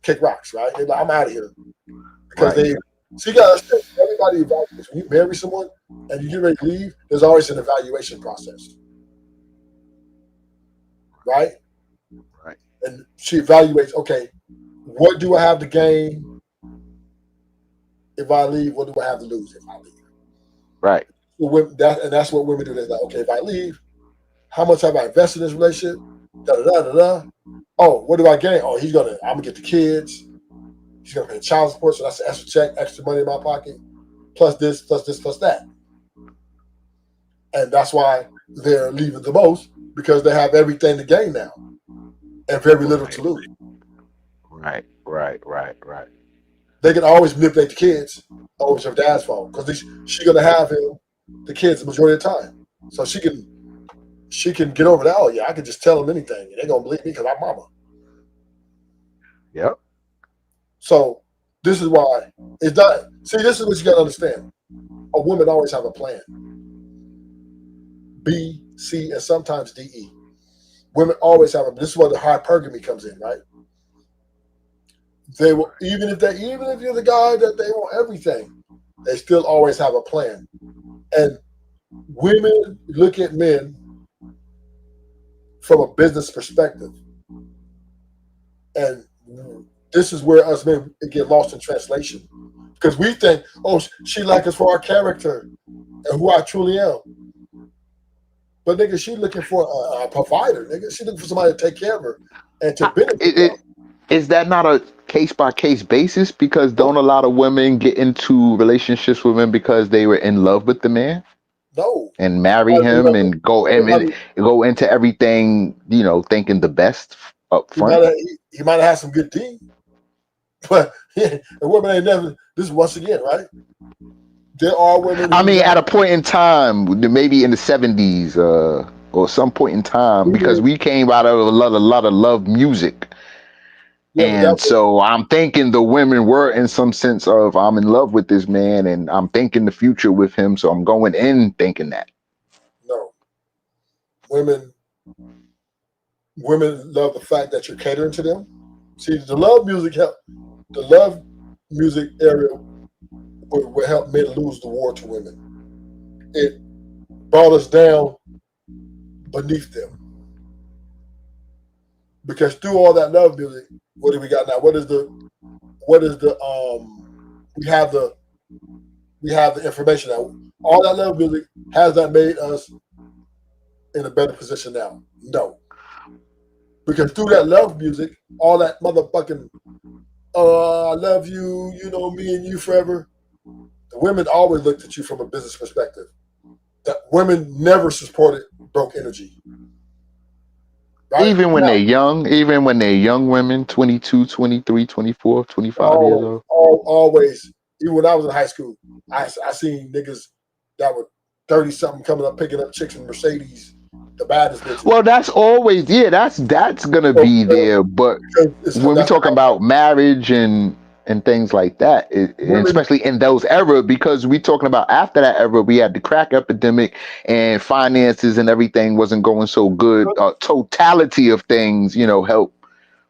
kick rocks, right? They're like, I'm out of here. Because so you got to understand, everybody evaluates. When you marry someone and you get ready to leave, there's always an evaluation process. Right? Right. And she evaluates, okay, what do I have to gain if I leave? What do I have to lose if I leave? Right. And that's what women do. They're like, okay, if I leave, how much have I invested in this relationship? Da da da da da. Oh, what do I gain? Oh, I'm gonna get the kids. He's gonna pay child support, so that's an extra check, extra money in my pocket, plus this, plus this, plus that. And that's why they're leaving the most, because they have everything to gain now and very little to lose. Right. They can always manipulate the kids. Oh, it's her dad's fault, because she's gonna have the kids the majority of the time, so she can get over that. Oh yeah, I can just tell them anything, and they're gonna believe me because I'm mama. Yep. So this is why it's not. See, this is what you gotta understand. A woman always have a plan. B, C, and sometimes D, E. Women always have a. This is where the hypergamy comes in, right? They will even if you're the guy that they want everything, they still always have a plan. And women look at men from a business perspective, and this is where us men get lost in translation, because we think, oh, she like us for our character and who I truly am. But nigga, she looking for a provider. Nigga, she looking for somebody to take care of her and to benefit. Is that not a case-by-case basis? Because don't a lot of women get into relationships with men because they were in love with the man? No. And marry him and go into everything, thinking the best up front. He might have had some good deed, but a woman ain't never. This is once again, right? There are women. I mean, at a point in time, maybe in the 70s or some point in time, because we came out of a lot of love music. Yeah, and so I'm thinking the women were in some sense of, I'm in love with this man and I'm thinking the future with him. So I'm going in thinking that. No. Women love the fact that you're catering to them. See, the love music area would help men lose the war to women. It brought us down beneath them. Because through all that love music, what do we got now? We have the information now. All that love music, has that made us in a better position now? No. Because through that love music, all that motherfucking I love you, me and you forever. The women always looked at you from a business perspective. That women never supported broke energy. Right? Even when they're young women, 22, 23, 24, 25 years old. Always. Even when I was in high school, I seen niggas that were 30-something coming up, picking up chicks in Mercedes, the baddest bitches. Well, that's always, that's going to be there. But when we're talking about marriage and things like that, and especially in those eras, because we're talking about after that era, we had the crack epidemic and finances and everything wasn't going so good. Totality of things, help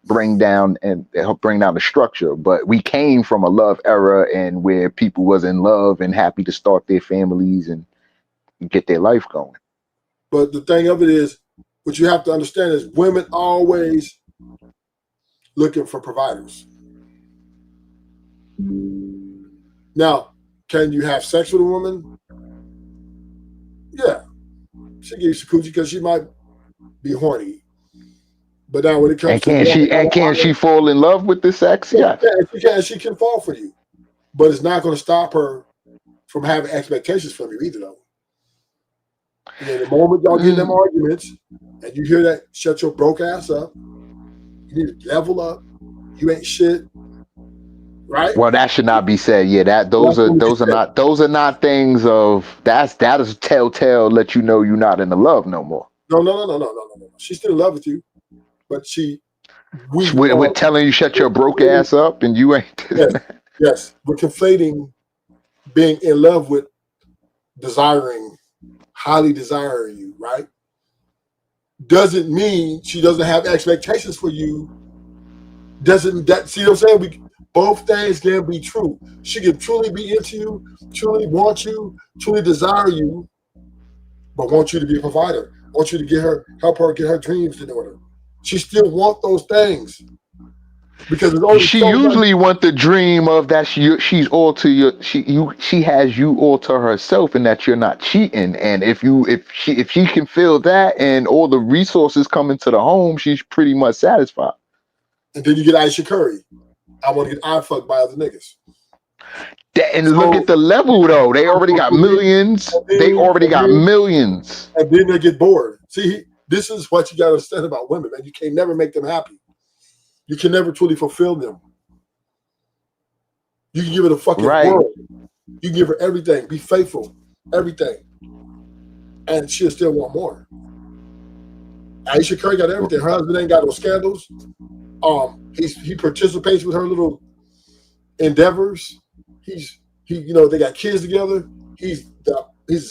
bring down the structure. But we came from a love era and where people was in love and happy to start their families and get their life going. But the thing of it is, what you have to understand is women always looking for providers. Now, can you have sex with a woman? Yeah. She gives you coochie because she might be horny. But now when it comes And to can she fall in love with the sex? yeah, Yes. she can fall for you. But it's not going to stop her from having expectations from you either, though. And then the moment y'all get in them arguments and you hear that, shut your broke ass up. You need to level up. You ain't shit. Right? Well, that should not be said. Yeah, those are not things of that is telltale. Let you know you're not in the love no more. No. She's still in love with you, but We're telling you shut your broke ass up, and you ain't. Yes, we're conflating being in love with highly desiring you, right? Doesn't mean she doesn't have expectations for you. Doesn't that see what I'm saying? Both things can be true. She can truly be into you, truly want you, truly desire you, but want you to be a provider. Want you to help her get her dreams in order. She still wants those things because it's only She so usually much. want the dream of that she's all to you. She has you all to herself, and that you're not cheating. And if she can feel that, and all the resources come into the home, she's pretty much satisfied. And then you get Aisha Curry. I want to get eye fucked by other niggas. Look at the level though. They already got millions. They already got millions. And then they get bored. See, this is what you got to understand about women, man. You can never make them happy. You can never truly fulfill them. You can give her the fucking world. You can give her everything. Be faithful. Everything. And she'll still want more. Aisha Curry got everything. Her husband ain't got no scandals. He participates with her little endeavors. They got kids together. He's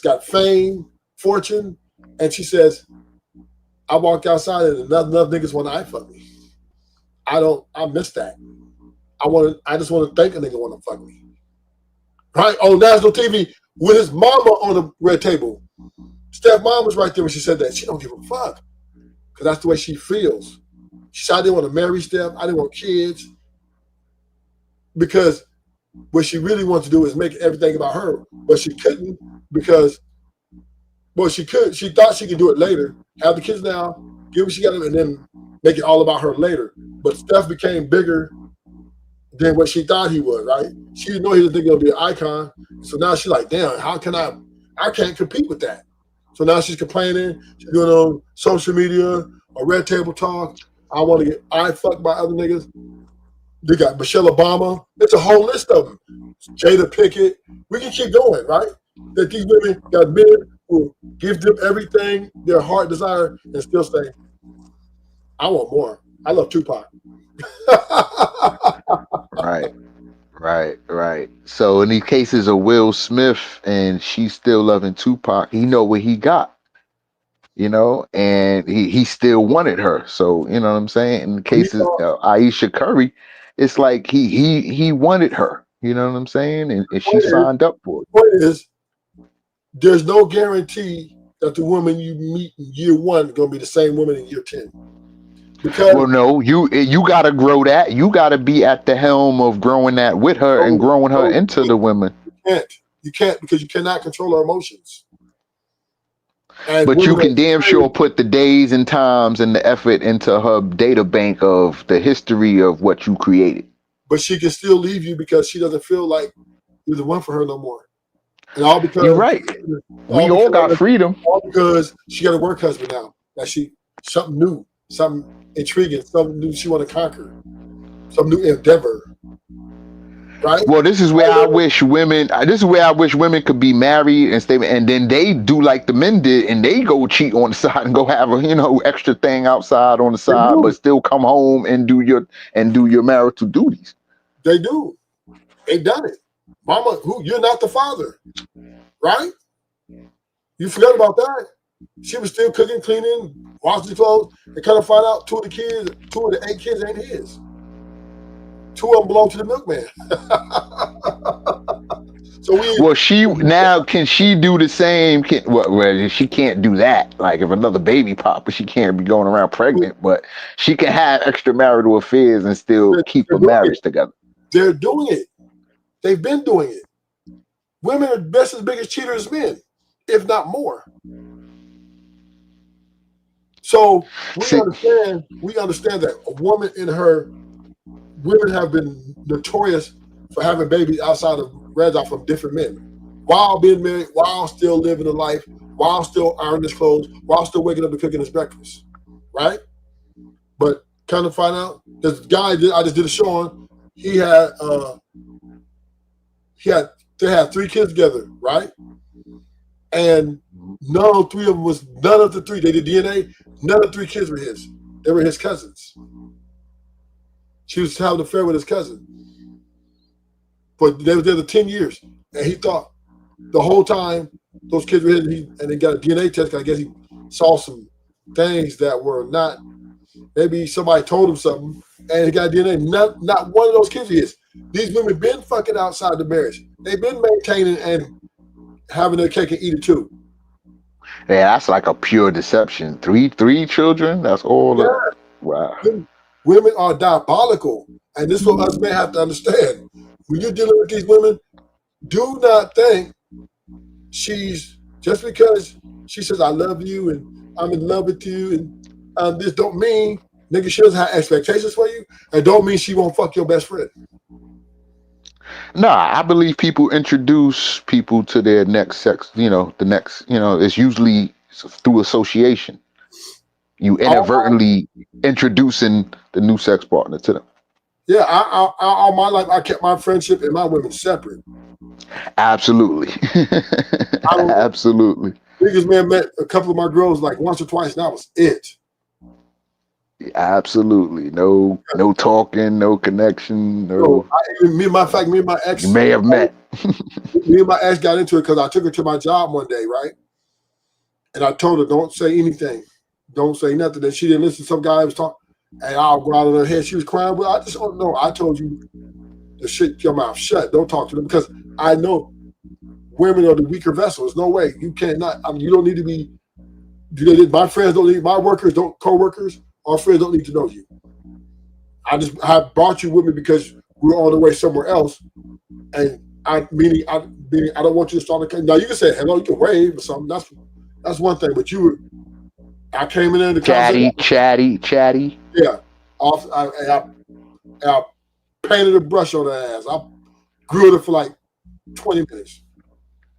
got fame, fortune, and she says, "I walk outside and enough niggas want to eye fuck me. I miss that. I just want to think a nigga want to fuck me." Right on national TV with his mama on the red table. Steph mom was right there when she said that. She don't give a fuck because that's the way she feels. She said, "I didn't want to marry Steph. I didn't want kids because." What she really wanted to do is make everything about her, but she couldn't because, she could. She thought she could do it later, have the kids now, give what she got, and then make it all about her later. But Steph became bigger than what she thought he was, right? She didn't know he was going to be an icon. So now she's like, damn, how can I can't compete with that. So now she's complaining. She's doing it on social media or Red Table Talk. I want to get eye fucked by other niggas. They got Michelle Obama. It's a whole list of them. Jada Pinkett. We can keep going, right? That these women got men who give them everything their heart desire and still say, I want more. I love Tupac. Right. So in these cases of Will Smith and she's still loving Tupac, he know what he got. And he still wanted her. So, you know what I'm saying? In the cases of Aisha Curry, it's like he wanted her. You know what I'm saying? And she signed up for it. The point is, there's no guarantee that the woman you meet in year 1 is going to be the same woman in year 10. Because no, you got to grow that. You got to be at the helm of growing that with her and growing her into the women. You can't because you cannot control her emotions. But you can damn sure put the days and times and the effort into her data bank of the history of what you created. But she can still leave you because she doesn't feel like you're the one for her no more. And all because you're right. We all got freedom. All because she got a work husband now. That something new, something intriguing, something new she want to conquer, some new endeavor. Right? Well, this is where I wish women. Could be married and stay, and then they do like the men did, and they go cheat on the side and go have a extra thing outside on the side, but still come home and do your marital duties. They do. They done it, Mama. You're not the father, right? You forgot about that. She was still cooking, cleaning, washing clothes, and kind of find out 2 of the 8 kids ain't his. 2 of them belong to the milkman. Can she do the same? Well, she can't do that. Like if another baby pop, but she can't be going around pregnant. But she can have extramarital affairs and still keep a marriage together. They're doing it. They've been doing it. Women are just as big as cheaters as men, if not more. So we understand that a woman in her, women have been notorious for having babies outside of wedlock from different men, while being married, while still living a life, while still ironing his clothes, while still waking up and cooking his breakfast, right? But kind of find out, this guy I just did a show on, they had 3 kids together, right? And none of the 3, they did DNA, none of the 3 kids were his. They were his cousins. She was having an affair with his cousin. But they were there for 10 years. And he thought the whole time those kids were his, and they got a DNA test. I guess he saw some things that were not, maybe somebody told him something, and he got DNA. Not one of those kids are his. These women been fucking outside the marriage. They've been maintaining and having their cake and eat it too. Yeah, that's like a pure deception. Three children. That's all. Yeah. Wow. Women are diabolical, and this is what us men have to understand. When you're dealing with these women, do not think just because she says I love you and I'm in love with you, and this don't mean nigga she doesn't have expectations for you, and don't mean she won't fuck your best friend. No, I believe people introduce people to their next sex. It's usually through association. You inadvertently introducing the new sex partner to them. Yeah, all my life I kept my friendship and my women separate. Absolutely. Absolutely. Biggest man met a couple of my girls like once or twice, and that was it. Absolutely. No talking, no connection, no. Me and my ex. You may have met. Me and my ex got into it because I took her to my job one day, right? And I told her, don't say anything. Don't say nothing. And she didn't listen. Some guy was talking, and I'll go out of her head. She was crying. Well, I just don't know. I told you to shut your mouth shut. Don't talk to them because I know women are the weaker vessel. There's no way. You cannot. You don't need to be. My friends don't need, my workers don't, co-workers, our friends don't need to know you. I brought you with me because we're on the way somewhere else. And I don't want you to start a, now you can say hello, you can wave or something. That's one thing. But I came in there to chatty. Yeah. I painted a brush on her ass. I grilled her for like 20 minutes.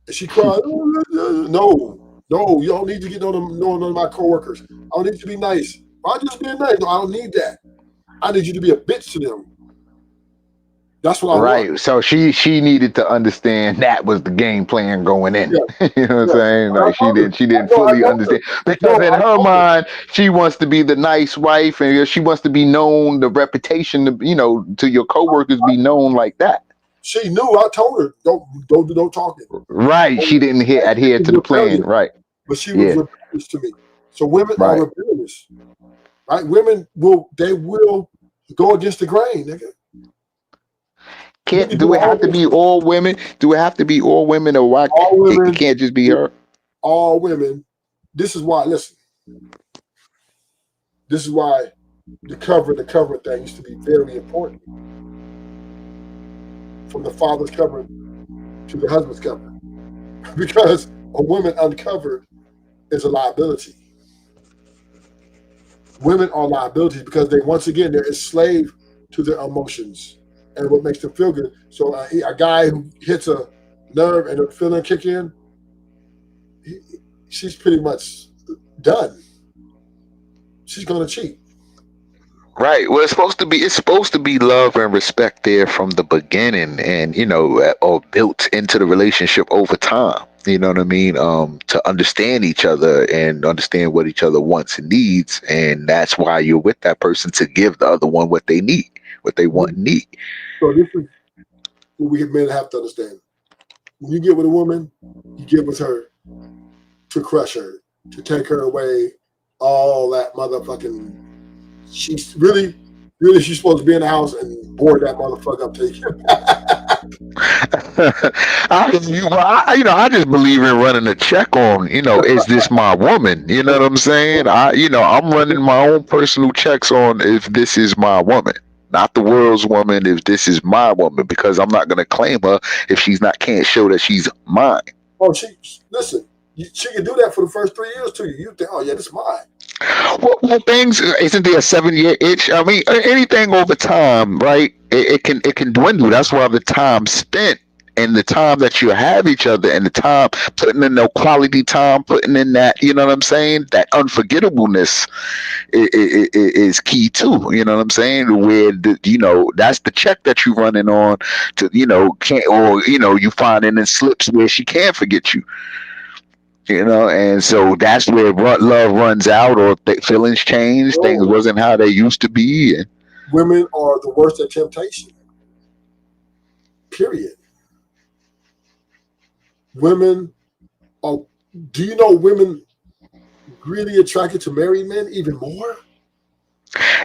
And she cried, no, you don't need to get knowing none of my coworkers. I don't need you to be nice. I'm just being nice. No, I don't need that. I need you to be a bitch to them. That's what I want. So she needed to understand that was the game plan going in. Yeah. You know what I'm saying? Like she didn't fully understand. Because in her mind, she wants to be the nice wife and she wants to be known, the reputation to your coworkers be known like that. She knew. I told her, don't do no talking. Right. She didn't adhere to the plan. Right. But she was rebellious to me. So women are rebellious. Right? Women will go against the grain, nigga. Do it have to be all women? Do it have to be all women, or why it can't just be her? All women. This is why. Listen. This is why the cover thing used to be very important. From the father's cover to the husband's cover, because a woman uncovered is a liability. Women are liabilities because they're enslaved to their emotions and what makes them feel good. So a guy who hits a nerve and the feeling kick in, she's pretty much done. She's gonna cheat. Right. Well, it's supposed to be love and respect there from the beginning, and or built into the relationship over time. You know what I mean? To understand each other and understand what each other wants and needs, and that's why you're with that person, to give the other one what they need, what they want and need. So this is what we men have to understand. When you get with a woman, you get with her to crush her, to take her away, all that motherfucking. She's really, she's supposed to be in the house and board that motherfucker up to you. I just believe in running a check on, is this my woman? You know what I'm saying? I'm running my own personal checks on if this is my woman. not the world's woman. If this is my woman, because I'm not gonna claim her if she's not can't show that she's mine. Oh, listen. She can do that for the first 3 years to you. You think, oh yeah, this is mine. Well, things isn't there a 7-year itch? I mean, anything over time, right? It can dwindle. That's why the time spent and the time that you have each other and the time putting in no quality time, putting in that, you know what I'm saying? That unforgettableness is key too. You know what I'm saying? Where that's the check that you running on to, can't, or you finding in slips where she can't forget you. And so that's where love runs out, or feelings change. Things wasn't how they used to be. And women are the worst at temptation. Period. Women are. Do you know women really attracted to married men even more?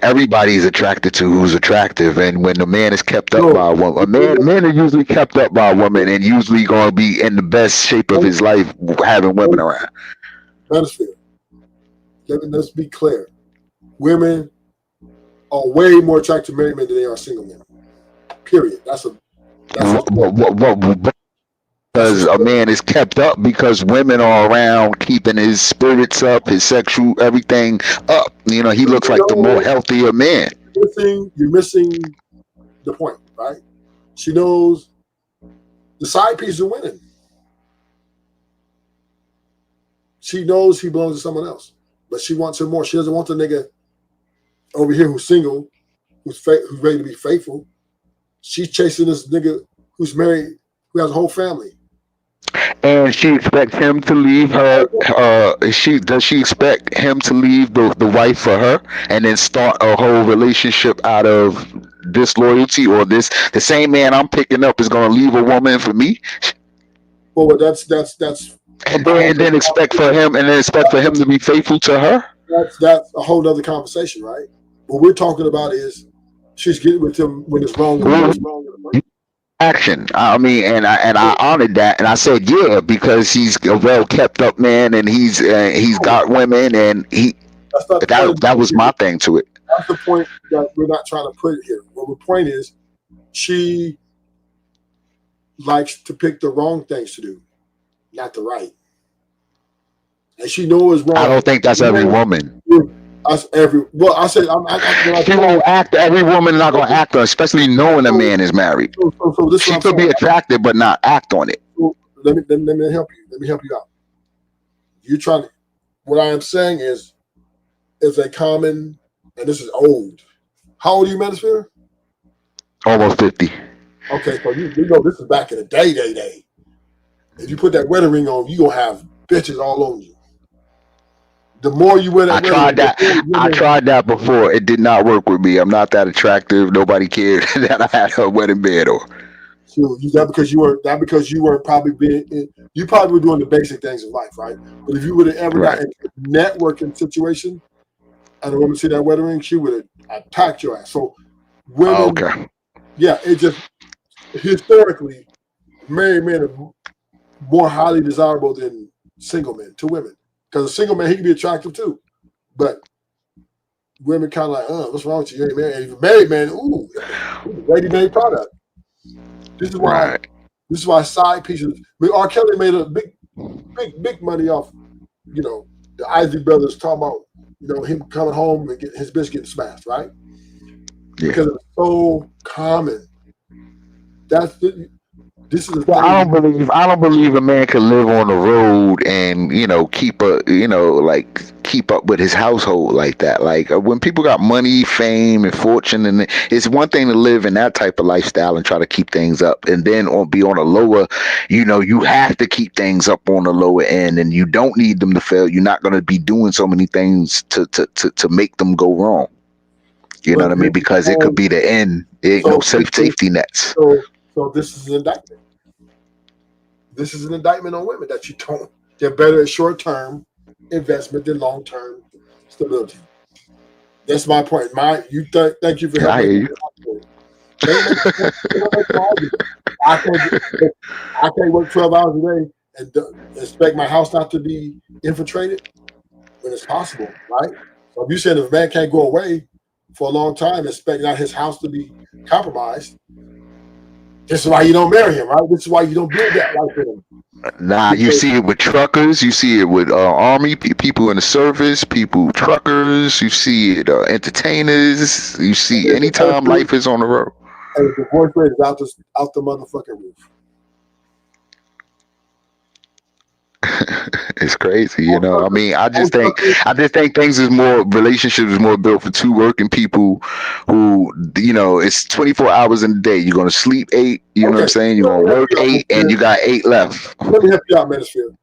Everybody's attracted to who's attractive, and when the man is kept up by a woman, men are usually kept up by a woman, and usually going to be in the best shape of his life having women around. That's fair. Let's be clear. Women are way more attracted to married men than they are single men. Period. Because a man is kept up because women are around keeping his spirits up, his sexual everything up. He looks like the more healthier man. You're missing the point, right? She knows the side piece are winning. She knows he belongs to someone else, but she wants him more. She doesn't want the nigga over here who's single, who's ready to be faithful. She's chasing this nigga who's married, who has a whole family. And she expects him to leave her. Does she expect him to leave the wife for her and then start a whole relationship out of disloyalty, or the same man I'm picking up is going to leave a woman for me? Well, that's and then expect for him to be faithful to her. That's a whole other conversation, right? What we're talking about is she's getting with him when it's wrong. Action. I mean, and I honored that, and I said, yeah, because he's a well kept up man, and he's got women, and that was my thing to it. That's the point that we're not trying to put here. Well, the point is, she likes to pick the wrong things to do, not the right, and she knows wrong. I don't think that's every woman. I said she won't act. Every woman not gonna act on, especially knowing a man is married. So she could be attractive, but not act on it. So let me help you. Let me help you out. You trying to? What I am saying is a common, and this is old. How old are you, Manosphere? Almost 50. Okay, so you know this is back in the day. If you put that wedding ring on, you gonna have bitches all on you. The more you wear that, I tried that before. It did not work with me. I'm not that attractive. Nobody cared that I had a wedding bed or. So because you weren't probably you probably were doing the basic things in life, right? But if you would have ever got into a networking situation and a woman see that wedding ring, she would have attacked your ass. So women, yeah, it just historically married men are more highly desirable than single men to women. Because a single man, he can be attractive too. But women kind of like, what's wrong with you? You ain't married. And if you're married, man, ooh, ready-made product. This is why side pieces. I mean, R. Kelly made a big money off, the Isley brothers talking about, him coming home and his bitch getting smashed, right? Yeah. Because it's so common. This is I don't believe a man can live on the road and keep up with his household like that. Like when people got money, fame, and fortune, and it's one thing to live in that type of lifestyle and try to keep things up, and then be on a lower. You have to keep things up on the lower end, and you don't need them to fail. You're not going to be doing so many things to make them go wrong. You know what I mean? Because it could be the end. There ain't no safety nets. So this is an indictment. This is an indictment on women that they're better at short-term investment than long-term stability. That's my point. Thank you for helping. I can't work 12 hours a day and expect my house not to be infiltrated when it's possible, right? So if you said if a man can't go away for a long time, expecting out his house to be compromised. This is why you don't marry him, right? This is why you don't build that life with him. Nah, you see it with truckers. You see it with army people in the service, truckers. You see it entertainers. You see anytime life is on the road. And the divorce rate is out the motherfucking roof. It's crazy, you know. I mean, I just think relationships is more built for two working people who, you know, it's 24 hours in a day. You're gonna sleep 8, you know what I'm saying? You're gonna work 8, and you got 8 left. Let me help you out, Mansfield.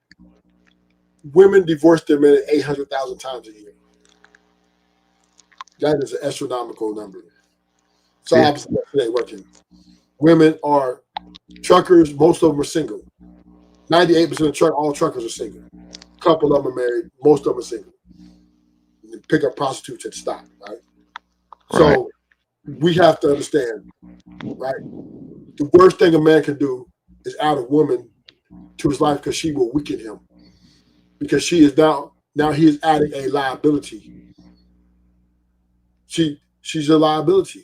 Women divorce their men 800,000 times a year. That is an astronomical number. So obviously that ain't working. Women are truckers. Most of them are single. 98% of all truckers are single. A couple of them are married. Most of them are single. You pick up prostitutes and stop, right? So we have to understand, right? The worst thing a man can do is add a woman to his life because she will weaken him. Because she is now he is adding a liability. She's a liability.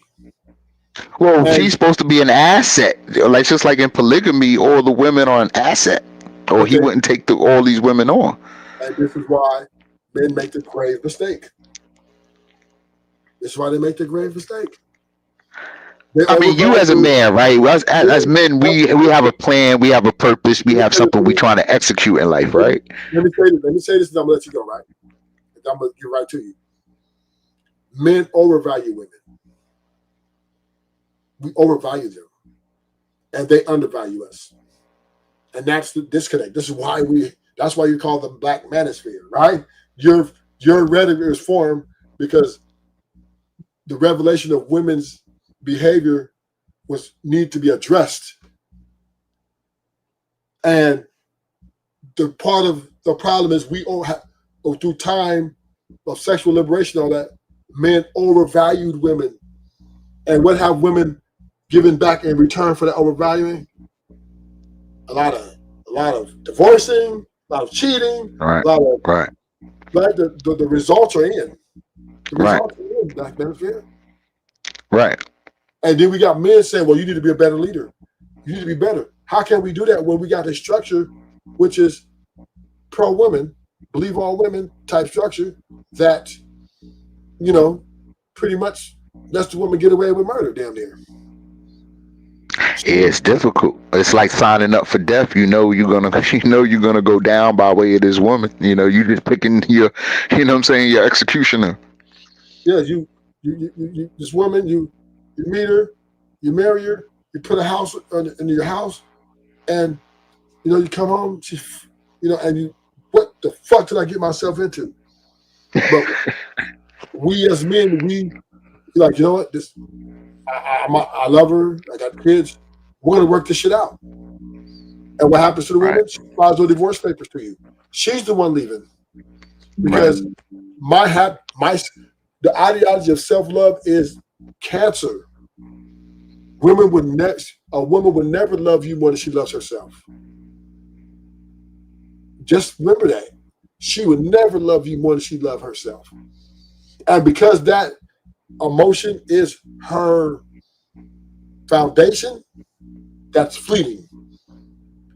Well, she's supposed to be an asset. Like just like in polygamy, all the women are an asset. Or he wouldn't take all these women on. And this is why men make the grave mistake. This is why they make the grave mistake. I mean, you as a man, right? As men, we have a plan, we have a purpose, we have something we're trying to execute in life, right? Let me say this, and I'm gonna let you go, right? And I'm gonna get right to you. Men overvalue women. We overvalue them, and they undervalue us. And that's the disconnect. This is why that's why you call them black manosphere, right? Your rhetoric is formed because the revelation of women's behavior need to be addressed. And the part of the problem is we all have, through time of sexual liberation, all that, men overvalued women. And what have women given back in return for that overvaluing? A lot of divorcing, a lot of cheating, right? A lot of, right. The results are in. The results are in black manosphere. Right. And then we got men saying, well, you need to be a better leader. You need to be better. How can we do that when we got a structure which is pro-women, believe all women type structure that, you know, pretty much lets the woman get away with murder damn near. Yeah, it's difficult. It's like signing up for death. You know you're gonna go down by way of this woman. You know, you just picking your, you know what I'm saying, your executioner. Yeah, you this woman, you meet her, you marry her, you put a house in your house, and you know you come home, and what the fuck did I get myself into? But we as men, we like, you know what, this I love her, I got kids, we're gonna work this shit out. And what happens to the woman? She files those divorce papers to you. She's the one leaving because the ideology of self-love is cancer. A woman would never love you more than she loves herself. Just remember that. She would never love you more than she loves herself. And because that emotion is her foundation, that's fleeting.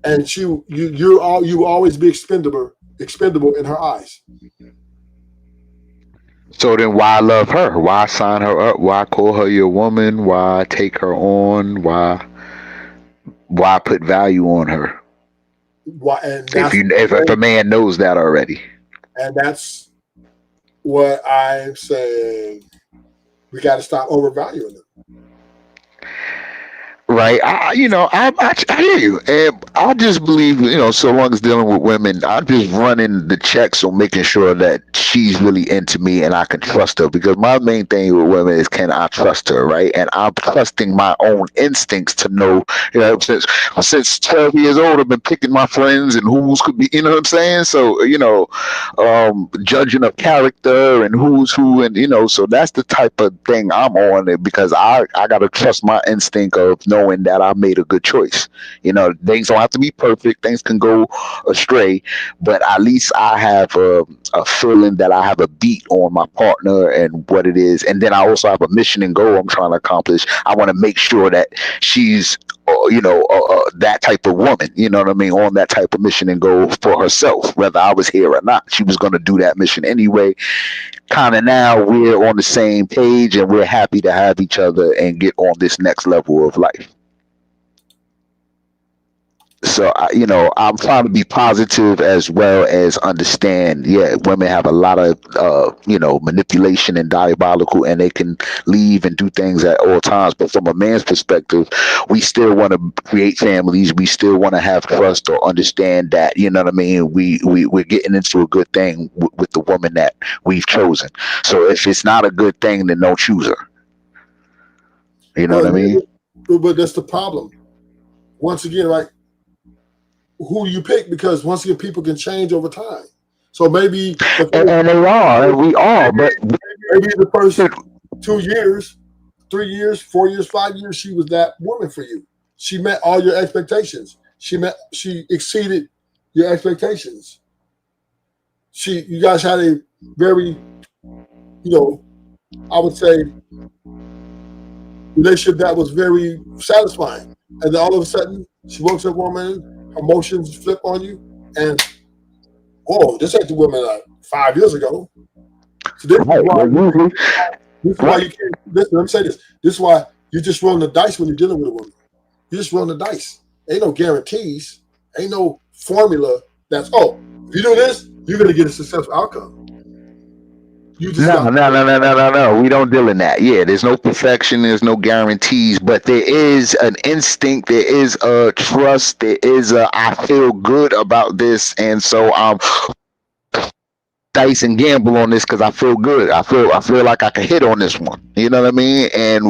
And you will always be expendable in her eyes. So then why love her? Why sign her up? Why call her your woman? Why take her on? Why put value on her? If a man knows that already. And that's what I'm saying. We got to stop overvaluing them. Right. I hear you. And I just believe, so long as dealing with women, I'm just running the checks on making sure that she's really into me and I can trust her. Because my main thing with women is, can I trust her, right? And I'm trusting my own instincts to know, since 12 years old, I've been picking my friends and who's could be, you know what I'm saying? So, judging of character and who's who, and, so that's the type of thing I'm on it, because I got to trust my instinct of knowing that I made a good choice. Things don't have to be perfect. Things can go astray, but at least I have a feeling that I have a beat on my partner and what it is. And then I also have a mission and goal I'm trying to accomplish. I want to make sure that she's that type of woman, you know what I mean, on that type of mission and goal for herself, whether I was here or not. She was going to do that mission anyway. Kind of now we're on the same page and we're happy to have each other and get on this next level of life. So, I'm trying to be positive as well as understand, women have a lot of, manipulation and diabolical, and they can leave and do things at all times. But from a man's perspective, we still want to create families. We still want to have trust or understand that, you know what I mean? We're getting into a good thing with the woman that we've chosen. So if it's not a good thing, then don't choose her. You know what I mean? But that's the problem. Once again, right? Who you pick, because once again people can change over time. So maybe and they are, and we are, but maybe the first 2 years, 3 years, 4 years, 5 years, she was that woman for you. She met all your expectations. She exceeded your expectations. You guys had a very, I would say, relationship that was very satisfying. And then all of a sudden she walks up woman, emotions flip on you, and this ain't the woman 5 years ago. So this is why you can't listen. Let me say this. This is why you just roll the dice when you're dealing with a woman. You just roll the dice. Ain't no guarantees. Ain't no formula that's if you do this, you're gonna get a successful outcome. No. We don't deal in that. Yeah, there's no perfection. There's no guarantees, but there is an instinct. There is a trust. There is I feel good about this, and so I'm dice and gamble on this because I feel good. I feel like I can hit on this one. You know what I mean? And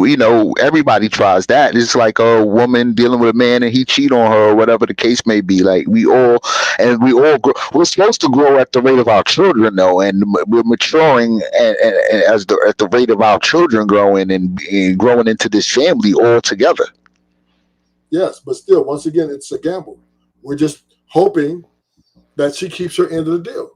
everybody tries that. It's like a woman dealing with a man and he cheat on her or whatever the case may be. Like we all grow. We're supposed to grow at the rate of our children though, and we're maturing and at the rate of our children growing and growing into this family all together. Yes, but still, once again, it's a gamble. We're just hoping that she keeps her end of the deal.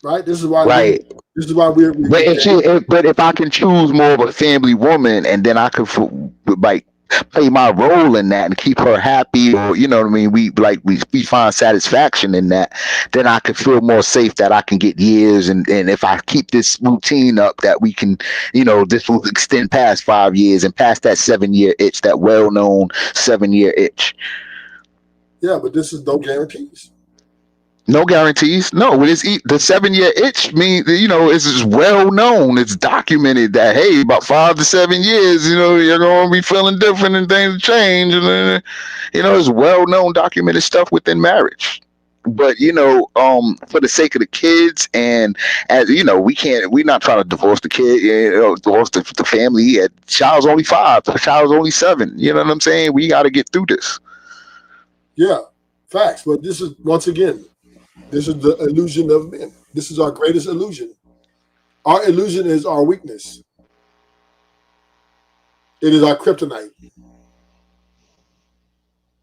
Right. This is why. Right. This is why we're. But if I can choose more of a family woman, and then I could play my role in that and keep her happy, or you know what I mean, we find satisfaction in that, then I can feel more safe that I can get years, and if I keep this routine up, that we can, this will extend past 5 years and past that 7-year itch, that well-known 7-year itch. Yeah, but this is no guarantees. No guarantees. No, the 7-year itch means, it's just well known. It's documented that, hey, about 5 to 7 years, you're going to be feeling different and things change. And, it's well known, documented stuff within marriage. But, for the sake of the kids, and as we're not trying to divorce the kid, divorce the family. The child's only 5, the child's only 7. You know what I'm saying? We got to get through this. Yeah, facts. But this is, once again, this is the illusion of men. This is our greatest illusion. Our illusion is our weakness. It is our kryptonite,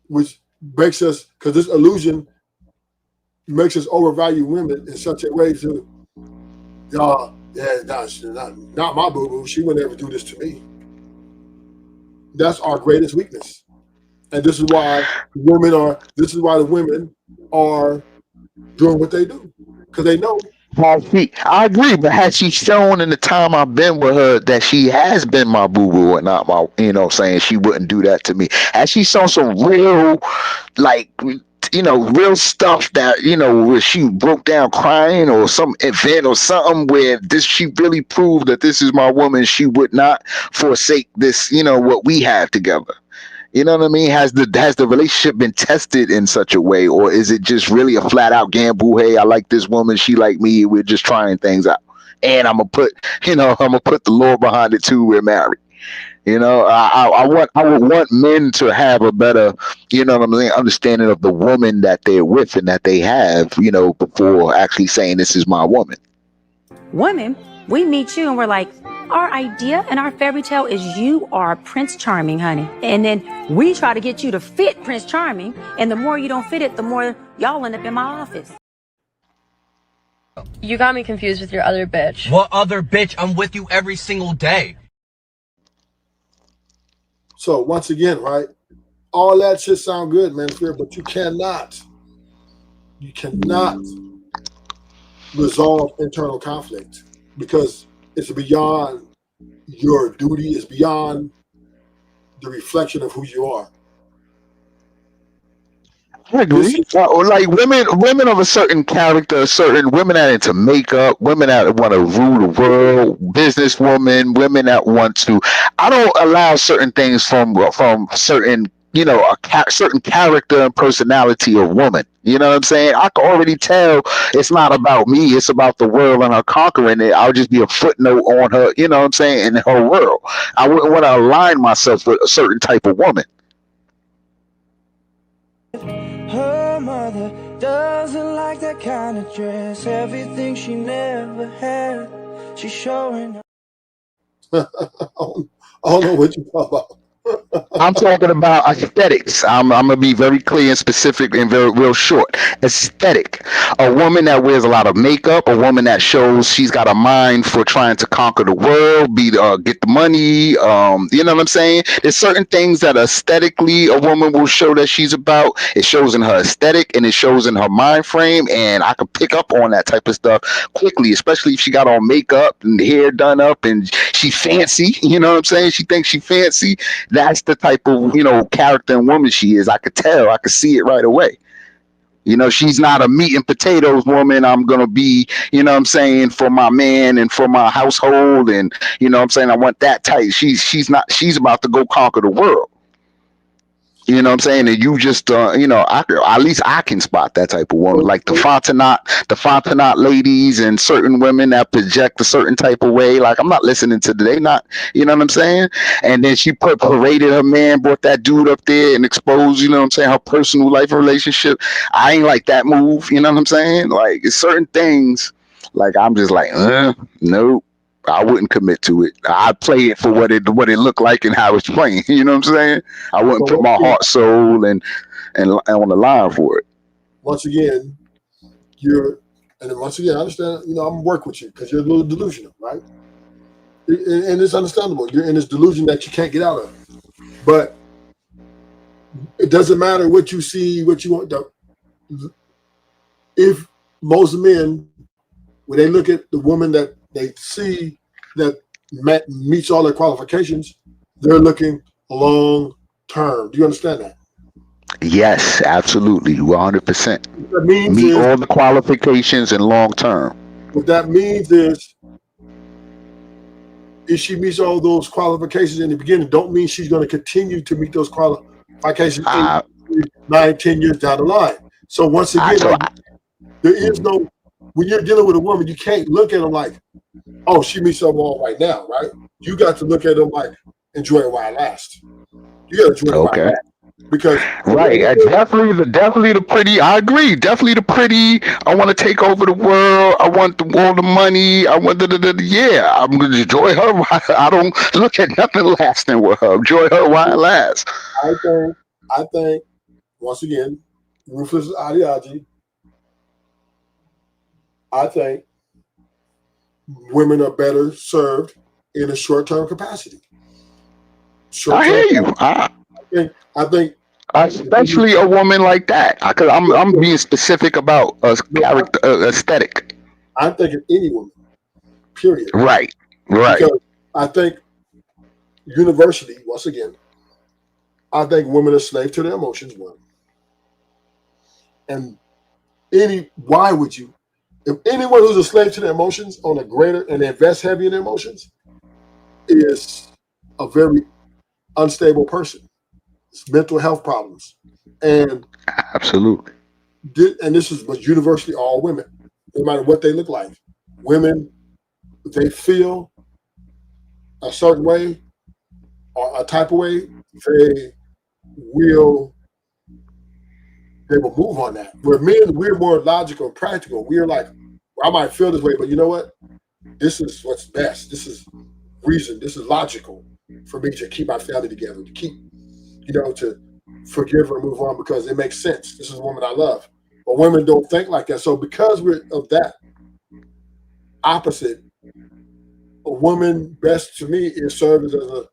which makes us, because this illusion makes us overvalue women in such a way to, not my boo-boo. She would never do this to me. That's our greatest weakness. And this is why the women are doing what they do, because they know. I agree, but has she shown in the time I've been with her that she has been my boo-boo and not my, saying she wouldn't do that to me? Has she shown some real, real stuff that, where she broke down crying or some event or something where she really proved that this is my woman, she would not forsake this, what we have together? You know what I mean? Has the relationship been tested in such a way, or is it just really a flat out gamble? Hey, I like this woman, she like me, we're just trying things out. And I'm gonna put the Lord behind it too. We're married. I would want men to have a better, understanding of the woman that they're with and that they have, before actually saying this is my woman. Women, we meet you and we're like, Our idea and our fairy tale is you are Prince Charming, honey. And then we try to get you to fit Prince Charming. And the more you don't fit it, the more y'all end up in my office. You got me confused with your other bitch. What other bitch? I'm with you every single day. So once again, right? All that shit sound good, man, but you cannot resolve internal conflict because it's beyond your duty, it's beyond the reflection of who you are. I agree. Like women of a certain character, certain women that into makeup, women that want to rule the world, businesswomen, women that want to. I don't allow certain things from certain, certain character and personality of woman. You know what I'm saying? I can already tell it's not about me. It's about the world and her conquering it. I'll just be a footnote on her. You know what I'm saying? In her world, I wouldn't want to align myself with a certain type of woman. Her mother doesn't like that kind of dress. Everything she never had, she's showing. I don't know what you're talking about. I'm talking about aesthetics. I'm gonna be very clear and specific and very real short. Aesthetic. A woman that wears a lot of makeup, a woman that shows she's got a mind for trying to conquer the world, get the money. You know what I'm saying? There's certain things that aesthetically a woman will show that she's about. It shows in her aesthetic and it shows in her mind frame, and I can pick up on that type of stuff quickly, especially if she got on makeup and hair done up and she fancy. You know what I'm saying? She thinks she fancy. That's the type of, character and woman she is. I could tell. I could see it right away. She's not a meat and potatoes woman. I'm going to be, for my man and for my household. And, I want that type. She's about to go conquer the world. You know what I'm saying? And you just, at least I can spot that type of woman, like the Fontenot ladies and certain women that project a certain type of way. Like, I'm not listening to they not, you know what I'm saying? And then she paraded her man, brought that dude up there and exposed, her personal life and relationship. I ain't like that move, you know what I'm saying? Like, it's certain things, like, I'm just like, nope. I wouldn't commit to it. I'd play it for what it looked like and how it's playing. You know what I'm saying? I wouldn't put my heart, soul, and on the line for it. Once again, I understand. I'm work with you because you're a little delusional, right? And it's understandable. You're in this delusion that you can't get out of. But it doesn't matter what you see, what you want. If most men, when they look at the woman that they see that meets all their qualifications, they're looking long term. Do you understand that? Yes, absolutely, 100%. That means meet all the qualifications and long term. What that means is, if she meets all those qualifications in the beginning, don't mean she's going to continue to meet those qualifications 9, 10 years down the line. So once again, there is no. When you're dealing with a woman, you can't look at them like, oh, she meets them all right now, right? You got to look at them like, enjoy it while it lasts. You got to enjoy it while it lasts. Because definitely the pretty. I agree. Definitely the pretty. I want to take over the world. I want all the money. I want yeah. I'm gonna enjoy her. I don't look at nothing lasting with her. Enjoy her while it lasts. I think once again, ruthless ideology. I think women are better served in a short-term capacity. I hear you. I think, especially a woman like that. Because I'm being specific about character aesthetic. I'm thinking any woman. Period. Right. Because I think universally, once again, I think women are slave to their emotions. One. And why would you? If anyone who's a slave to their emotions on a greater and invest heavy in their emotions is a very unstable person. It's mental health problems. And absolutely. And this is but universally all women, no matter what they look like. Women, if they feel a certain way or a type of way, they will move on that. Where men, we're more logical and practical. We're like, I might feel this way, but you know what? This is what's best. This is reason. This is logical for me to keep my family together, to keep, to forgive her and move on because it makes sense. This is a woman I love. But women don't think like that. So because we're of that opposite, a woman best to me is served as a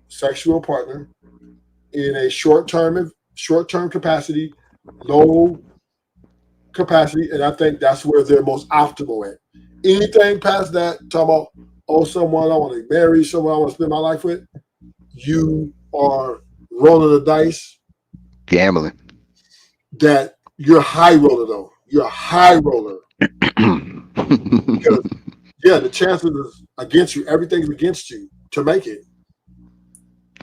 sexual partner in a short-term capacity, low capacity, and I think that's where they're most optimal at. Anything past that, talking about, someone I want to marry, someone I want to spend my life with, you are rolling the dice. Gambling. That you're a high roller, though. You're a high roller. Because, the chances is against you. Everything's against you to make it.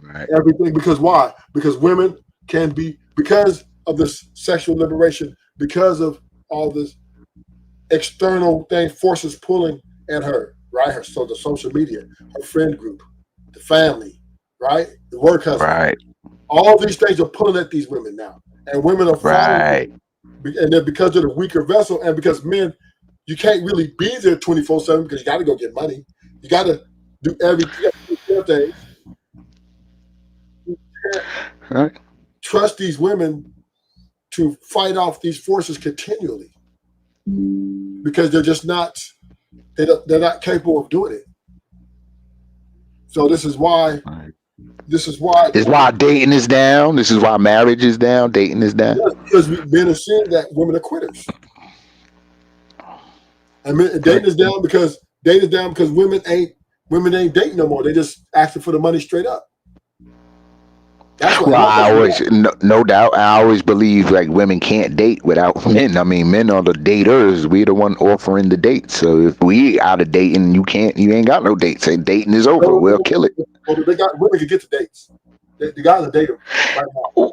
Right. Everything. Because why? Because women can be, because of this sexual liberation, because of all this external forces pulling at her, right? So the social media, her friend group, the family, right? The work husband. Right. All these things are pulling at these women now. And women are falling. And then because of the weaker vessel, and because men, you can't really be there 24/7 because you got to go get money. You got to do everything. You can't trust these women to fight off these forces continually because they're just not. They're not capable of doing it. So this is why. This is why dating is down. This is why marriage is down. Dating is down. Because men are seeing that women are quitters. And dating is down because women ain't dating no more. They just asking for the money straight up. That's what. Well, I always, no doubt, I always believe like women can't date without men. I mean, men are the daters. We the one offering the dates. So if we out of dating, you ain't got no dates. Say dating is over. We'll kill it. Well, women can get the dates. The guys are dating right now.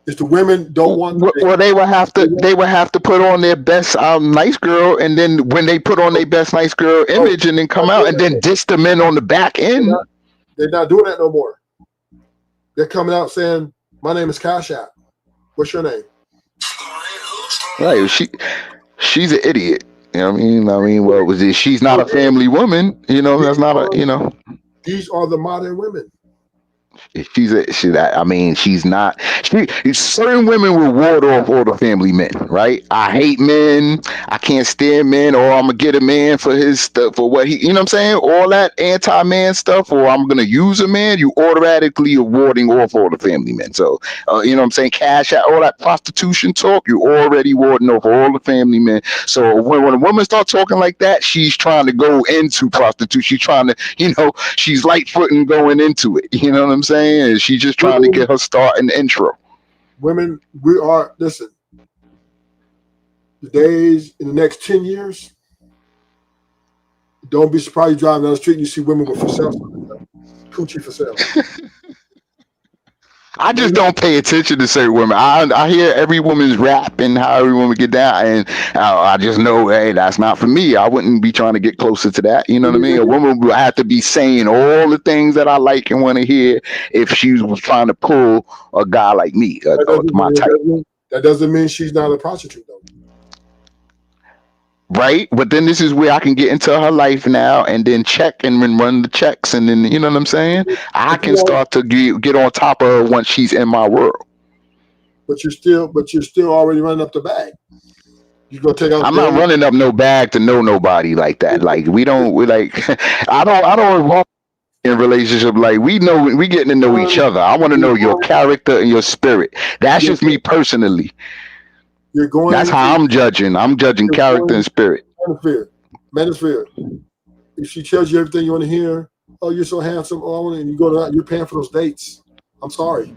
It's the women don't want. Well, they would have to put on their best nice girl, and then when they put on their best nice girl image, and then come out and then diss the men on the back end. They're not doing that no more. They're coming out saying, "My name is Cash App. What's your name?" Right. She's an idiot. You know what I mean? What was it? She's not a family woman. That's not a. These are the modern women. She's not. Certain women will ward off all the family men, right? I hate men. I can't stand men, or I'm gonna get a man for his stuff, for what he, you know what I'm saying? All that anti-man stuff, or I'm gonna use a man. You automatically are warding off all the family men. So, you know what I'm saying? Cash out, all that prostitution talk, you already warding off all the family men. So when a woman starts talking like that, she's trying to go into prostitution. She's trying to, she's light footing going into it. You know what I'm saying? She's just trying to get her start in the intro. Women, listen, the days in the next 10 years, don't be surprised you driving down the street and you see women with for sale, coochie for sale. I just don't pay attention to certain women. I hear every woman's rap and how every woman get down, and I just know, hey, that's not for me. I wouldn't be trying to get closer to that. You know what I mean? A woman would have to be saying all the things that I like and want to hear if she was trying to pull a guy like me, my type. That doesn't mean she's not a prostitute, though. Right, but then this is where I can get into her life now, and then check and then run the checks, and then you know what I'm saying. I can start to get on top of her once she's in my world. But you're still already running up the bag. You gonna take out? I'm not running up no bag to know nobody like that. Like we like, I don't involve in relationship. Like we getting to know each other. I want to know your character and your spirit. That's just me personally. That's how I'm judging. I'm judging character and spirit. Manosphere. If she tells you everything you want to hear, oh, you're so handsome, and you go to you're paying for those dates. I'm sorry.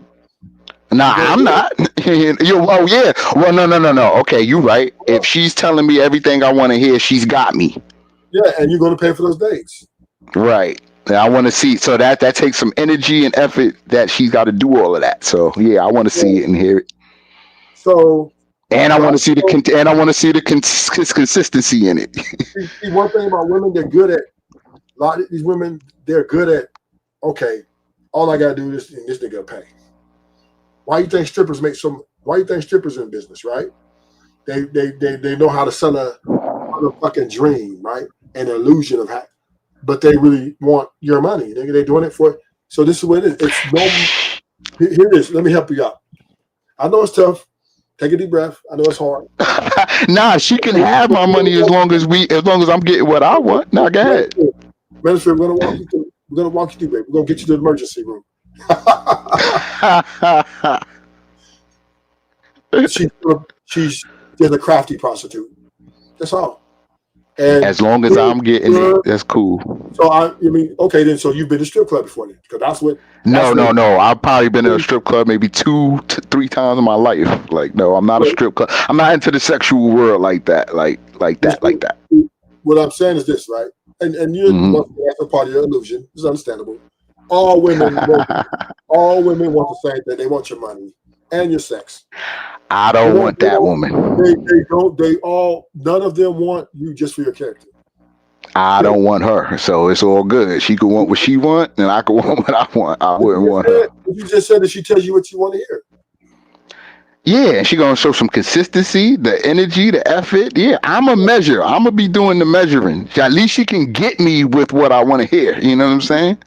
Nah, I'm not. Oh yeah. Well, no. Okay, you're right. If she's telling me everything I want to hear, she's got me. Yeah, and you're going to pay for those dates. Right. I want to see. So that takes some energy and effort that she's got to do all of that. So yeah, I want to see it and hear it. So. And I want to see the consistency in it. See, one thing about women, they're good at. A lot of these women, they're good at. Okay, all I gotta do is this nigga pay. Why you think strippers Why you think strippers are in business, right? They know how to sell a fucking dream, right? An illusion of but they really want your money. They're doing it for. So this is what it is. It's no. Here it is. Let me help you out. I know it's tough. Take a deep breath. I know it's hard. Nah, she can have my money as long as I'm getting what I want. Nah, go ahead. Minister, we're gonna walk you through. We're gonna walk you through, baby. We're gonna get you to the emergency room. She's just a crafty prostitute. That's all. And as long as I'm getting it, that's cool. So I mean, okay, then. So you've been to strip club before then? Because that's what. No. I've probably been in a strip club maybe 2 to 3 times in my life. Like, no, I'm not a strip club. I'm not into the sexual world like that. Like that. What I'm saying is this, right? And you're that's a part of your illusion. It's understandable. All women want the same thing. They want your money and your sex. I don't want that woman. They don't. They all. None of them want you just for your character. I don't want her, so it's all good. She can want what she want, and I can want what I want. I wouldn't want her. You just said that she tells you what you want to hear. Yeah, she gonna show some consistency, the energy, the effort. Yeah, I'm a measure. I'm gonna be doing the measuring. At least she can get me with what I want to hear. You know what I'm saying?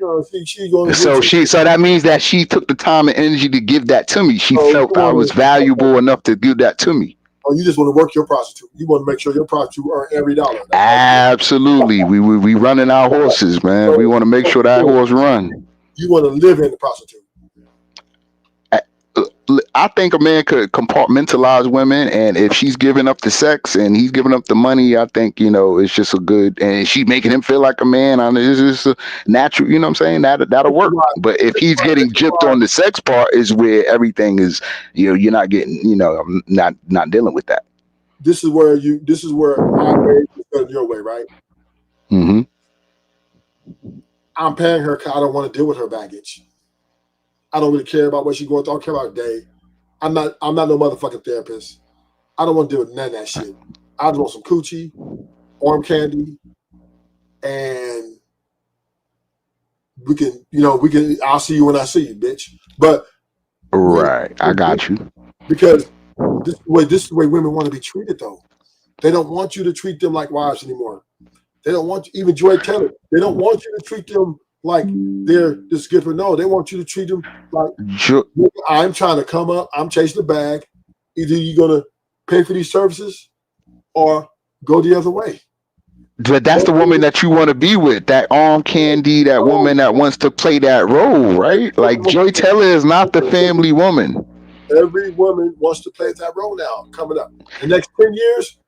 No, she going. So that means that she took the time and energy to give that to me. She felt I was valuable enough to give that to me. Oh, you just want to work your prostitute. You want to make sure your prostitute earn every dollar. Absolutely. We running our horses, man. We want to make sure that horse run. You want to live in the prostitute. I think a man could compartmentalize women, and if she's giving up the sex and he's giving up the money, I think, it's just a good, and she making him feel like a man. It's just a natural, you know what I'm saying? That'll work. But if he's getting gypped on the sex part, is where everything is, you're not getting, I'm not dealing with that. This is where my way is better than your way, right? Mm-hmm. I'm paying her because I don't want to deal with her baggage. I don't really care about what she's going through. I don't care about her day. I'm not no motherfucking therapist. I don't want to deal with none of that shit. I just want some coochie, arm candy, and we can, I'll see you when I see you, bitch. But right, I got you. Because this is the way women want to be treated, though. They don't want you to treat them like wives anymore. They don't want you, even Joy Taylor. They don't want you to treat them like they're just good for no. They want you to treat them like I'm trying to come up. I'm chasing the bag. Either you're gonna pay for these services or go the other way. But that's the woman that you want to be with. That arm candy. That woman that wants to play that role, right? Like Joy Taylor is not the family woman. Every woman wants to play that role now. Coming up, the next 10 years,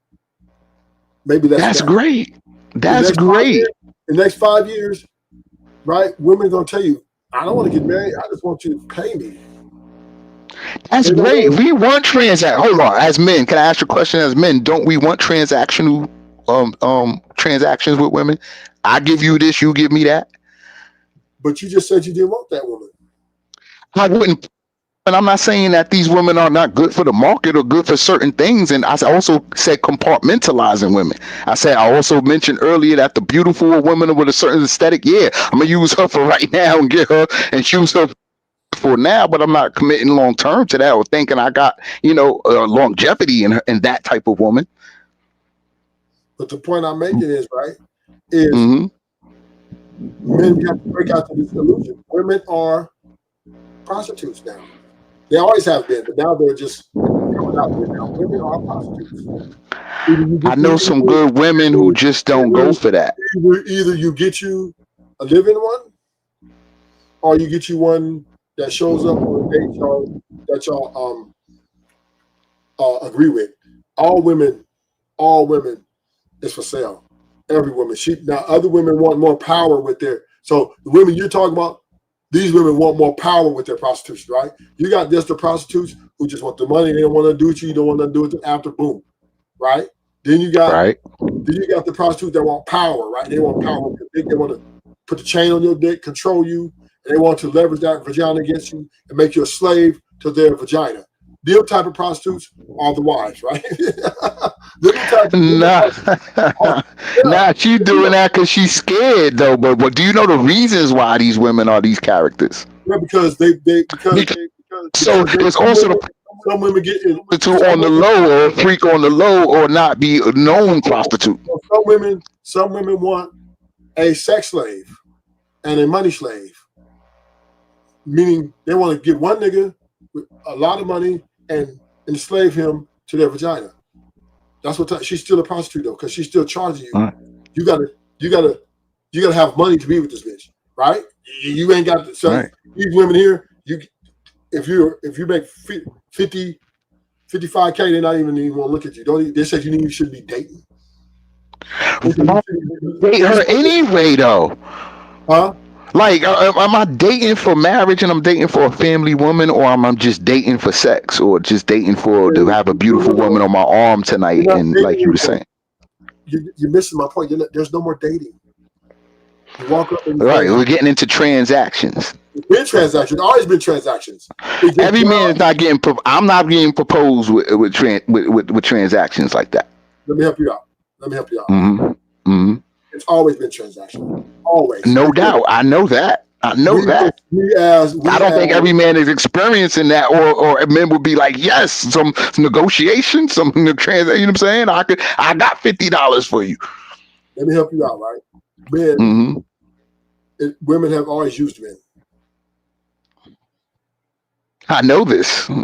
maybe that's great. That's great. The next 5 years. Right? Women are going to tell you, I don't want to get married. I just want you to pay me. That's great. We want Hold on. As men, can I ask you a question? As men, don't we want transactional transactions with women? I give you this, you give me that. But you just said you didn't want that woman. I wouldn't. And I'm not saying that these women are not good for the market or good for certain things. And I also said compartmentalizing women. I also mentioned earlier that the beautiful woman with a certain aesthetic, I'm going to use her for right now and get her and choose her for now, but I'm not committing long term to that or thinking I got, longevity in that type of woman. But the point I'm making is, men have to break out of this illusion. Women are prostitutes now. They always have been, but now they're just coming out there now. Women are prostitutes. I know some good women who just don't go for that. Either you get you a living one, or you get you one that shows up on a date that y'all agree with. All women is for sale. Every woman. Now other women want more power with their. So the women you're talking about. These women want more power with their prostitution, right? You got just the prostitutes who just want the money. They don't want to do it. You don't want to do it after, boom, right? Then you got the prostitutes that want power, right? They want power. They want to put the chain on your dick, control you, and they want to leverage that vagina against you and make you a slave to their vagina. Them type of prostitutes are the wives, right? Nah, she's doing that because she's scared, though. But do you know the reasons why these women are these characters? Yeah, because so it's also some women get prostitute on the low or freak on the low or not be a known prostitute. Some women want a sex slave and a money slave, meaning they want to get one nigga with a lot of money and enslave him to their vagina. That's what she's still a prostitute though, because she's still charging you. You gotta have money to be with this bitch, right? You ain't got so these women here. If you make 50, 55K, they're not even want to look at you. They said you should be dating. Date her anyway, though. Huh? Like, am I dating for marriage and I'm dating for a family woman, or am I just dating for sex, or just dating to have a beautiful woman on my arm tonight? And like you were saying, you're missing my point. There's no more dating. You walk up and we're getting into transactions. It's been transactions. Always been transactions. Every man is not getting. I'm not getting proposed with transactions like that. Let me help you out. It's always been transactional. Always. No doubt. I know that. I don't think every man is experiencing that, or men would be like, yes, some negotiation, some transaction. You know what I'm saying? I got $50 for you. Let me help you out, right? Men, women have always used men. I know this. I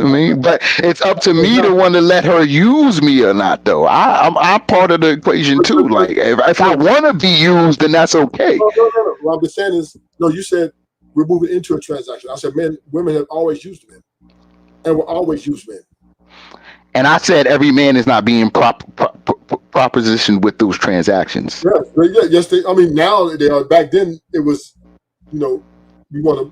mean, but it's up to me to want to let her use me or not, though. I'm part of the equation too. Like, if I want to be used, then that's okay. No. What I'm saying is, no. You said we're moving into a transaction. I said, women have always used men, and will always use men. And I said every man is not being propositioned with those transactions. Yes. I mean, now they are. Back then, it was, you want to.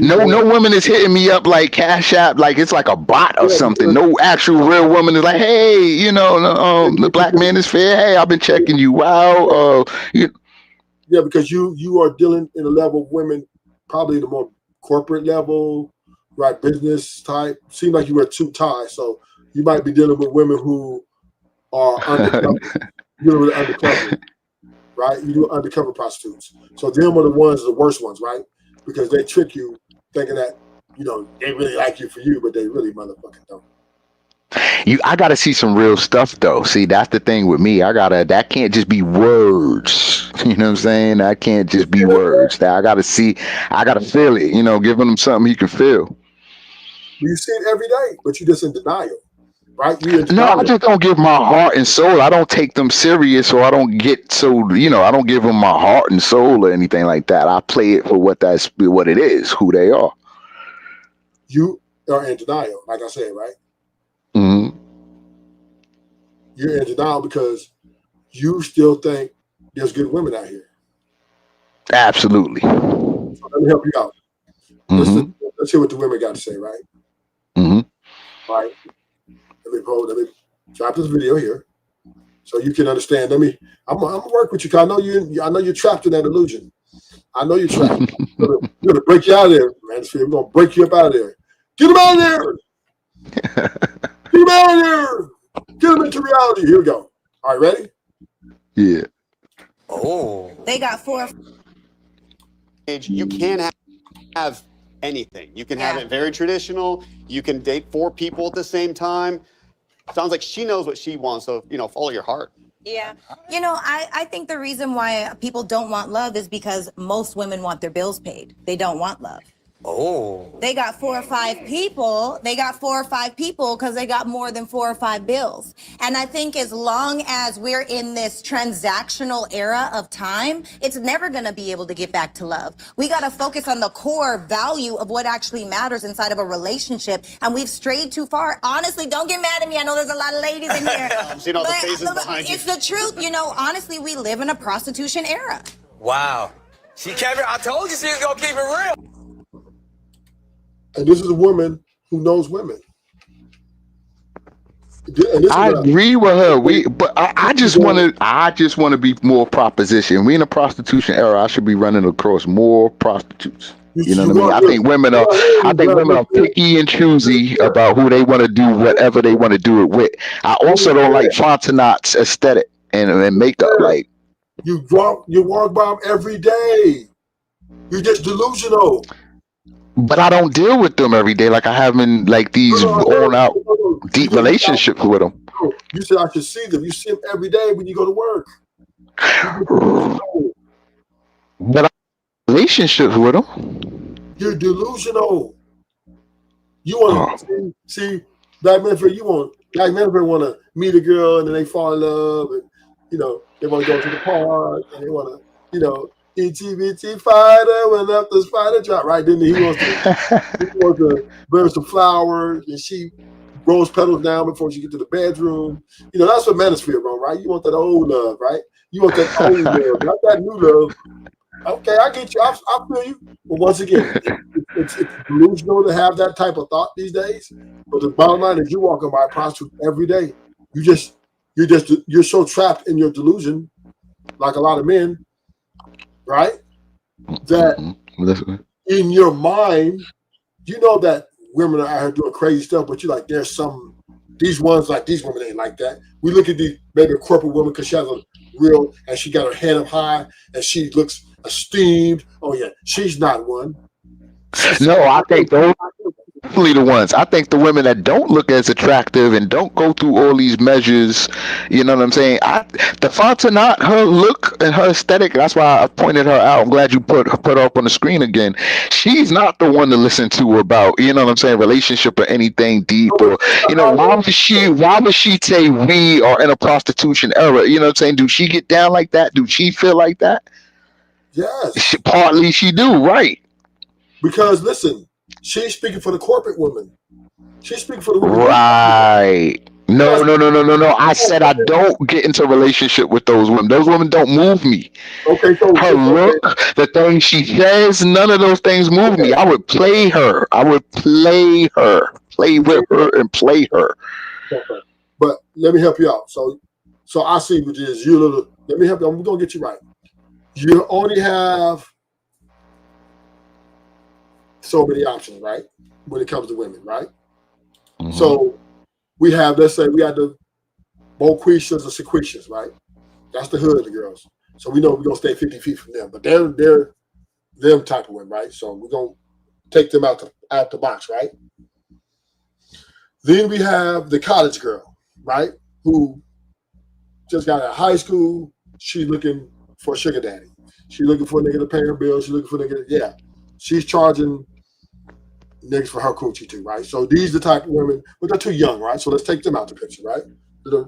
No woman is hitting me up like Cash App, like it's like a bot or something. No actual real woman is like, hey, the black man is fair. Hey, I've been checking you out. Yeah, because you are dealing in a level of women, probably the more corporate level, right? Business type. Seem like you wear two ties, so you might be dealing with women who are undercover, right? You do undercover prostitutes. So them are the worst ones, right? Because they trick you thinking that, they really like you for you, but they really motherfucking don't. I gotta see some real stuff though. See, that's the thing with me. That can't just be words. You know what I'm saying? That can't just be words. That I gotta feel it, giving them something he can feel. You see it every day, but you're just in denial. Right? No, I just don't give my heart and soul. I don't take them serious, or I don't get so, I don't give them my heart and soul or anything like that. I play it for what it is, who they are. You are in denial, like I said, right? Mm-hmm. You're in denial because you still think there's good women out here. Absolutely. So let me help you out. Mm-hmm. Let's hear what the women got to say, right? Mm-hmm. All right. Let me drop this video here so you can understand. I'm gonna work with you because I know you're trapped in that illusion. I know you're trapped. We're gonna break you out of there, man. We're gonna break you up out of there. Get him out of there! Get him out of there! Get him into reality. Here we go. All right, ready? Yeah. Oh. They got 4. You can have anything. You can have it very traditional. You can date 4 people at the same time. Sounds like she knows what she wants, so, follow your heart. Yeah. I think the reason why people don't want love is because most women want their bills paid. They don't want love. Oh. They got 4 or 5 people. They got 4 or 5 people because they got more than 4 or 5 bills. And I think as long as we're in this transactional era of time, it's never going to be able to get back to love. We got to focus on the core value of what actually matters inside of a relationship. And we've strayed too far. Honestly, don't get mad at me. I know there's a lot of ladies in here. I'm seeing all the faces behind you. It's the truth. Honestly, we live in a prostitution era. Wow. She kept it. I told you she was going to keep it real. And this is a woman who knows women. I agree with her. But I just want to be more proposition. We in a prostitution era. I should be running across more prostitutes. You know what I mean? I think women are picky and choosy about who they want to do whatever they want to do it with. I also don't like Fontenot's aesthetic and makeup. Like you walk by them every day. You're just delusional. But I don't deal with them every day like I have in like these worn out deep relationships with them. You said I should see them. You see them every day when you go to work. But I'm in relationships with them. You're delusional. You want to see black men for black men want to meet a girl and then they fall in love and they want to go to the park and they want to itty bitty spider went up the spider drop, right? Then he wants to burn some flowers and she grows petals down before she gets to the bedroom. That's what menace feel, bro, right? You want that old love, right? You want that old love, not that new love. Okay, I get you. I feel you. But once again, it's delusional to have that type of thought these days. But the bottom line is, you're walking by a prostitute every day. You're so trapped in your delusion, like a lot of men, right? That in your mind, you know that women are out here doing crazy stuff, but you're like, there's some these women ain't like that. We look at these maybe a corporate woman because she has a real and she got her head up high and she looks esteemed. Oh yeah, she's not one. No, I think those are definitely the ones. I think the women that don't look as attractive and don't go through all these measures, you know what I'm saying? The Fontenot, her look and her aesthetic, that's why I pointed her out. I'm glad you put her up on the screen again. She's not the one to listen to about, you know what I'm saying, relationship or anything deep or, why would she say we are in a prostitution era? You know what I'm saying? Do she get down like that? Do she feel like that? Yes. Partly she do, right. Because listen, she's speaking for the corporate woman. She's speaking for the woman. Right. No. I said I don't get into a relationship with those women. Those women don't move me. Okay, so her look, the things she says, none of those things move me. I would play her. Play with her and play her. Okay. But let me help you out. So I see what it is. Let me help you. I'm gonna get you right. You only have so many options, right? When it comes to women, right? Mm-hmm. So we have, let's say we have the Boquishas or Sequishas, right? That's the hood of the girls. So we know we're gonna stay 50 feet from them, but they're them type of women, right? So we're gonna take them out the box, right? Then we have the college girl, right? Who just got out of high school. She's looking for a sugar daddy. She's looking for a nigga to pay her bills. She's looking for a nigga, she's charging niggas for her coochie too, right? So these are the type of women, but they're too young, right? So let's take them out the picture, right? They're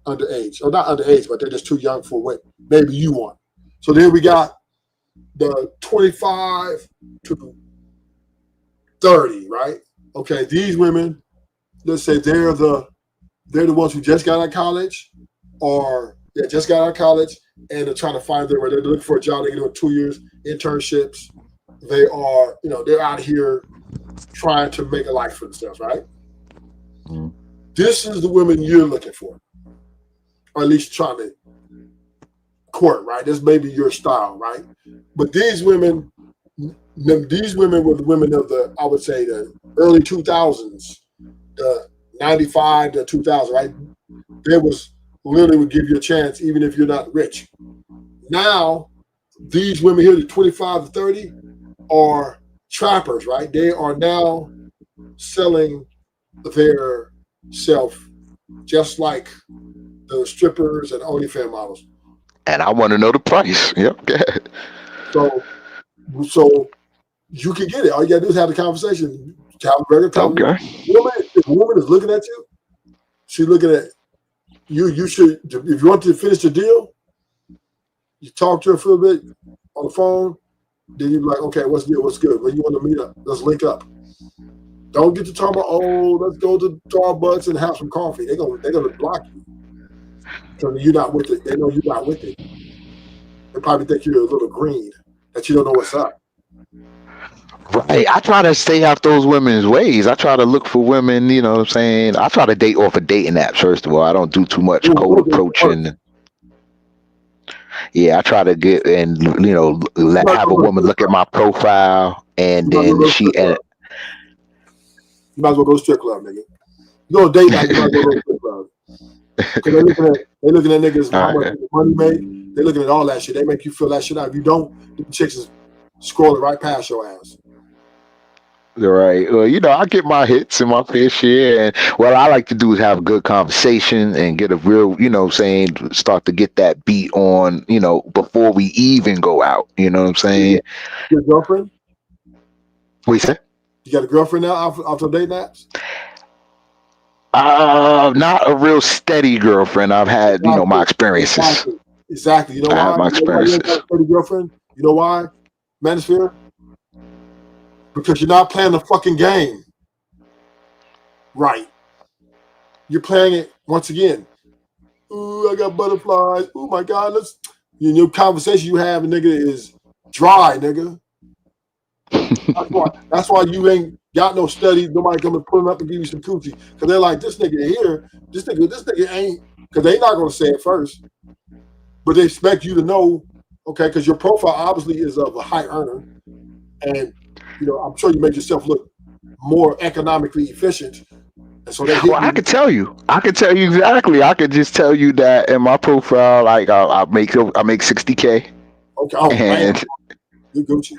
underage, or not underage, but they're just too young for what maybe you want. So then we got the 25 to 30, right? Okay, these women, let's say they're the ones who just got out of college, or just got out of college, and they're trying to find their way. They're looking for a job. They're doing 2 years internships. They are, they're out here trying to make a life for themselves, right? Mm. This is the women you're looking for, or at least trying to court, right? This may be your style, right? But these women were the women of the, I would say, the early 2000s, the 95 to 2000, right? They was literally would give you a chance, even if you're not rich. Now, these women here, the 25 to 30, are trappers, right? They are now selling their self just like the strippers and OnlyFans models. And I want to know the price. Yep. Go ahead. So you can get it. All you gotta do is have the conversation. Have a regular conversation. Okay. If a woman is looking at you, she's looking at you. You should, if you want to finish the deal, you talk to her for a bit on the phone. Then you be like, okay, what's good? What's good? When you want to meet up, let's link up. Don't get to talk about, let's go to Starbucks and have some coffee. They're gonna block you. So you're not with it. They know you're not with it. They probably think you're a little green, that you don't know what's up. Right. I try to stay out those women's ways. I try to look for women, you know what I'm saying? I try to date off of dating apps, first of all. I don't do too much cold approaching. Yeah, I try to get and have a woman look at my profile, and then she. You might as well go to strip club, nigga. You go date night, you might as well go to strip club. Because they're looking at niggas how much money made. They're looking at all that shit. They make you feel that shit out. If you don't, the chicks is scrolling right past your ass. Right. Well, I get my hits and my fair share, and what I like to do is have a good conversation and get a real, start to get that beat on, before we even go out. You know what I'm saying? Your girlfriend? What you say? You got a girlfriend now after dating apps? Not a real steady girlfriend. I've had, my Exactly. experiences. Exactly. Exactly. You know I have why? my You know why you ain't got experiences. a steady girlfriend? You know why, Manosphere? Because you're not playing the fucking game. Right. You're playing it once again. Ooh, I got butterflies. Oh my God, your conversation you have, nigga, is dry, nigga. That's why you ain't got no studies. Nobody coming pulling up and give you some coochie. Cause they're like, this nigga here, this nigga ain't, cause they not gonna say it first. But they expect you to know, okay, because your profile obviously is of a high earner. And I'm sure you make yourself look more economically efficient. And so they hit Well, I you. could tell you. I could tell you exactly. I could just tell you that in my profile, like I make $60K, Okay, oh man, and you Gucci.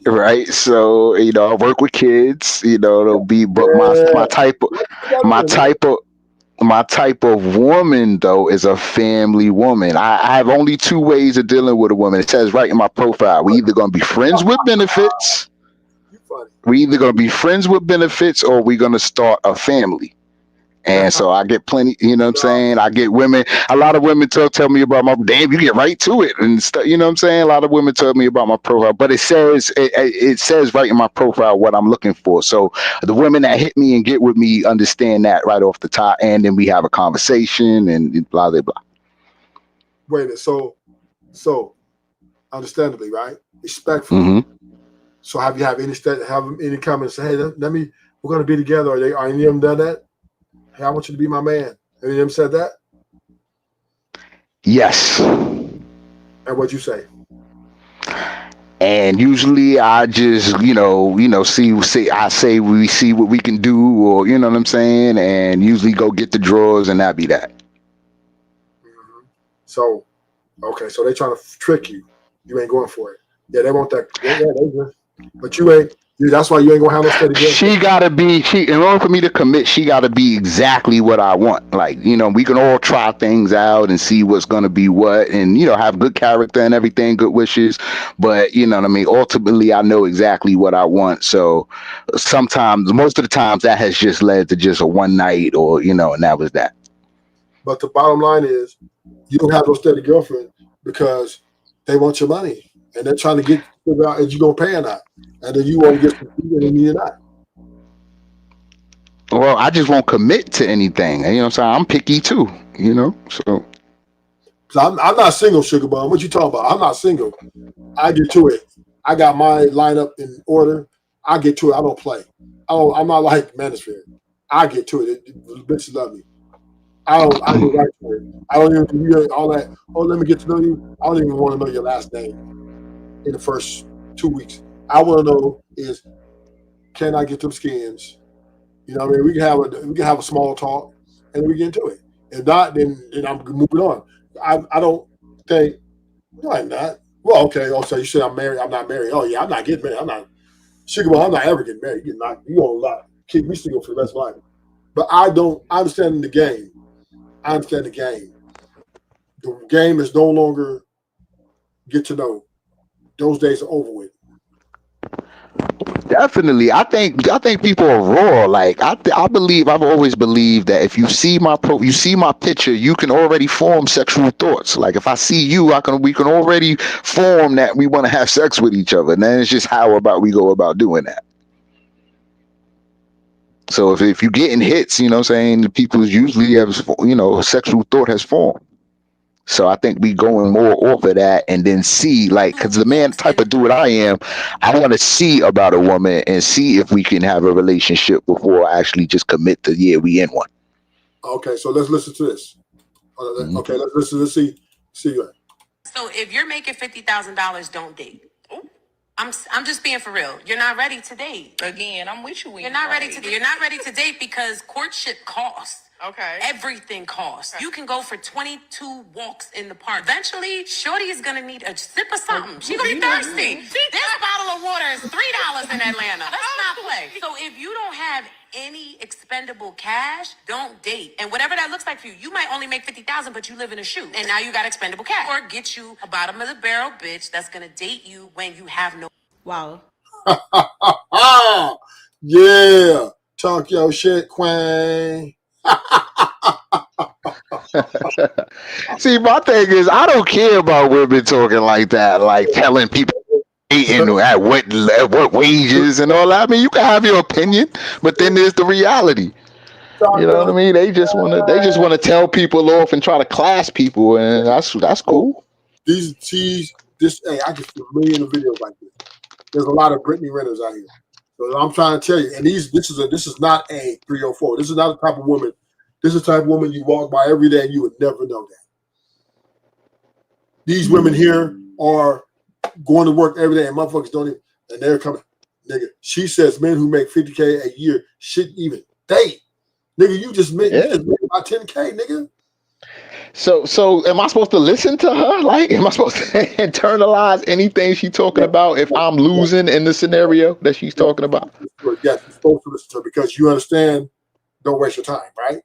right. So I work with kids. It'll be, but Yeah. my type of my type of woman though is a family woman. I have only two ways of dealing with a woman. It says right in my profile, we either gonna be friends with benefits. We either gonna be friends with benefits, or we're gonna start a family. And so I get plenty, you know what I'm saying? I get women, a lot of women tell me about my, damn, you get right to it and stuff, you know what I'm saying? A lot of women tell me about my profile, but it says right in my profile what I'm looking for. So the women that hit me and get with me understand that right off the top, and then we have a conversation and blah, blah, blah. Wait a minute. So understandably, right? Respectfully. Mm-hmm. So have you have any comments? Say, hey, we're gonna be together. Are any of them done that? Hey, I want you to be my man. Any of them said that? Yes. And what'd you say? And usually I just, I say we see what we can do, or you know what I'm saying, and usually go get the drawers, and that be that. Mm-hmm. So, okay, so they trying to trick you. You ain't going for it. Yeah, they want that. But you ain't. That's why you ain't gonna have no steady girlfriend. In order for me to commit, she gotta be exactly what I want. Like, we can all try things out and see what's gonna be what, and have good character and everything, good wishes. But you know what I mean? Ultimately, I know exactly what I want. So most of the times that has just led to just a one night, or and that was that. But the bottom line is, you don't have no steady girlfriend because they want your money and they're trying to figure out if you gonna pay or not, and then you want to get some and you're not. Well, I just won't commit to anything. You know what I'm saying? I'm picky too, so. I'm not single, Sugar Bum. What you talking about? I'm not single. I get to it. I got my lineup in order. I get to it. I don't play. I'm not like Manosphere. I get to it. The bitches love me. I get right to it. I don't even hear all that. Oh, let me get to know you. I don't even want to know your last name in the first 2 weeks. I want to know is, can I get them skins? You know what I mean? We can have a small talk and then we get into it. If not, then I'm moving on. I don't think, no, I'm not. Well, okay. Also, you said I'm married. I'm not married. Oh yeah, I'm not getting married. I'm not. Sugar Boy, I'm not ever getting married. You gonna lie. Keep me single for the rest of my life. But I understand the game. I understand the game. The game is no longer get to know. Those days are over with. Definitely, I think people are raw. Like I've always believed that if you see you see my picture, you can already form sexual thoughts. Like if I see you, we can already form that we want to have sex with each other. And then it's just how we go about doing that. So if you getting hits, you know what I'm saying, the people usually have, a sexual thought has formed. So I think we going more off of that and then see, like, because the man type of dude I am, I want to see about a woman and see if we can have a relationship before I actually just commit to, yeah, we in one. Okay, so let's listen to this. Okay, let's listen. Let's see that. So if you're making $50,000, don't date. I'm just being for real. You're not ready to date. Again, I'm with you. You're not ready to date because courtship costs. Okay. Everything costs. You can go for 22 walks in the park. Eventually, Shorty is gonna need a sip of something. She gonna be thirsty. This bottle of water is $3 in Atlanta. Let's not play. So if you don't have any expendable cash, don't date. And whatever that looks like for you, you might only make 50,000, but you live in a shoe, and now you got expendable cash. Or get you a bottom of the barrel bitch that's gonna date you when you have no. Wow. Yeah. Talk your shit, Quang. See, my thing is, I don't care about women talking like that, like telling people eating at what wages and all that. I mean, you can have your opinion, but then there's the reality. You know what I mean? They just wanna tell people off and try to class people, and that's cool. Hey, I can see a million of videos like this. There's a lot of Britney renters out here. So I'm trying to tell you, and this is not a 304. This is not the type of woman. This is the type of woman you walk by every day and you would never know that. These women here are going to work every day and motherfuckers don't even, and they're coming. Nigga, she says men who make 50K a year shouldn't even date. Nigga, you just made about 10K, nigga. So am I supposed to listen to her? Like, am I supposed to internalize anything she's talking about if I'm losing in the scenario that she's talking about? Yes, you're supposed to listen to her because you understand. Don't waste your time, right?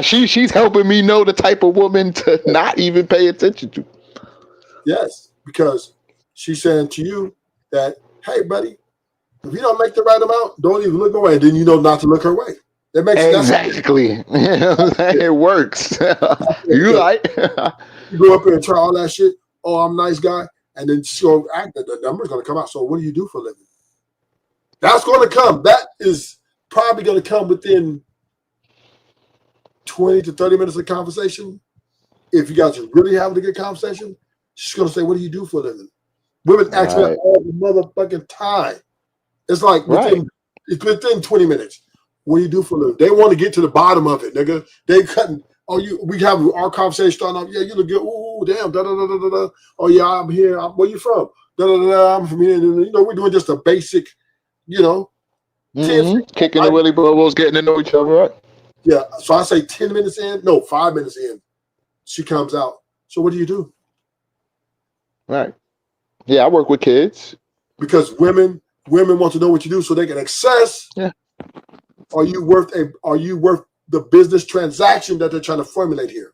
She's helping me know the type of woman to not even pay attention to. Yes, because she's saying to you that, hey, buddy, if you don't make the right amount, don't even look away. Then you know not to look her way. That makes exactly. It works. You right? You go up there and try all that shit. Oh, I'm a nice guy, and then she'll act that the number's going to come out. So what do you do for a living? That's going to come. That is probably going to come within 20 to 30 minutes of conversation. If you guys are really having a good conversation, she's going to say, what do you do for a living? Women ask me all the motherfucking time. It's like it's within 20 minutes. What do you do for a living? They want to get to the bottom of it, nigga. They cutting. We have our conversation starting off. Yeah, you look good. Ooh, damn. Da da da da da. Oh yeah, I'm here. Where you from? Da da da. I'm from here. You know, we're doing just a basic. You know, kicking the willy bubbles, getting to know each other, right? Yeah. So I say 10 minutes in. No, 5 minutes in. She comes out. So what do you do? Right. Yeah, I work with kids. Because women want to know what you do so they can access. Yeah. Are you worth the business transaction that they're trying to formulate here?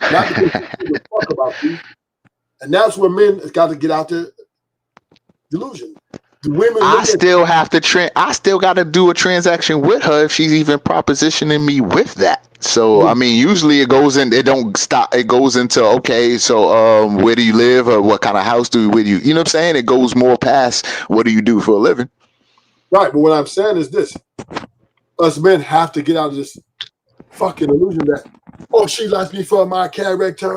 Not because they give a fuck about you. And that's where men have got to get out there. Delusion. The women. I still got to do a transaction with her if she's even propositioning me with that. So I mean, usually it goes into okay, so where do you live, or what kind of house do you know what I'm saying? It goes more past what do you do for a living. Right, but what I'm saying is this: us men have to get out of this fucking illusion that she likes me for my character.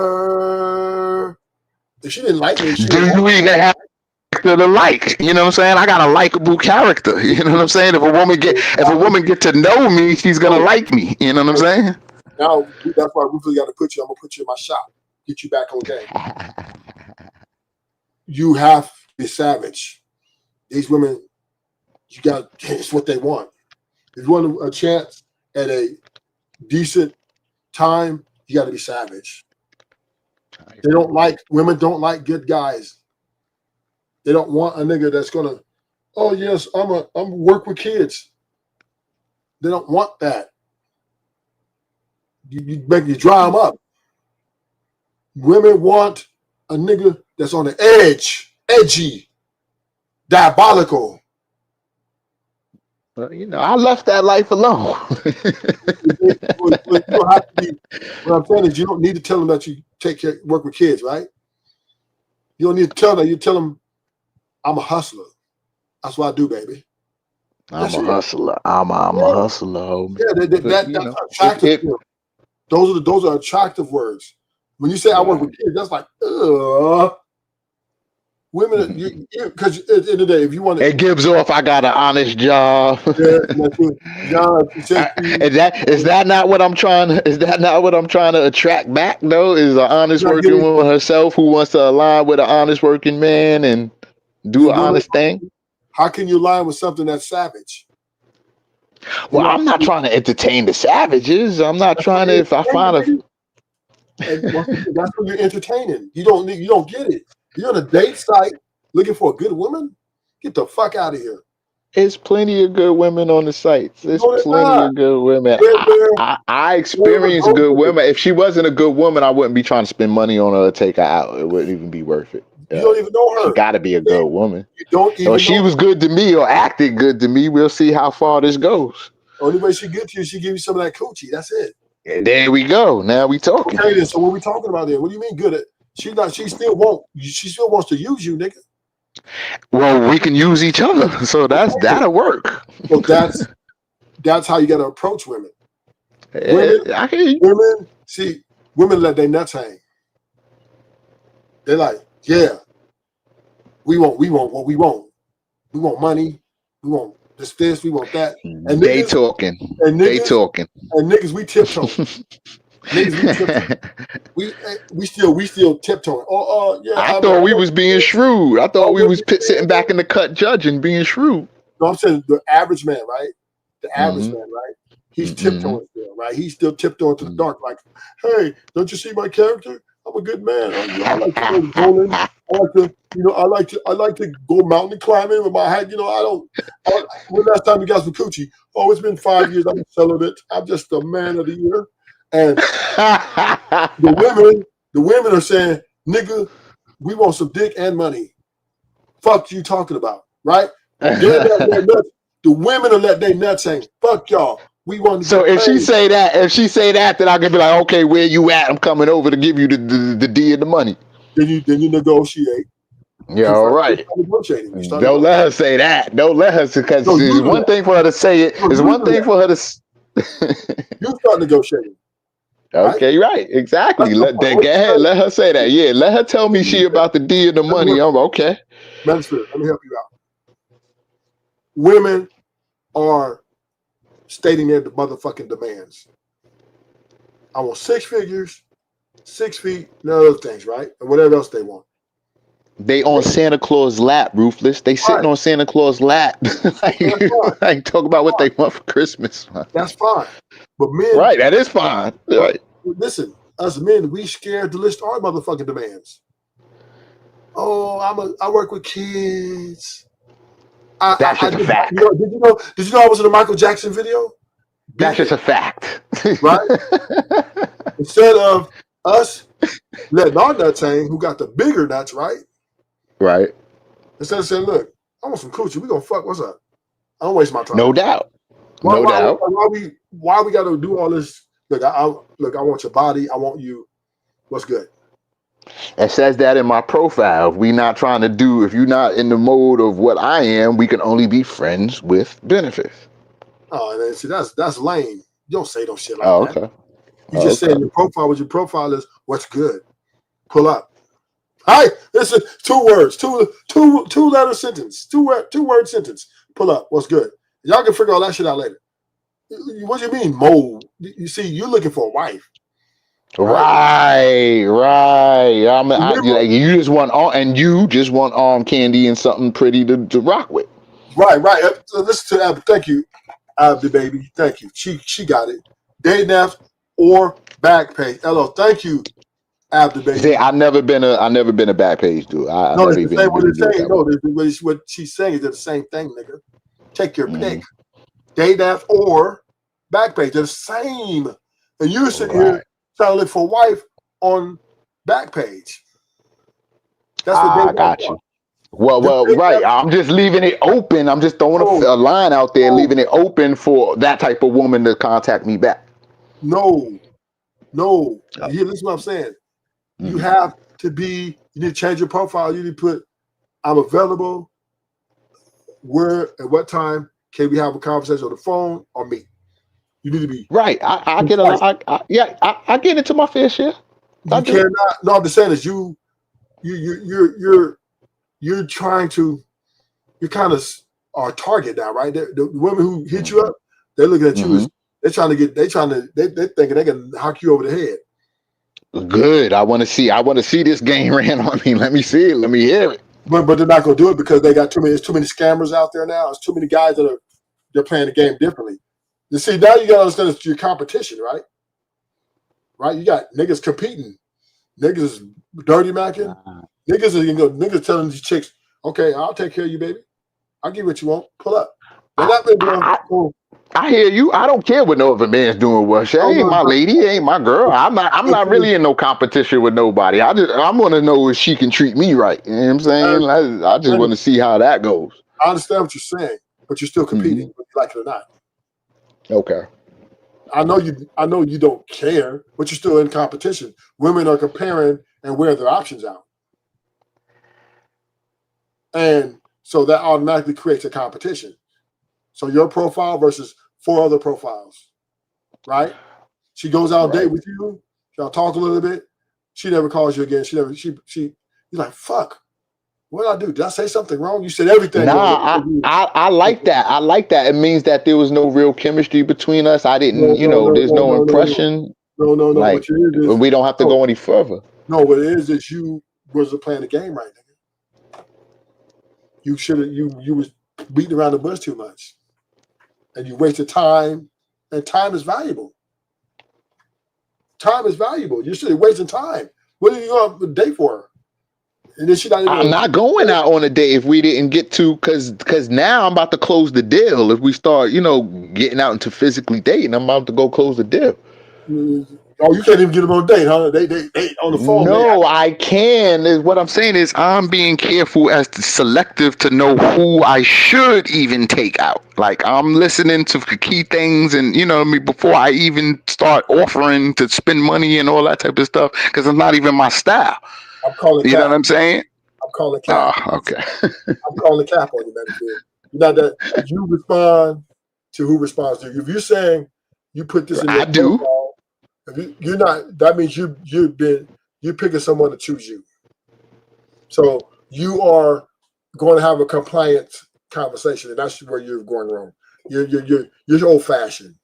If she didn't like me, do you even have to like? You know what I'm saying? I got a likable character. You know what I'm saying? If a woman get to know me, she's gonna like me. You know what I'm saying? Now that's why we really got to put you. I'm gonna put you in my shop, get you back on game. You have to be savage. These women. It's what they want. If you want a chance at a decent time, you got to be savage. Women don't like good guys. They don't want a nigga that's gonna, oh yes, I'm work with kids. They don't want that. You dry them up. Women want a nigga that's on the edge, edgy, diabolical. But I left that life alone. You don't have to be, what I'm saying is you don't need to tell them that you work with kids, right? You don't need to tell them. You tell them, I'm a hustler. That's what I do, baby. I'm a hustler. I'm a hustler, homie. Yeah, that's attractive. Those are attractive words. When you say I work with kids, that's like, women, because at the end of the day, if you want to, it gives off I got an honest job. Is that not what I'm trying to? Is that not what I'm trying to attract back? Though, is an honest working woman herself who wants to align with an honest working man and do an honest thing. How can you lie with something that's savage? Well, I'm not trying to entertain the savages. I'm not trying to. If I find a, and that's what you're entertaining. You don't get it. You're on a date site looking for a good woman. Get the fuck out of here. there's plenty of good women on the sites. There's No, there's plenty not. of good women. I experience Where- good women. If she wasn't a good woman, I wouldn't be trying to spend money on her to take her out. It wouldn't even be worth it. You don't even know her. She got to be a good woman. You don't even Or she know was good to me or acted good to me. We'll see how far this goes. Only way she gets you, she give you some of that coochie. That's it. And there we go. Now we talking. Okay, then. So what we talking about there? What do you mean good at? She still wants to use you, nigga. Well, we can use each other, so that'll work. Well, that's how you got to approach women. I hear you. Women let their nuts hang. They're like, yeah, we want what we want. We want money. We want this. We want that. And They talking. And They talking. And niggas, we tiptoe. we still tiptoeing. Yeah. I thought we was being shrewd. I thought we was sitting back in the cut judging, being shrewd. No, I'm saying the average man, right? The average man, right? He's tiptoeing still, right? He's still tiptoeing to the dark, like, hey, don't you see my character? I'm a good man. I like to go bowling. I like to go mountain climbing with my hat. When last time you guys were coochie? Oh, it's been 5 years. I'm celibate. I'm just the man of the year. And the women are saying, nigga, we want some dick and money. Fuck you talking about, right? The women will let their nuts hang. Fuck y'all. We want to. So if she say that, then I can be like, okay, where you at? I'm coming over to give you the D and the money. Then you negotiate. Yeah, all right. Don't let her say that. Don't let her, because it's one thing for her to say it. It's one thing for her to. You start negotiating. Okay, right, exactly. Go ahead, let her say that. Yeah, let her tell me she about the D and the money. I'm okay. Mansfield, let me help you out. Women are stating their motherfucking demands. I want 6 figures, 6 feet, and other things, right? And whatever else they want. They on Santa Claus lap, Ruthless. They sitting on Santa Claus lap. like talk about what they want for Christmas. That's fine. But men, right, that is fine. Right. Listen, us men, we scared to list our motherfucking demands. Oh, I work with kids. That's just a fact. Did you know I was in a Michael Jackson video? That's just a fact. Right? Instead of us letting our nuts hang, who got the bigger nuts, right? Right. Instead of saying, look, I want some coochie. We gonna fuck. What's up? I don't waste my time. No doubt. Why we gotta do all this? Look, I want your body. I want you. What's good? It says that in my profile. If you're not in the mode of what I am, we can only be friends with benefits. Oh, and then see, that's lame. You don't say no shit like that. Okay. You just say in your profile what your profile is. What's good? Pull up. Hi, this is 2 words, two letter sentence, two word sentence. Pull up. What's good? Y'all can figure all that shit out later. What do you mean, mold? You see, you're looking for a wife. Right. You just want arm candy and something pretty to rock with. Right. Listen to Abby. Thank you, Abby baby. Thank you. She got it. Day naps or back pay. Hello. Thank you, Abby baby. See, I've never been a back page dude. No, it's the same. What they're saying. No, what she's saying is the same thing, nigga. Take your pick. Day naps or back page. They're the same. And you're sitting here trying to look for a wife on back page. That's what I got you. Well, right. I'm just leaving it open. I'm just throwing a line out there, leaving it open for that type of woman to contact me back. No. Here, listen to what I'm saying. You have to be. You need to change your profile. You need to put, I'm available. Where and what time can we have a conversation on the phone or meet? You need to be right. I get a lot. I get into my fair share. You cannot. No, I'm just saying is you're trying to. You're kind of our target now, right? The women who hit you up, they're looking at you as they're thinking they can knock you over the head. Good. I want to see this game ran on me. Let me see it. Let me hear it. But they're not gonna do it because they got too many. There's too many scammers out there now. There's too many guys they're playing the game differently. You see, now you gotta understand it's your competition, right? Right? You got niggas competing. Niggas is dirty macking. Niggas telling these chicks, okay, I'll take care of you, baby. I'll give you what you want. Pull up. They're not been doing. I hear you. I don't care what no other man's doing. Well, she ain't my lady, ain't my girl. I'm not really in no competition with nobody. I want to know if she can treat me right. You know what I'm saying? I just want to see how that goes. I understand what you're saying, but you're still competing, whether you like it or not. Okay. I know you don't care, but you're still in competition. Women are comparing and wearing their options out. And so that automatically creates a competition. So your profile versus 4 other profiles, right? She goes out on a date with you. Y'all talk a little bit. She never calls you again. You're like, fuck. What did I do? Did I say something wrong? You said everything wrong. I like that. I like that. It means that there was no real chemistry between us. I didn't, there's no impression. No. Like, we don't have to go any further. No, what it is you wasn't playing the game right, nigga. You should have. You was beating around the bush too much, and you wasted time. And time is valuable. Time is valuable. You should have wasted time. What are you going to date for? And then I'm not going out on a date if we didn't get to, because now I'm about to close the deal. If we start, getting out into physically dating, I'm about to go close the deal. Oh, you can't even get them on a date, huh? They on the phone. No, I can. What I'm saying is I'm being careful as to selective to know who I should even take out. Like, I'm listening to key things and, before I even start offering to spend money and all that type of stuff, because it's not even my style. I'm calling You know what I'm saying? I'm calling cap. Oh, okay. I'm calling cap on you, man. Not that you respond to who responds to you. If you're saying you put this in your profile, you're not. That means you're picking someone to choose you. So you are going to have a compliant conversation, and that's where you're going wrong. You're old fashioned.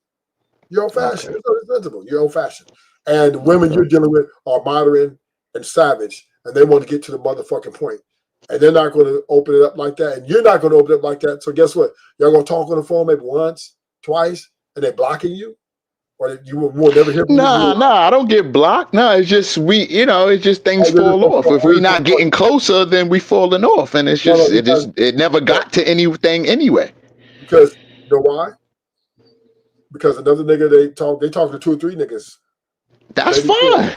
You're old fashioned. Okay. It's sensible. You're old fashioned, and the women you're dealing with are modern and savage. And they want to get to the motherfucking point. And they're not going to open it up like that. And you're not going to open it up like that. So guess what? Y'all going to talk on the phone maybe once, twice, and they're blocking you? Or you will never hear from you? Nah, I don't get blocked. No, it's just it's just things fall off. If we're not getting closer, then we falling off. And it's just, it never got to anything anyway. Because, you know why? Because another nigga, they talk to 2 or 3 niggas. That's fine.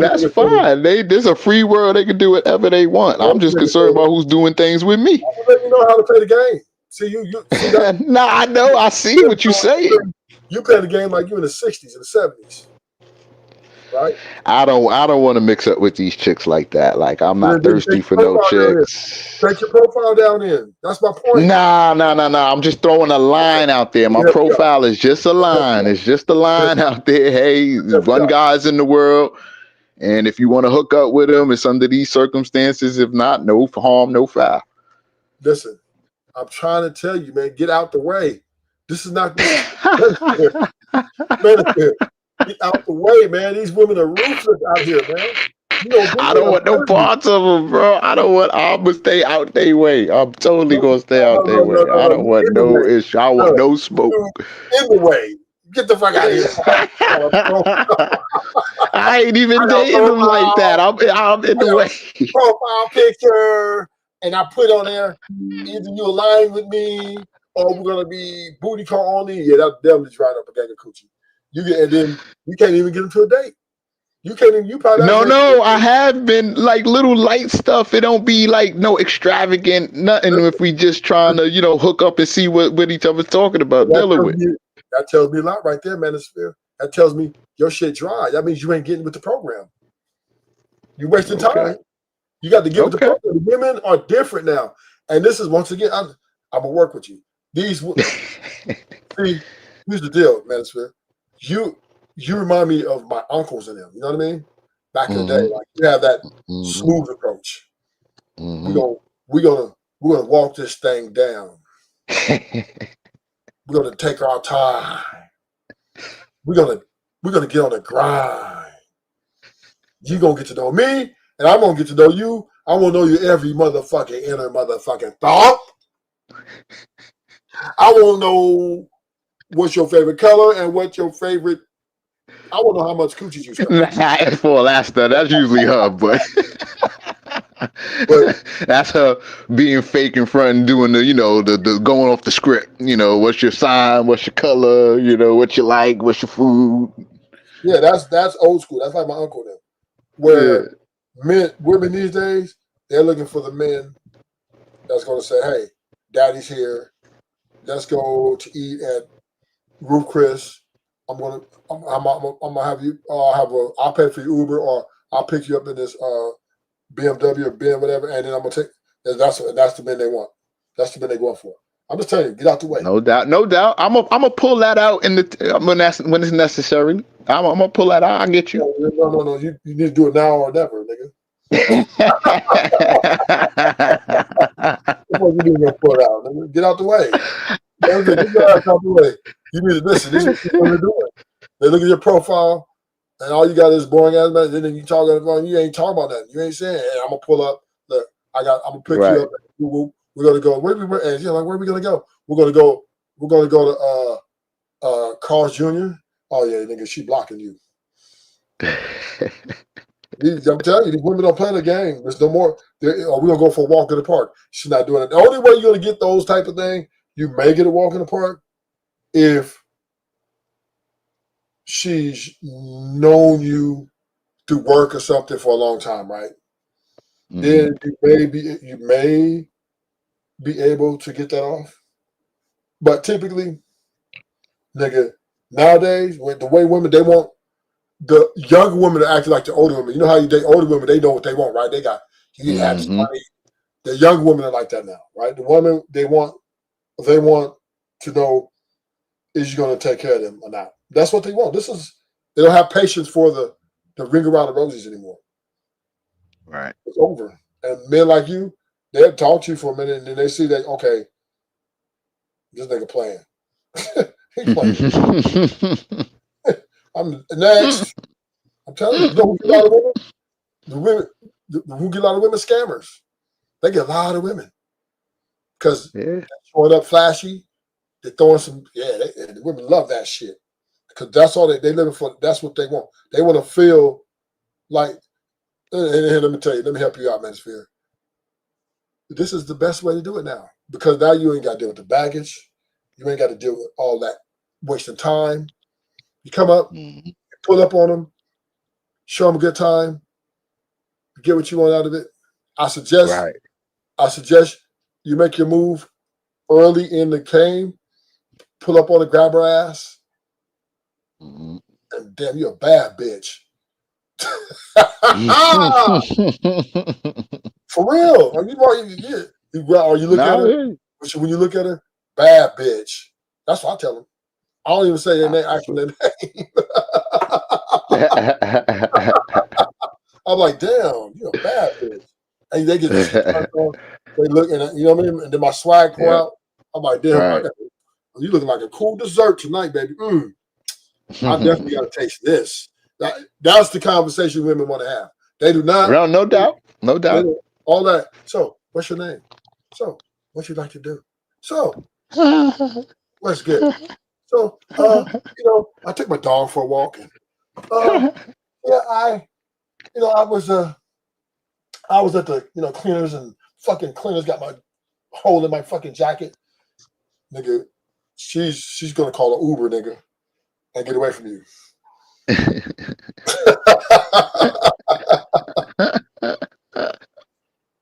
That's fine. There's a free world. They can do whatever they want. I'm just concerned about who's doing things with me. I'm letting you know how to play the game. See, you see that? Nah, I know. I see what you're saying. You play the game like you in the 60s and the 70s. Right? I don't want to mix up with these chicks like that. Like, I'm not thirsty for no chicks. Take your profile down in. That's my point. Nah. I'm just throwing a line out there. My profile is just a line. It's just a line out there. Hey, there's one guy's in the world. And if you want to hook up with him, it's under these circumstances. If not, no harm, no foul. Listen, I'm trying to tell you, man, get out the way. This is not get out the way, man. These women are ruthless out here, man. I don't want no parts of them, bro. I'm gonna stay out their way. I'm totally gonna stay out their way. I don't want no issue. I want no smoke. In the way. Get the fuck out of here. I ain't even dating them like that. I'm in the way. Profile picture, and I put on there, either you align with me or we're gonna be booty call only. Yeah, them just right up a gang of coochie. And then you can't even get into a date. You can't even. You probably no. I have been like little light stuff. It don't be like no extravagant nothing. If we just trying to hook up and see what each other's talking about dealing with. That tells me a lot right there, Manosphere. That tells me your shit dry. That means you ain't getting with the program. You wasting time. You got to get with the program. The women are different now, and this is once again. I'm gonna work with you. See, here's the deal, Manosphere. You remind me of my uncles and them. You know what I mean? Back in the day, like you have that smooth approach. We're gonna walk this thing down. We're gonna take our time. We're gonna get on the grind. You're gonna get to know me, and I'm gonna get to know you. I want to know your every motherfucking inner motherfucking thought. I want to know what's your favorite color and what's your favorite. I want to know how much coochie you scratch. Nah, as for Alaska, that's usually her, but But that's her being fake in front and doing the, the going off the script. What's your sign? What's your color? What you like? What's your food? yeah, that's old school. That's like my uncle now. Yeah. Where women these days, they're looking for the men that's going to say, "Hey, daddy's here. Let's go to eat at Roof Chris. I'm gonna have you. I'll pay for your Uber, or I'll pick you up in this BMW or Ben, whatever, and then I'm gonna take." That's the men they want. That's the men they going for. I'm just telling you, get out the way. No doubt, no doubt. I'm gonna pull that out when it's necessary. I'm gonna pull that out. I get you. No. You need to do it now or never, nigga. What you need to pull it out, nigga? Get out the way. Get your ass out the way. You need to listen. This is what they're doing. They look at your profile, and all you got is boring ass man. Then you talk on the phone. You ain't talking about nothing. You ain't saying, "Hey, I'm gonna pull up. Look, I'm gonna pick you up. We're gonna go. And you're like, where are we gonna go? We're gonna go to Carl's Jr. Oh yeah, nigga, she blocking you. I'm telling you, these women don't play the game. There's no more. We're gonna go for a walk in the park. She's not doing it. The only way you're gonna get those type of things, you may get a walk in the park if she's known you through work or something for a long time, right? Mm-hmm. Then you may be able to get that off. But typically, nigga, nowadays, with the way women, they want the younger women to act like the older women. You know how you date older women, they know what they want, right? They got, you have this money. The young women are like that now, right? The women, they want to know, is you going to take care of them or not? That's what they want. They don't have patience for the ring around the roses anymore. Right. It's over. And men like you, they'll talk to you for a minute and then they see that, okay, this nigga playing. He playing. I'm next. I'm telling you, who get a lot of women? Who get a lot of women? Scammers. They get a lot of women because they're showing up flashy. They're throwing some. The women love that shit because that's all they living for. That's what they want. They want to feel like. And let me tell you. Let me help you out, Manosphere. This is the best way to do it now because now you ain't got to deal with the baggage. You ain't got to deal with all that wasting time. You come up, you pull up on them, show them a good time, get what you want out of it. I suggest you make your move early in the game, pull up on her, grab her ass, and damn, you're a bad bitch. For real. Are you look at her? When you look at her, bad bitch. That's what I tell them. I don't even say their name, actually their name. I'm like, damn, you're a bad bitch. And they get this shit on. They look and you know what I mean? And then my swag pour out. I'm like, damn, you looking like a cool dessert tonight, baby. I definitely gotta taste this. That's the conversation women want to have. They do not. Well, no doubt. No doubt. All that. So, what's your name? So, what you like to do? So, what's good? So, I took my dog for a walk. And, I was at the cleaners and fucking cleaners got my hole in my fucking jacket. Nigga, she's gonna call an Uber, nigga, and get away from you.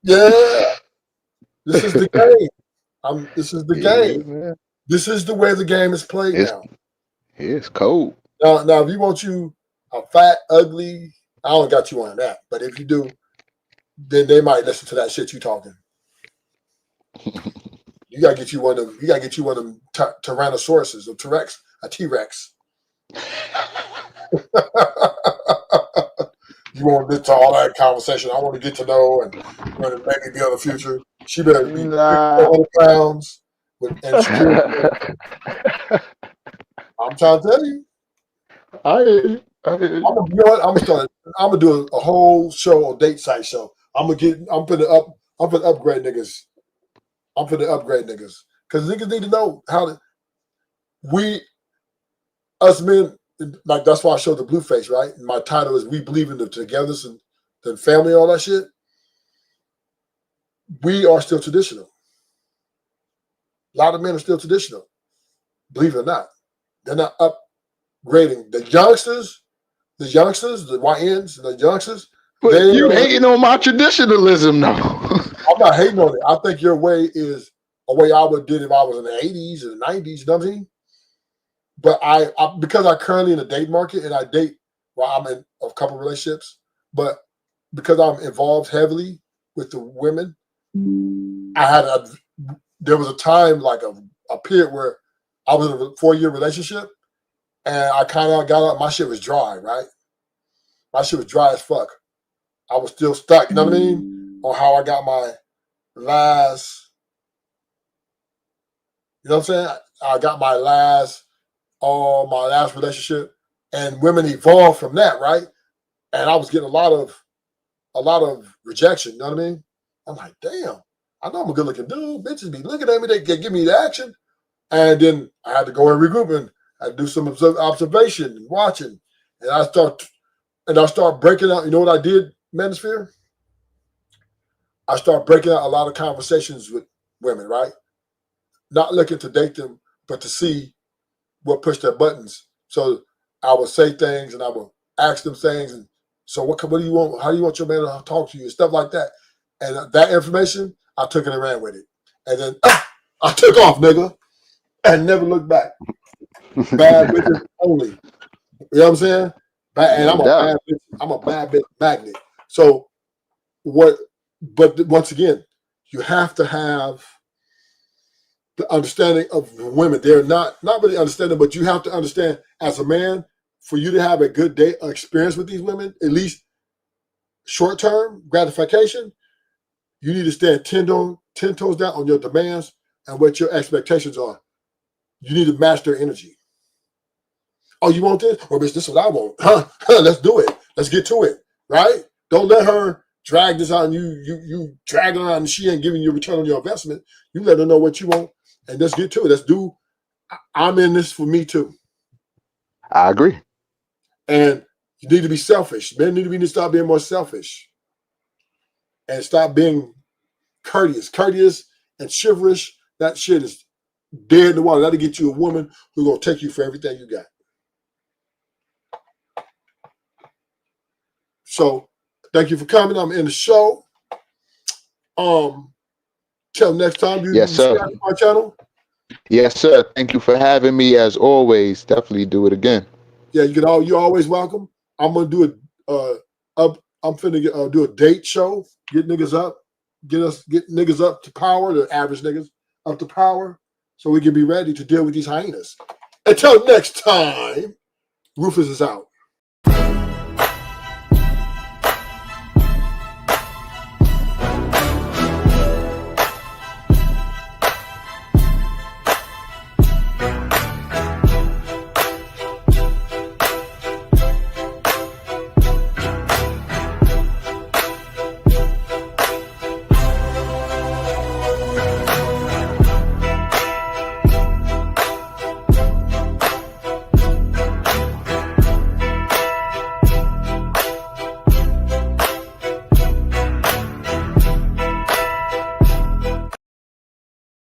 Yeah. This is the game. This is the game. Man. This is the way the game is played now. It's cold. Now, if you want you a fat, ugly, I don't got you on that. But if you do, then they might listen to that shit you talking. You gotta get you one of them. You gotta get you one of them Tyrannosauruses or a T-Rex. You want to get to all that conversation. I want to get to know and maybe be on the future. She better be 400 pounds and security. I'm trying to tell you. I'm gonna do a whole show on date site show. I'm finna upgrade niggas. I'm finna upgrade niggas. Because niggas need to know how to, us men, like that's why I showed the blue face, right? And my title is We Believe in the Togetherness and the Family and all that shit. We are still traditional. A lot of men are still traditional. Believe it or not. They're not upgrading. The youngsters, the YNs, the youngsters. But you hating on my traditionalism now. I'm not hating on it. I think your way is a way I would did if I was in the 80s or the 90s, you know what I mean? But I because I'm currently in the date market and I date while I'm in a couple relationships, but because I'm involved heavily with the women, there was a time like a period where I was in a 4-year relationship and I kind of got up, my shit was dry, right? My shit was dry as fuck. I was still stuck, you know what I mean? On how I got my last, you know what I'm saying? I got my last relationship, and women evolved from that, right? And I was getting a lot of rejection, you know what I mean? I'm like, damn, I know I'm a good looking dude. Bitches be looking at me, they give me the action. And then I had to go and regroup and I do some observation and watching. And I start breaking out. You know what I did, Manosphere? I start breaking out a lot of conversations with women, right? Not looking to date them, but to see what pushed their buttons. So I would say things and I would ask them things. And so what do you want? How do you want your man to talk to you? And stuff like that. And that information, I took it and ran with it. And then I took off, nigga, and never looked back. Bad bitches only. You know what I'm saying? And I'm a bad bitch magnet. So but once again, you have to have the understanding of women. They're not really understanding, but you have to understand as a man, for you to have a good day experience with these women, at least short-term gratification, you need to stand 10 toes down on your demands and what your expectations are. You need to match their energy. Oh, you want this? Well, bitch, this is what I want. Huh? Let's do it. Let's get to it. Right? Don't let her drag this out and you drag her out and she ain't giving you a return on your investment. You let her know what you want and let's get to it. Let's do. I'm in this for me too. I agree. And you need to be selfish. Men need to stop being more selfish and stop being courteous. Courteous and chivalrous, that shit is dead in the water. That'll get you a woman who's going to take you for everything you got. So thank you for coming. I'm in the show. Till next time. Yes, sir. Subscribe to my channel. Yes, sir. Thank you for having me as always. Definitely do it again. Yeah, you're always welcome. I'm gonna do I'm finna do a date show. Get niggas up, get niggas up to power, the average niggas up to power, so we can be ready to deal with these hyenas. Until next time, Rufus is out.